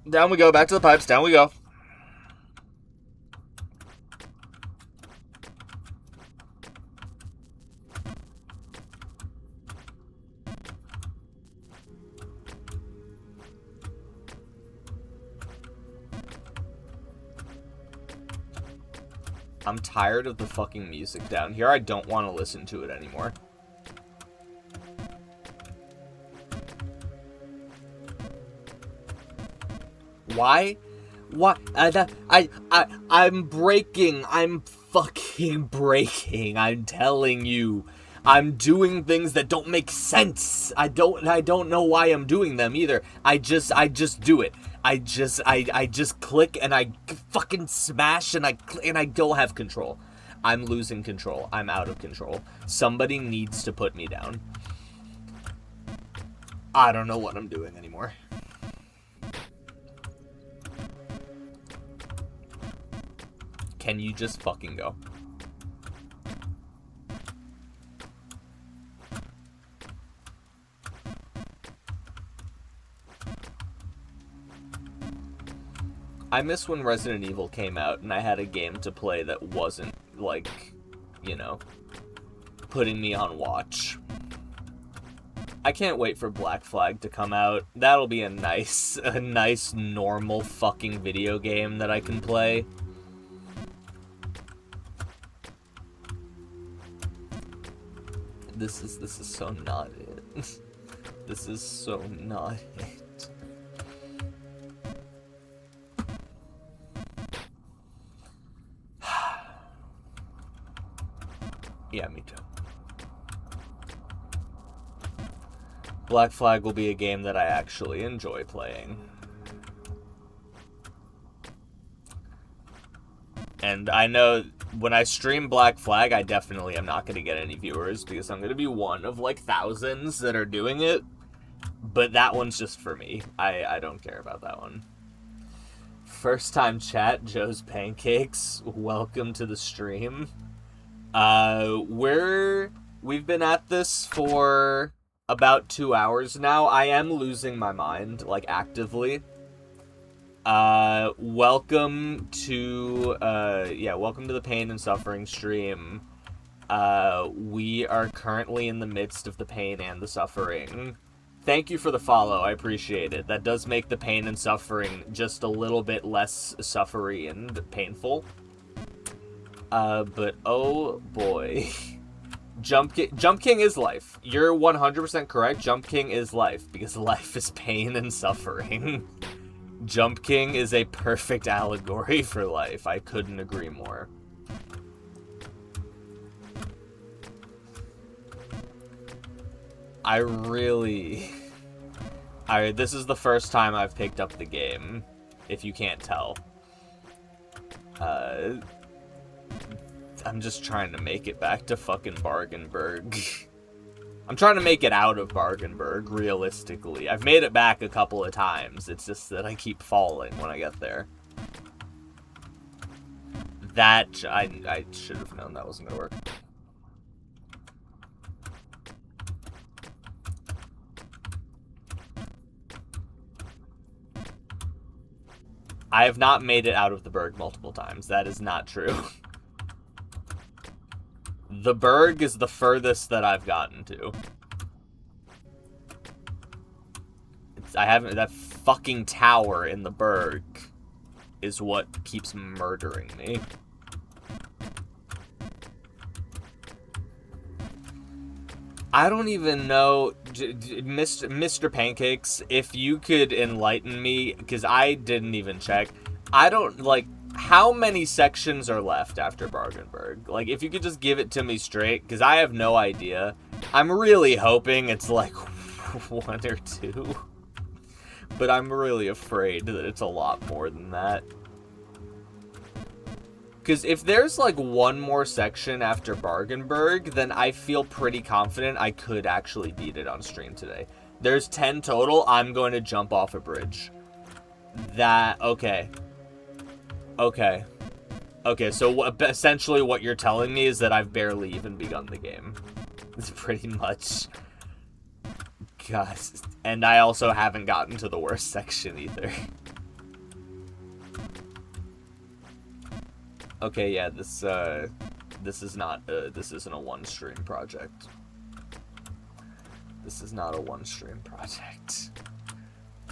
Down we go. Back to the pipes. Down we go. I'm tired of the fucking music down here. I don't want to listen to it anymore. Why? What? I'm breaking. I'm fucking breaking. I'm telling you. I'm doing things that don't make sense. I don't know why I'm doing them either. I just do it. I just click and I fucking smash and I don't have control. I'm losing control. I'm out of control. Somebody needs to put me down. I don't know what I'm doing anymore. Can you just fucking go? I miss when Resident Evil came out and I had a game to play that wasn't, like, you know, putting me on watch. I can't wait for Black Flag to come out. That'll be a nice normal fucking video game that I can play. This is so not it. This is so not it. Yeah, me too. Black Flag will be a game that I actually enjoy playing. And I know when I stream Black Flag, I definitely am not going to get any viewers because I'm going to be one of like thousands that are doing it. But that one's just for me. I don't care about that one. First time chat, Joe's Pancakes. Welcome to the stream. We've been at this for about 2 hours now. I am losing my mind, like, actively. Welcome to the Pain and Suffering stream. We are currently in the midst of the pain and the suffering. Thank you for the follow. I appreciate it. That does make the pain and suffering just a little bit less suffery and painful. But oh boy. Jump King is life. You're 100% correct. Jump King is life, because life is pain and suffering. Jump King is a perfect allegory for life. I couldn't agree more. This is the first time I've picked up the game, if you can't tell. I'm just trying to make it back to fucking Bargenberg. I'm trying to make it out of Bargenberg, realistically. I've made it back a couple of times. It's just that I keep falling when I get there. That, I should have known that wasn't gonna work. I have not made it out of the Berg multiple times. That is not true. The Berg is the furthest that I've gotten to. That fucking tower in the Berg is what keeps murdering me. I don't even know, Mr. Pancakes, if you could enlighten me, because I didn't even check. I don't, like, how many sections are left after Bargenberg? Like, if you could just give it to me straight, because I have no idea. I'm really hoping it's, like, 1 or 2. But I'm really afraid that it's a lot more than that. Because if there's, like, 1 more section after Bargenberg, then I feel pretty confident I could actually beat it on stream today. There's 10 total. I'm going to jump off a bridge. Okay. Okay, so essentially what you're telling me is that I've barely even begun the game. It's pretty much. God. And I also haven't gotten to the worst section either. Okay, yeah, this isn't a one-stream project. This is not a one-stream project.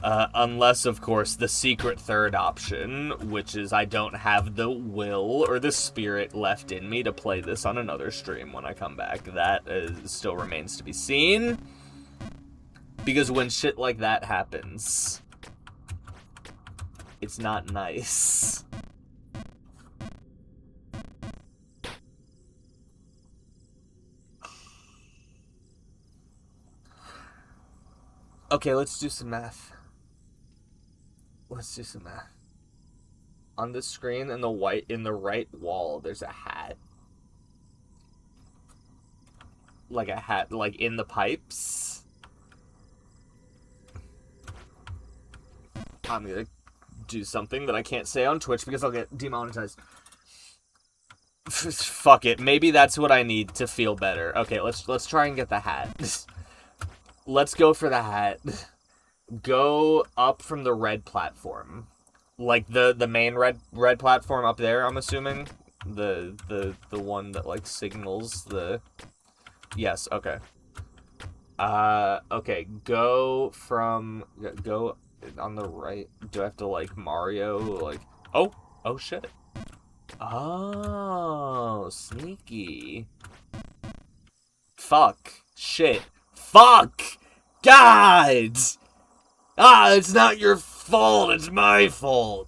Unless, of course, the secret third option, which is I don't have the will or the spirit left in me to play this on another stream when I come back. That still remains to be seen. Because when shit like that happens, it's not nice. Okay, let's do some math. Let's do some math. On the screen in the right wall, there's a hat. Like a hat, like in the pipes. I'm gonna do something that I can't say on Twitch because I'll get demonetized. Fuck it. Maybe that's what I need to feel better. Okay, let's try and get the hat. Let's go for the hat. Go up from the red platform. Like the main red platform up there, I'm assuming. The one that like signals the. Yes, okay. Okay, go on the right. Do I have to like Mario like oh shit. Oh, sneaky. Fuck. Shit. Fuck! God! It's not your fault, it's my fault.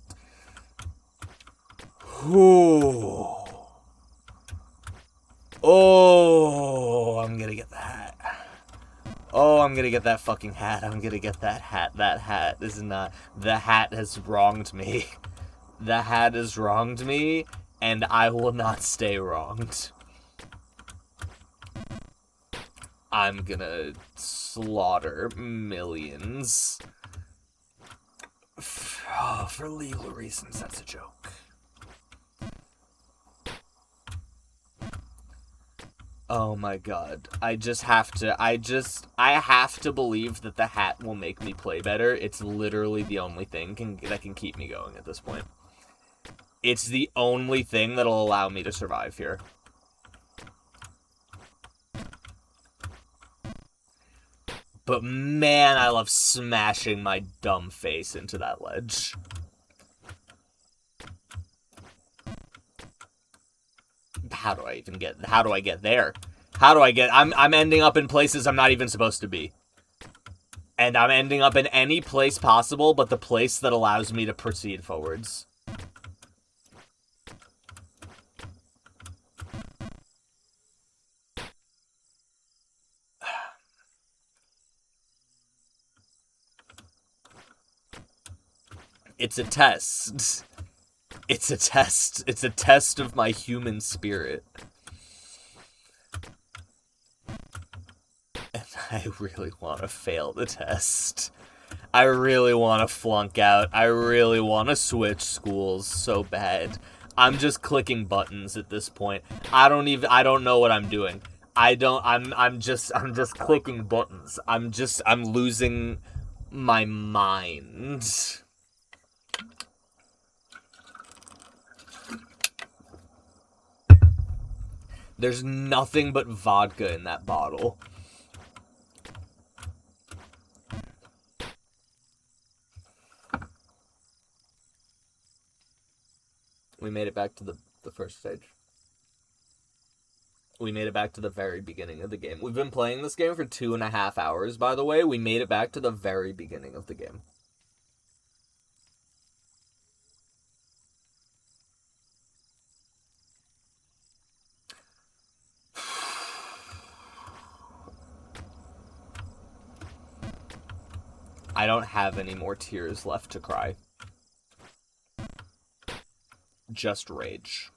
Ooh. Oh, I'm gonna get the hat. Oh, I'm gonna get that fucking hat. I'm gonna get that hat. That hat is not... The hat has wronged me. The hat has wronged me, and I will not stay wronged. I'm gonna slaughter millions. Oh, for legal reasons, that's a joke. Oh my god. I have to believe that the hat will make me play better. It's literally the only thing that can keep me going at this point. It's the only thing that'll allow me to survive here. But man, I love smashing my dumb face into that ledge. How do I get there? I'm ending up in places I'm not even supposed to be. And I'm ending up in any place possible but the place that allows me to proceed forwards. It's a test. It's a test. It's a test of my human spirit. And I really want to fail the test. I really want to flunk out. I really want to switch schools so bad. I'm just clicking buttons at this point. I don't know what I'm doing. I'm just clicking buttons. I'm losing my mind. There's nothing but vodka in that bottle. We made it back to the first stage. We made it back to the very beginning of the game. We've been playing this game for 2.5 hours, by the way. We made it back to the very beginning of the game. I don't have any more tears left to cry. Just rage.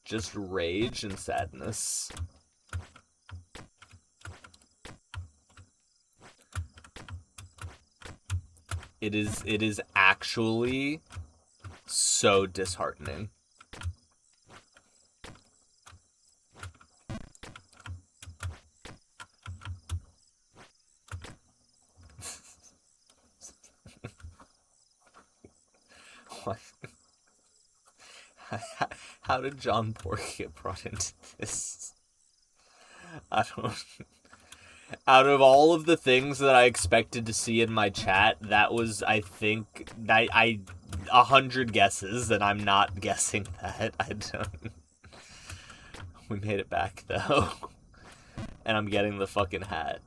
Just rage and sadness. It is actually so disheartening. What? How did John Pork get brought into this? I don't... Out of all of the things that I expected to see in my chat, that was, I think, 100 guesses, and I'm not guessing that. I don't... We made it back, though. And I'm getting the fucking hat.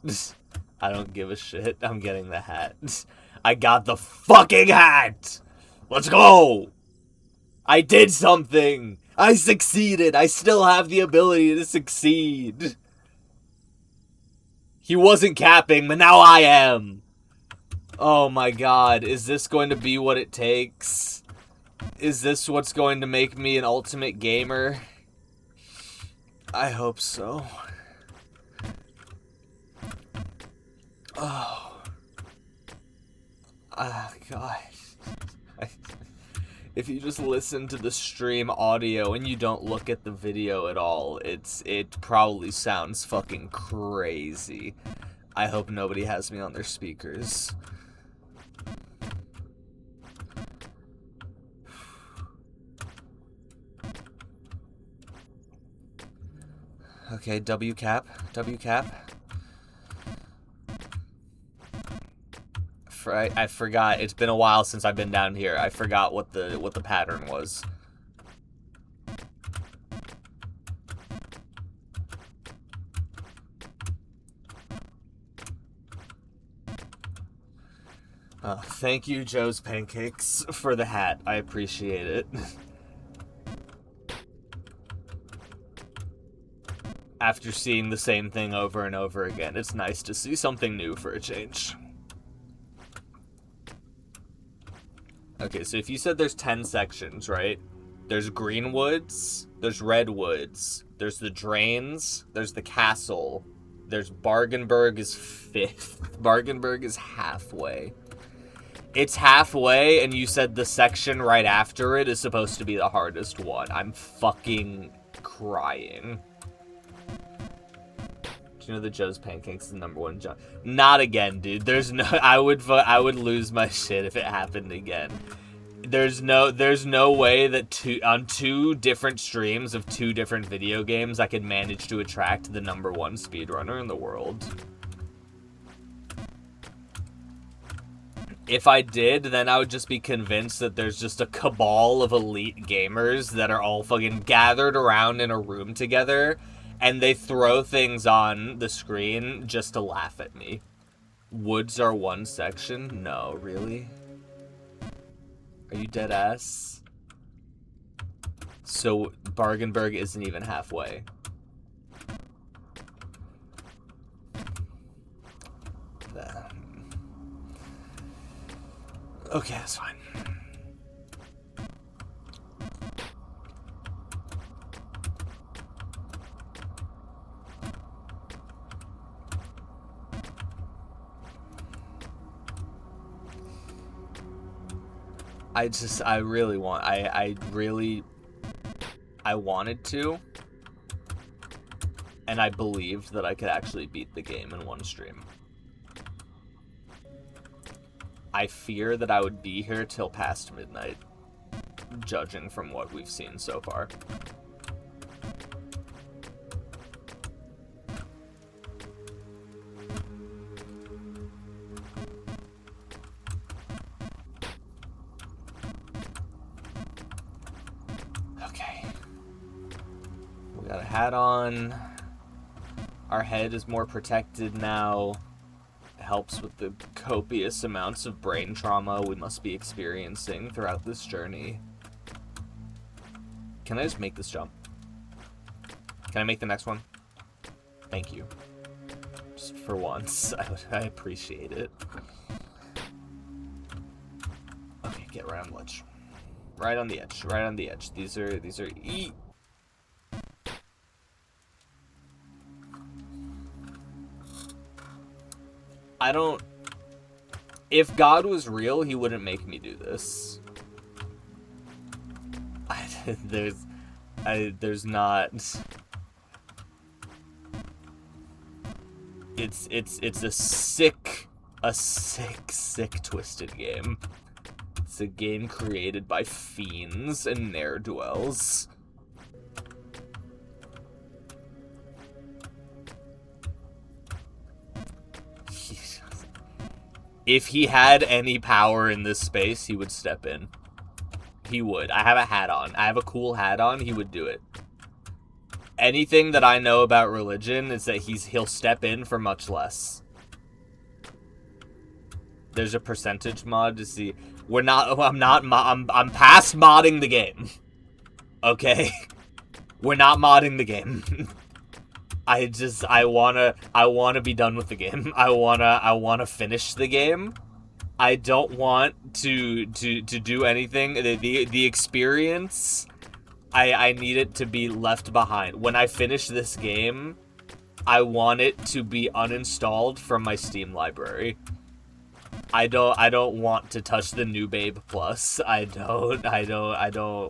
I don't give a shit. I'm getting the hat. I got the fucking hat! Let's go! I did something! I succeeded! I still have the ability to succeed! He wasn't capping, but now I am! Oh my god, is this going to be what it takes? Is this what's going to make me an ultimate gamer? I hope so. Oh. Ah, god. If you just listen to the stream audio and you don't look at the video at all, it probably sounds fucking crazy. I hope nobody has me on their speakers. Okay, W cap. I forgot. It's been a while since I've been down here. I forgot what the pattern was. Thank you, Joe's Pancakes, for the hat. I appreciate it. After seeing the same thing over and over again, it's nice to see something new for a change. Okay, so if you said there's 10 sections, right? There's Greenwoods, there's Redwoods, there's the Drains, there's the Castle, there's Bargenberg is 5th. Bargenberg is halfway. It's halfway, and you said the section right after it is supposed to be the hardest one. I'm fucking crying. Do you know that Joe's Pancakes is the #1 job? Not again, dude. There's no... I would lose my shit if it happened again. There's no way that on two different streams of 2 different video games I could manage to attract the #1 speedrunner in the world. If I did, then I would just be convinced that there's just a cabal of elite gamers that are all fucking gathered around in a room together, and they throw things on the screen just to laugh at me. Woods are one section? No, really? Are you dead ass? So Bargenberg isn't even halfway. Okay, that's fine. I really want, I wanted to, and I believed that I could actually beat the game in one stream. I fear that I would be here till past midnight, judging from what we've seen so far. Okay. We got a hat on. Our head is more protected now. Helps with the copious amounts of brain trauma we must be experiencing throughout this journey. Can I just make this jump? Can I make the next one? Thank you. Just for once, I appreciate it. Okay, get right on the ledge. Right on the edge, right on the edge. These are I don't... If God was real, he wouldn't make me do this. There's not... It's a sick, twisted game. It's a game created by fiends and ne'er-do-wells. If he had any power in this space, he would step in. He would. I have a hat on. I have a cool hat on. He would do it. Anything that I know about religion is that he'll step in for much less. There's a percentage mod to see. I'm past modding the game. Okay? We're not modding the game. I wanna be done with the game. I wanna finish the game. I don't want to do anything. The experience, I need it to be left behind. When I finish this game, I want it to be uninstalled from my Steam library. I don't want to touch the New Babe Plus. I don't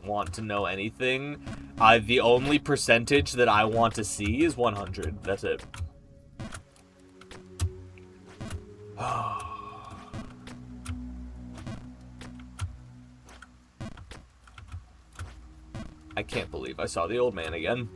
want to know anything. The only percentage that I want to see is 100. That's it. I can't believe I saw the old man again.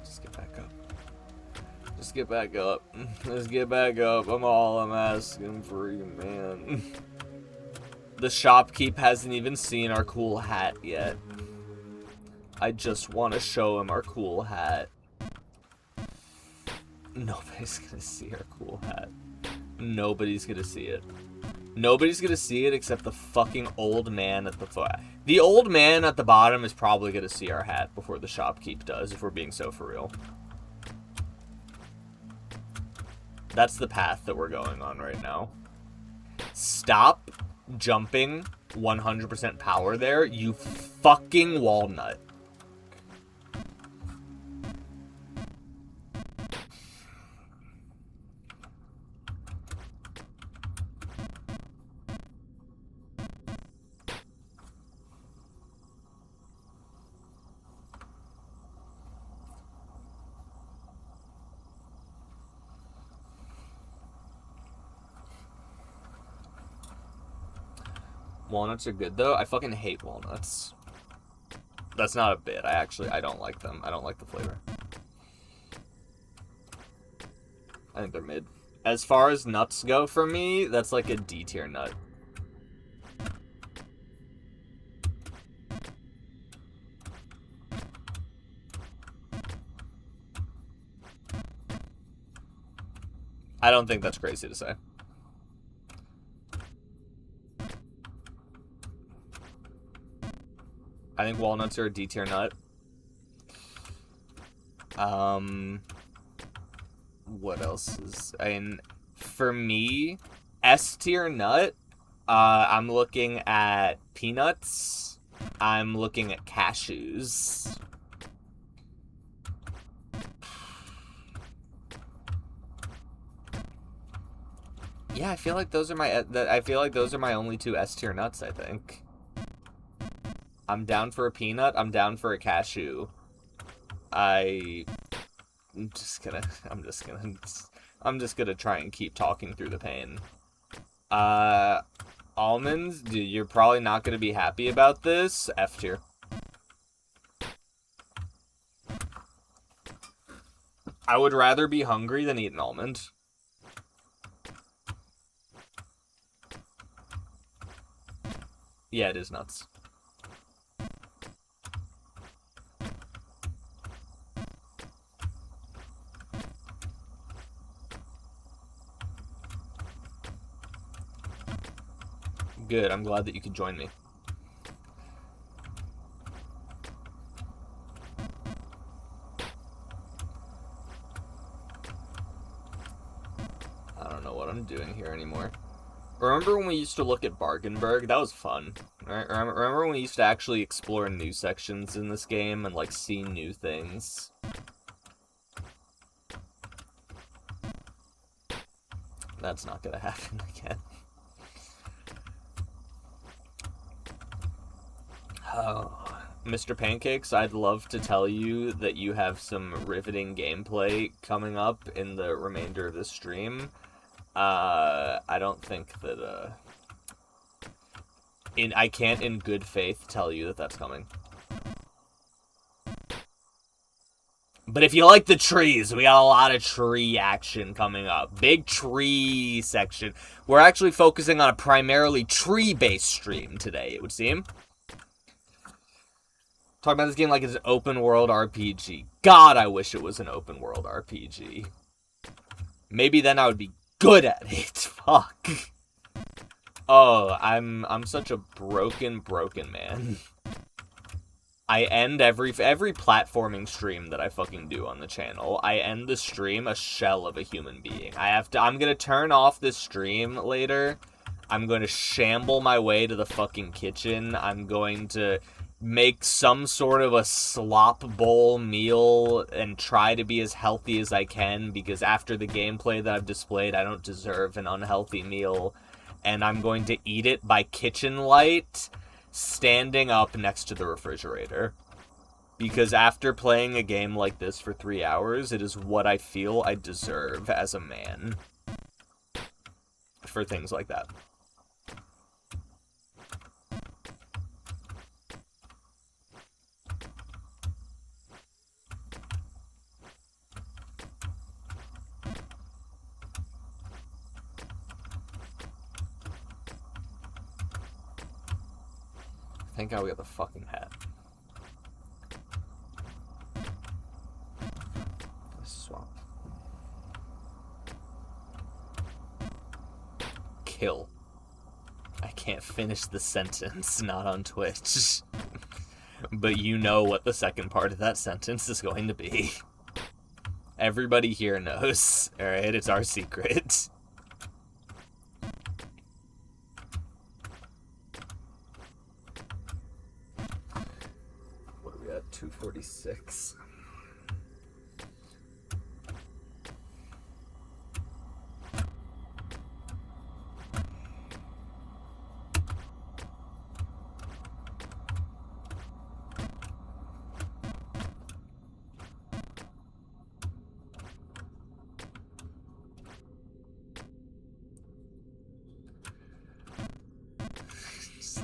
Just get back up. Let's get back up. I'm asking for you, man. The shopkeep hasn't even seen our cool hat yet. I just want to show him our cool hat. Nobody's gonna see our cool hat. Nobody's gonna see it. Nobody's gonna see it except the fucking old man at the foot. The old man at the bottom is probably gonna see our hat before the shopkeep does, if we're being so for real. That's the path that we're going on right now. Stop jumping 100% power there, you fucking walnut. Walnuts are good, though. I fucking hate walnuts. That's not a bit. I don't like them. I don't like the flavor. I think they're mid. As far as nuts go for me, that's like a D tier nut. I don't think that's crazy to say. I think walnuts are a D tier nut. What else is... I mean, for me, S tier nut, I'm looking at peanuts. I'm looking at cashews. Yeah, I feel like those are my only two S tier nuts, I think. I'm down for a peanut, I'm down for a cashew. I'm just gonna try and keep talking through the pain. Almonds, dude, you're probably not gonna be happy about this. F tier. I would rather be hungry than eat an almond. Yeah, it is nuts. Good, I'm glad that you could join me. I don't know what I'm doing here anymore. Remember when we used to look at Bargainburg? That was fun. Right? Remember when we used to actually explore new sections in this game and, like, see new things? That's not gonna happen again. Oh, Mr. Pancakes, I'd love to tell you that you have some riveting gameplay coming up in the remainder of the stream. I don't think that, I can't in good faith tell you that that's coming. But if you like the trees, we got a lot of tree action coming up. Big tree section. We're actually focusing on a primarily tree-based stream today, it would seem. Talking about this game like it's an open-world RPG. God, I wish it was an open-world RPG. Maybe then I would be good at it. Fuck. Oh, I'm such a broken man. I end every platforming stream that I fucking do on the channel. I end the stream a shell of a human being. I'm gonna turn off this stream later. I'm going to shamble my way to the fucking kitchen. I'm going to make some sort of a slop bowl meal and try to be as healthy as I can, because after the gameplay that I've displayed, I don't deserve an unhealthy meal. And I'm going to eat it by kitchen light, standing up next to the refrigerator. Because after playing a game like this for 3 hours, it is what I feel I deserve as a man for things like that. Thank God we got the fucking hat. Let's swap. Kill. I can't finish the sentence, not on Twitch. But you know what the second part of that sentence is going to be. Everybody here knows, alright? It's our secret. What are we at? 246.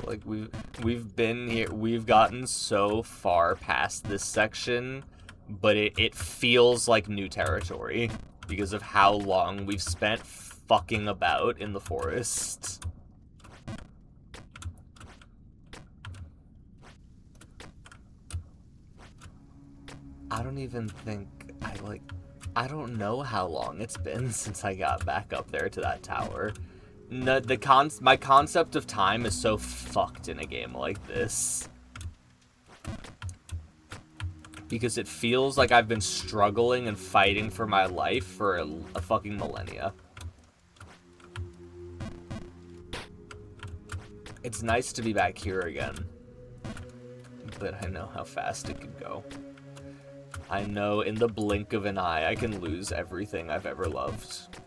Like, we've been here, we've gotten so far past this section, but it feels like new territory because of how long we've spent fucking about in the forest. I don't even think I don't know how long it's been since I got back up there to that tower. No, my concept of time is so fucked in a game like this. Because it feels like I've been struggling and fighting for my life for a fucking millennia. It's nice to be back here again. But I know how fast it can go. I know in the blink of an eye I can lose everything I've ever loved.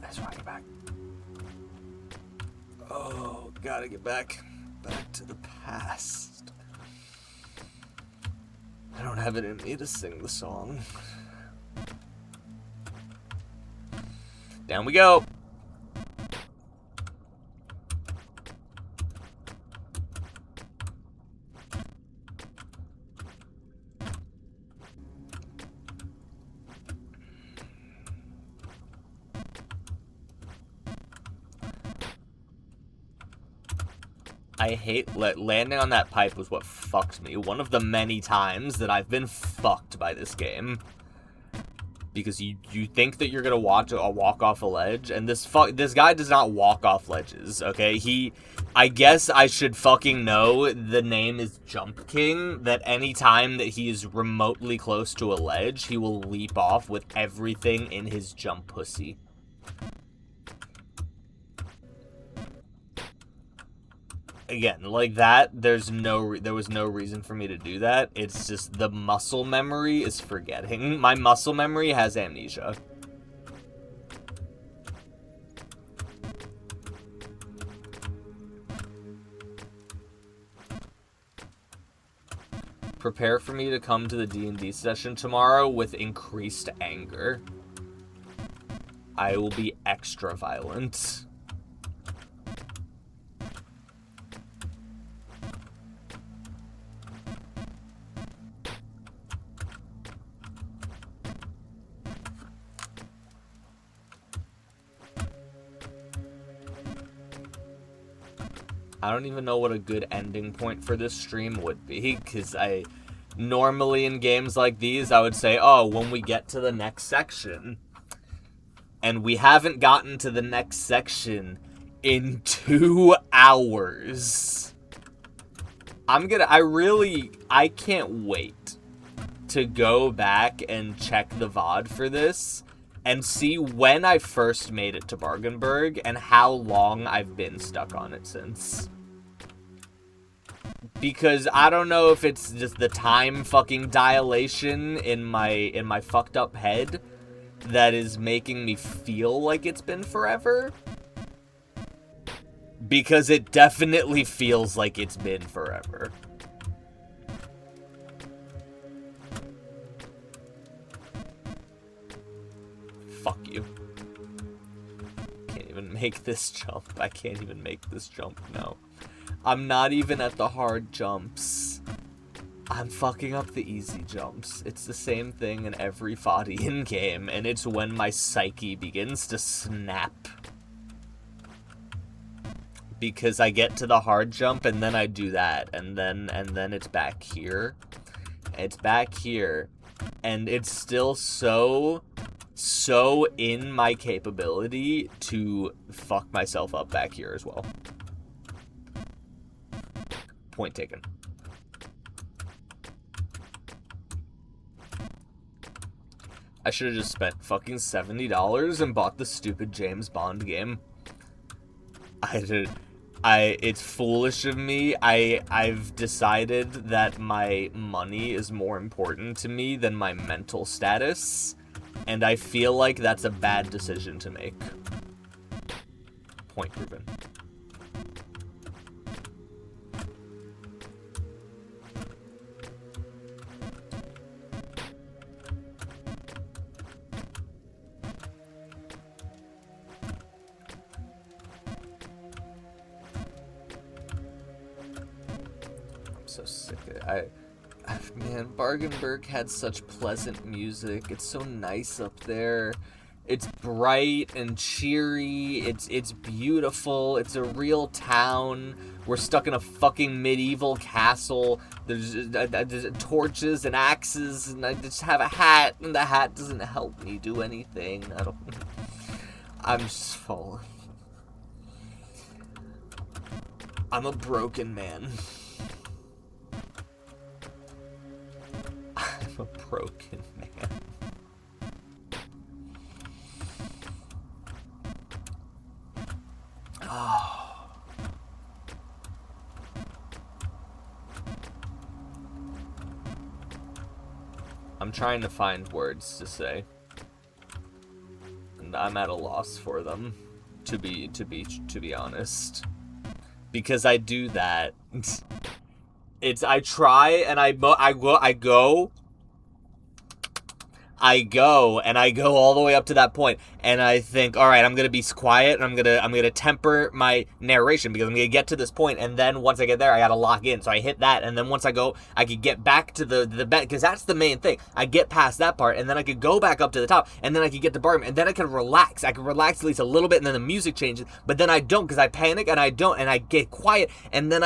That's why I get back. Oh, gotta get back to the past. I don't have it in me to sing the song. Down we go. I hate landing on that pipe was what fucked me. One of the many times that I've been fucked by this game. Because you think that you're gonna walk off a ledge, and this guy does not walk off ledges, okay? I guess I should fucking know the name is Jump King, that any time that he is remotely close to a ledge, he will leap off with everything in his jump pussy. Again, like that, there was no reason for me to do that. It's just the muscle memory is forgetting. My muscle memory has amnesia. Prepare for me to come to the D&D session tomorrow with increased anger. I will be extra violent. I don't even know what a good ending point for this stream would be, because normally in games like these, I would say, oh, when we get to the next section. And we haven't gotten to the next section in 2 hours. I can't wait to go back and check the VOD for this and see when I first made it to Bargenberg and how long I've been stuck on it since. Because I don't know if it's just the time fucking dilation in my fucked up head that is making me feel like it's been forever. Because it definitely feels like it's been forever. Fuck you. Can't even make this jump. I can't even make this jump, no. I'm not even at the hard jumps. I'm fucking up the easy jumps. It's the same thing in every Fadian game, and it's when my psyche begins to snap. Because I get to the hard jump, and then I do that, and then it's back here. It's back here, and it's still so in my capability to fuck myself up back here as well. Point taken. I should have just spent fucking $70 and bought the stupid James Bond game. It's foolish of me. I've decided that my money is more important to me than my mental status, and I feel like that's a bad decision to make. Point proven. so sick of it. Man, Bargenberg had such pleasant music. It's so nice up there. It's bright and cheery. It's beautiful. It's a real town. We're stuck in a fucking medieval castle. There's torches and axes, and I just have a hat, and the hat doesn't help me do anything. I'm just falling. I'm a broken man. I'm a broken man. Oh. I'm trying to find words to say, and I'm at a loss for them, to be honest, because I do that. I try and I go all the way up to that point, and I think, all right, I'm gonna be quiet, and I'm gonna temper my narration because I'm gonna get to this point, and then once I get there, I gotta lock in. So I hit that, and then once I go, I could get back to the bed, because that's the main thing. I get past that part, and then I could go back up to the top, and then I could get to Bargain, and then I could relax. I could relax at least a little bit, and then the music changes, but then I don't, because I panic, and I don't, and I get quiet, and then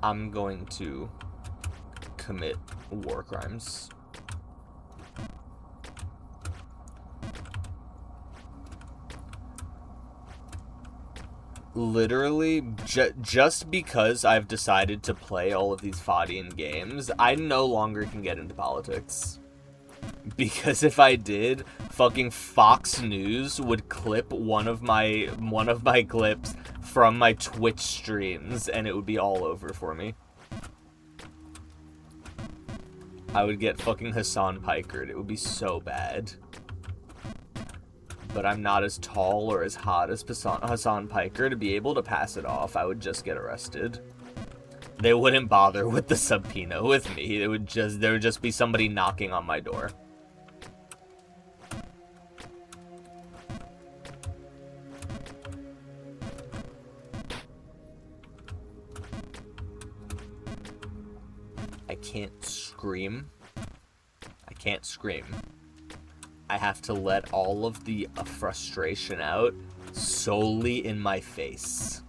I'm going to commit war crimes. Literally, just because I've decided to play all of these Fadian games, I no longer can get into politics. Because if I did, fucking Fox News would clip one of my clips from my Twitch streams, and it would be all over for me. I would get fucking Hassan Pikered. It would be so bad. But I'm not as tall or as hot as Hassan Piker to be able to pass it off. I would just get arrested. They wouldn't bother with the subpoena with me. There would just be somebody knocking on my door. I can't scream. I can't scream. I have to let all of the frustration out solely in my face.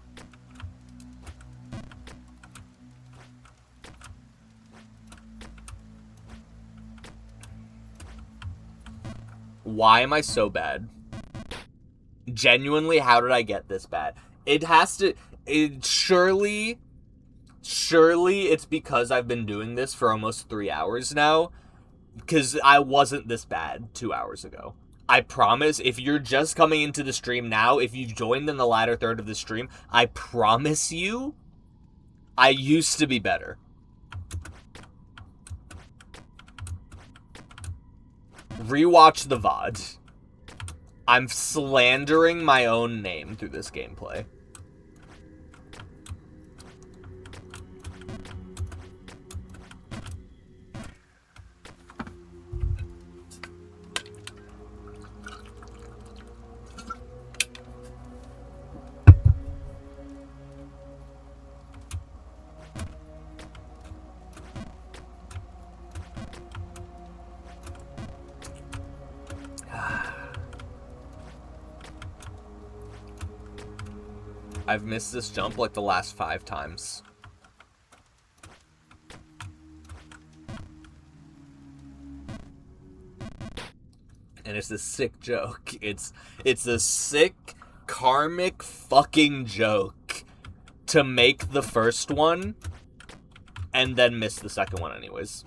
Why am I so bad? Genuinely, how did I get this bad? Surely it's because I've been doing this for almost 3 hours now. Because I wasn't this bad 2 hours ago. I promise, if you're just coming into the stream now, if you've joined in the latter third of the stream, I promise you, I used to be better. Rewatch the VOD. I'm slandering my own name through this gameplay. I've missed this jump like the last 5 times. And it's a sick joke. It's a sick, karmic fucking joke to make the first one and then miss the second one anyways.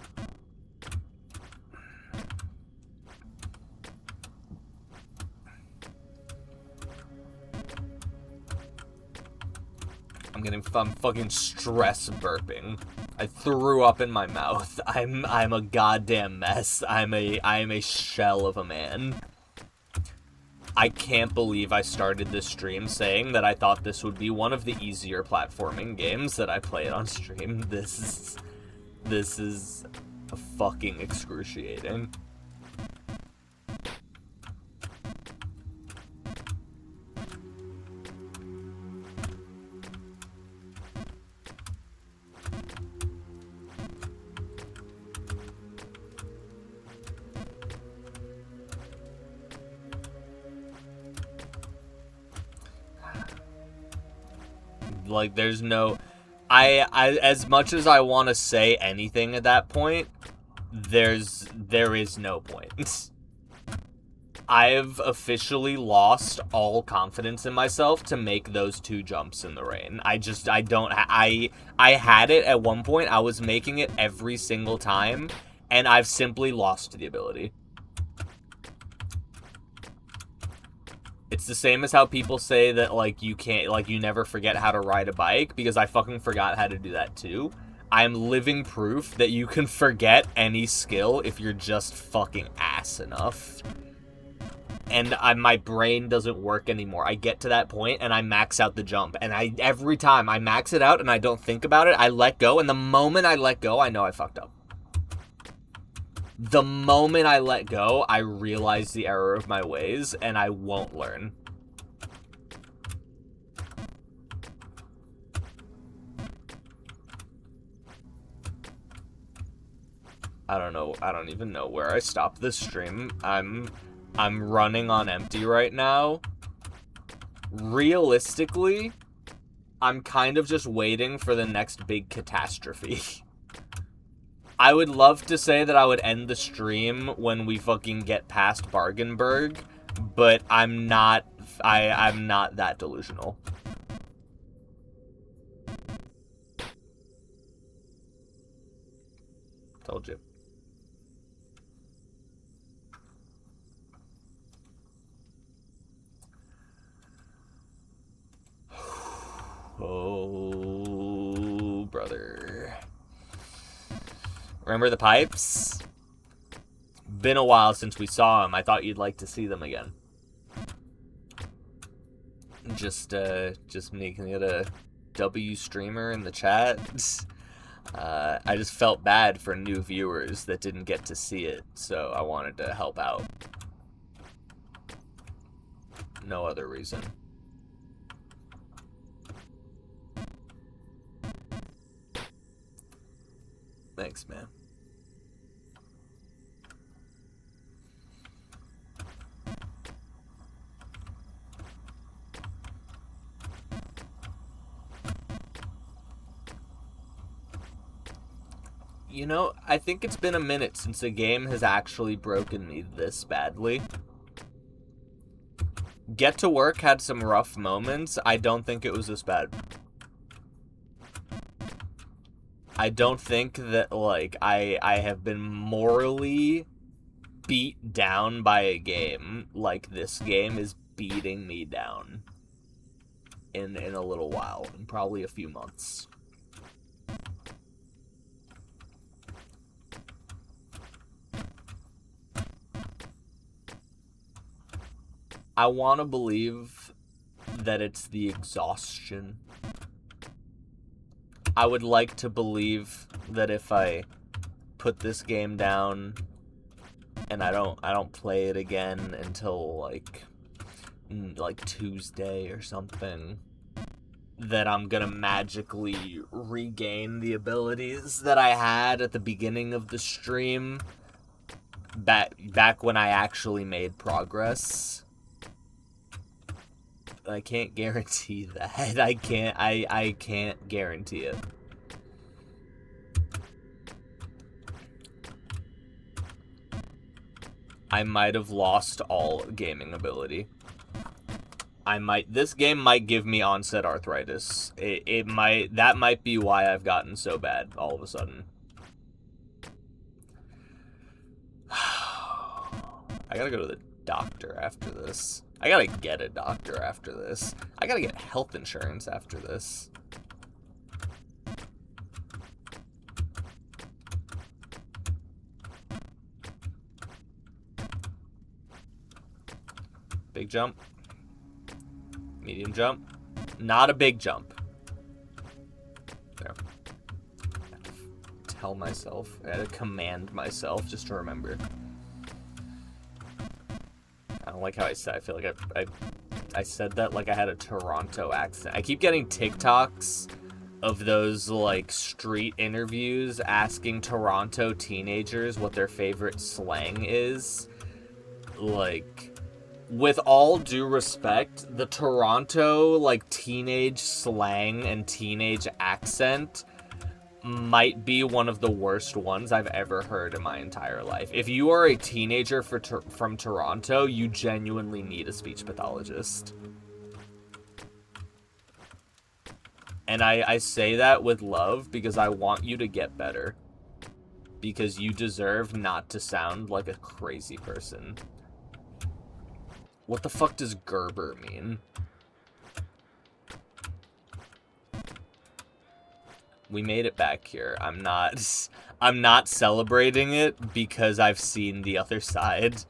I'm I'm fucking stress burping. I threw up in my mouth. I'm a goddamn mess. I am a shell of a man. I can't believe I started this stream saying that I thought this would be one of the easier platforming games that I played on stream. This is fucking excruciating. Like, there's no... I as much as I want to say anything at that point, there is no point. I've officially lost all confidence in myself to make those 2 jumps in the rain. I had it at one point. I was making it every single time, and I've simply lost the ability. It's the same as how people say that, like, you can't, like, you never forget how to ride a bike, because I fucking forgot how to do that too. I'm living proof that you can forget any skill if you're just fucking ass enough. And my brain doesn't work anymore. I get to that point and I max out the jump, and every time I max it out and I don't think about it, I let go, and the moment I let go, I know I fucked up. The moment I let go, I realize the error of my ways, and I won't learn. I don't know. I don't even know where I stopped this stream. I'm running on empty right now. Realistically, I'm kind of just waiting for the next big catastrophe. I would love to say that I would end the stream when we fucking get past Bargainburg, but I'm not. I'm not that delusional. Told you. Oh, brother. Remember the pipes? Been a while since we saw them. I thought you'd like to see them again. Just making it a W streamer in the chat. I just felt bad for new viewers that didn't get to see it, so I wanted to help out. No other reason. Thanks, man. You know, I think it's been a minute since a game has actually broken me this badly. Get to Work had some rough moments. I don't think it was this bad. I don't think that, like, I have been morally beat down by a game like this game is beating me down in a little while, in probably a few months. I want to believe that it's the exhaustion. I would like to believe that if I put this game down and I don't play it again until like Tuesday or something, that I'm gonna magically regain the abilities that I had at the beginning of the stream, back when I actually made progress. I can't guarantee that. I can't guarantee it. I might have lost all gaming ability. This game might give me onset arthritis. That might be why I've gotten so bad all of a sudden. I gotta go to the doctor after this. I gotta get a doctor after this. I gotta get health insurance after this. Big jump. Medium jump. Not a big jump. There. Tell myself. I gotta command myself just to remember. I don't like how I said. I feel like I said that like I had a Toronto accent. I keep getting TikToks of those like street interviews asking Toronto teenagers what their favorite slang is. Like, with all due respect, the Toronto like teenage slang and teenage accent might be one of the worst ones I've ever heard in my entire life. If you are a teenager from Toronto, you genuinely need a speech pathologist. And I say that with love because I want you to get better. Because you deserve not to sound like a crazy person. What the fuck does Gerber mean? We made it back here. I'm not celebrating it because I've seen the other side.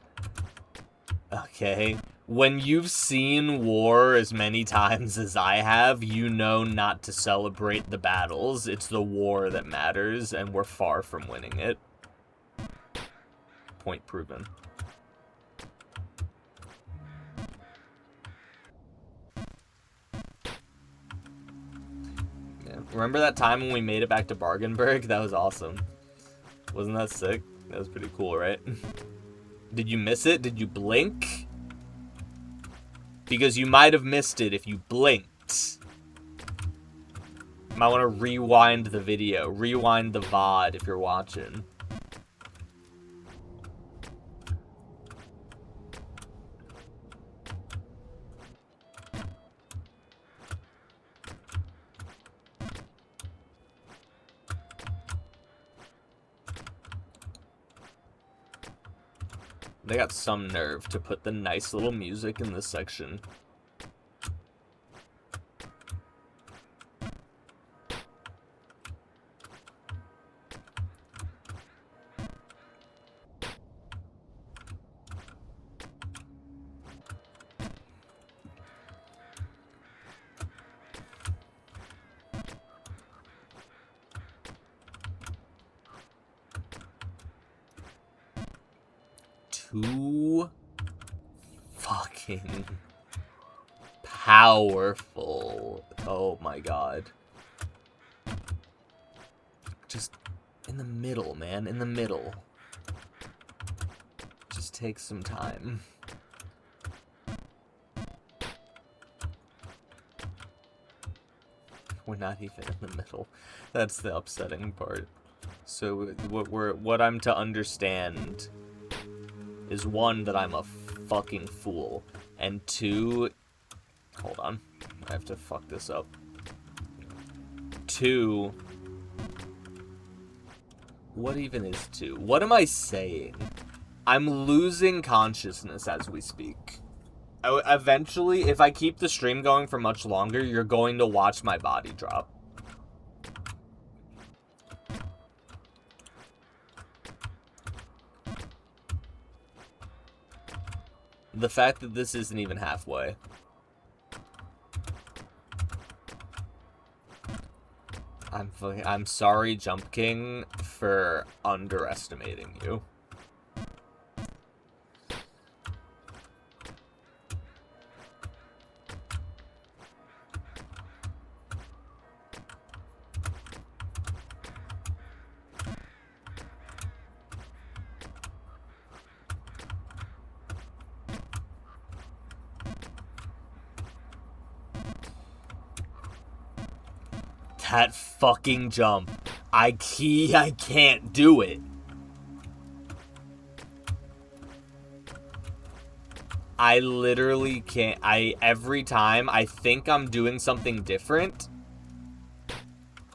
Okay. When you've seen war as many times as I have, you know not to celebrate the battles. It's the war that matters, and we're far from winning it. Point proven. Remember that time when we made it back to Bargenberg? That was awesome. Wasn't that sick? That was pretty cool, right? Did you miss it? Did you blink? Because you might have missed it if you blinked. You might want to rewind the video. Rewind the VOD if you're watching. They got some nerve to put the nice little music in this section. Too fucking powerful. Oh my god. Just in the middle, man. In the middle. Just take some time. We're not even in the middle. That's the upsetting part. So what I'm to understand is one, that I'm a fucking fool, and two, hold on, I have to fuck this up. Two, what even is two? What am I saying? I'm losing consciousness as we speak. Eventually, if I keep the stream going for much longer, you're going to watch my body drop. The fact that this isn't even halfway. I'm sorry, Jump King, for underestimating you. That fucking jump. I can't do it. I literally can't. Every time I think I'm doing something different,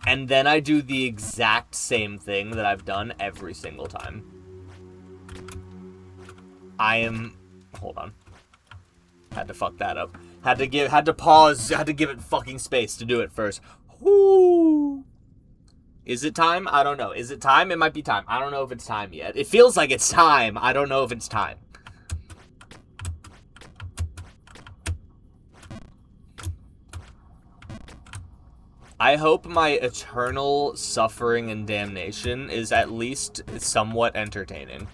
and then I do the exact same thing that I've done every single time. Hold on. Had to fuck that up. Had to pause, had to give it fucking space to do it first. Whoo! Is it time? I don't know. Is it time? It might be time. I don't know if it's time yet. It feels like it's time. I don't know if it's time. I hope my eternal suffering and damnation is at least somewhat entertaining.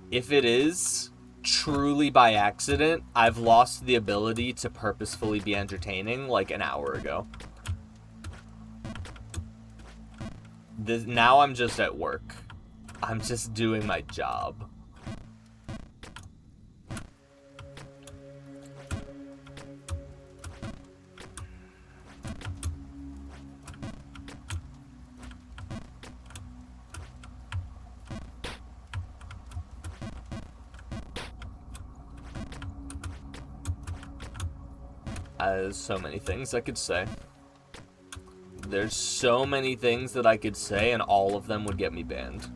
If it is truly by accident, I've lost the ability to purposefully be entertaining like an hour ago. Now I'm just at work. I'm just doing my job. There's so many things I could say. There's so many things that I could say, and all of them would get me banned.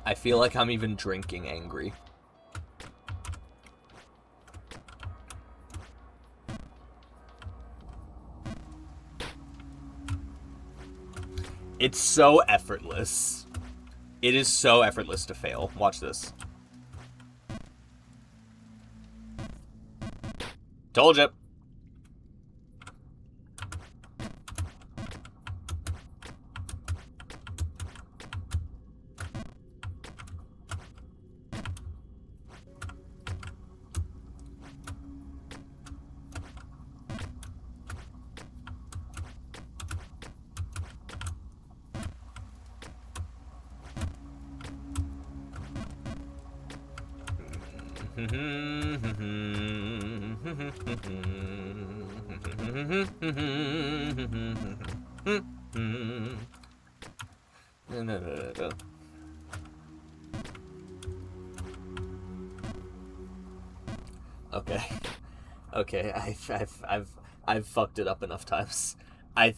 I feel like I'm even drinking angry. It's so effortless. It is so effortless to fail. Watch this. Told you. Okay, I've fucked it up enough times. I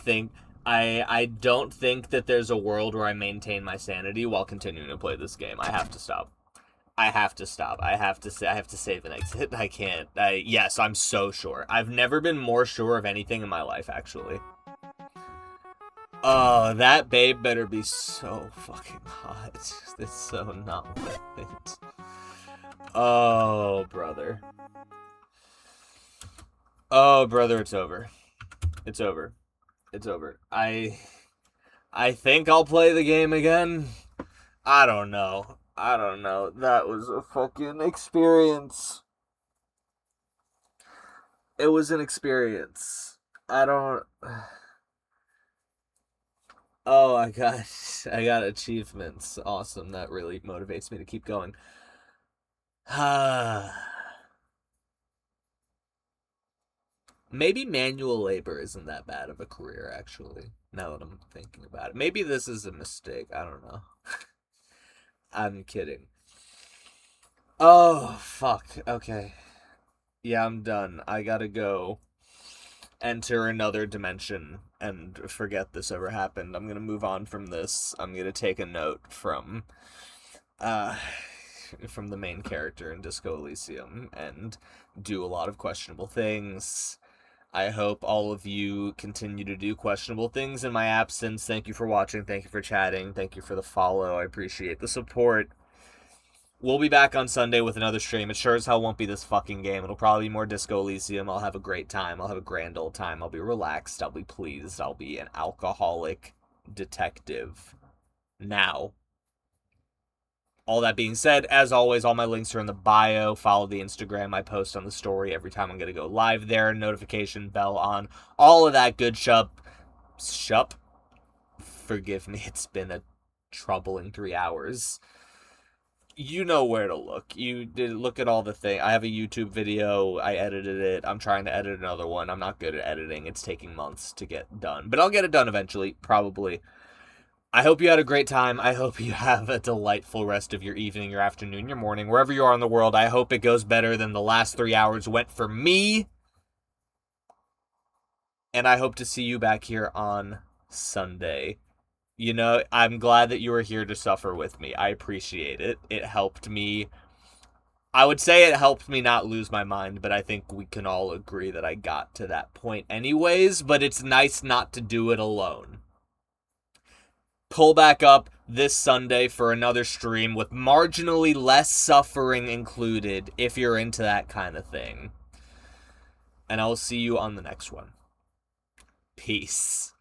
don't think that there's a world where I maintain my sanity while continuing to play this game. I have to stop. I have to save an exit. I can't. Yes, I'm so sure. I've never been more sure of anything in my life, actually. Oh, that babe better be so fucking hot. It's so not worth it. Oh, brother. Oh, brother, it's over. It's over. It's over. I think I'll play the game again. I don't know. That was a fucking experience. It was an experience. I don't... Oh, I got achievements. Awesome. That really motivates me to keep going. Maybe manual labor isn't that bad of a career, actually, now that I'm thinking about it. Maybe this is a mistake. I don't know. I'm kidding. Oh, fuck. Okay. Yeah, I'm done. I gotta go enter another dimension and forget this ever happened. I'm gonna move on from this. I'm gonna take a note from the main character in Disco Elysium and do a lot of questionable things. I hope all of you continue to do questionable things in my absence. Thank you for watching. Thank you for chatting. Thank you for the follow. I appreciate the support. We'll be back on Sunday with another stream. It sure as hell won't be this fucking game. It'll probably be more Disco Elysium. I'll have a great time. I'll have a grand old time. I'll be relaxed. I'll be pleased. I'll be an alcoholic detective. Now, all that being said, as always, all my links are in the bio. Follow the Instagram. I post on the story every time I'm going to go live there. Notification bell on. All of that good shup. Forgive me. It's been a troubling 3 hours. You know where to look. You did look at all the things. I have a YouTube video. I edited it. I'm trying to edit another one. I'm not good at editing. It's taking months to get done. But I'll get it done eventually, probably. I hope you had a great time. I hope you have a delightful rest of your evening, your afternoon, your morning, wherever you are in the world. I hope it goes better than the last 3 hours went for me. And I hope to see you back here on Sunday. You know, I'm glad that you were here to suffer with me. I appreciate it. It helped me. I would say it helped me not lose my mind, but I think we can all agree that I got to that point anyways, but it's nice not to do it alone. Pull back up this Sunday for another stream with marginally less suffering included if you're into that kind of thing. And I'll see you on the next one. Peace.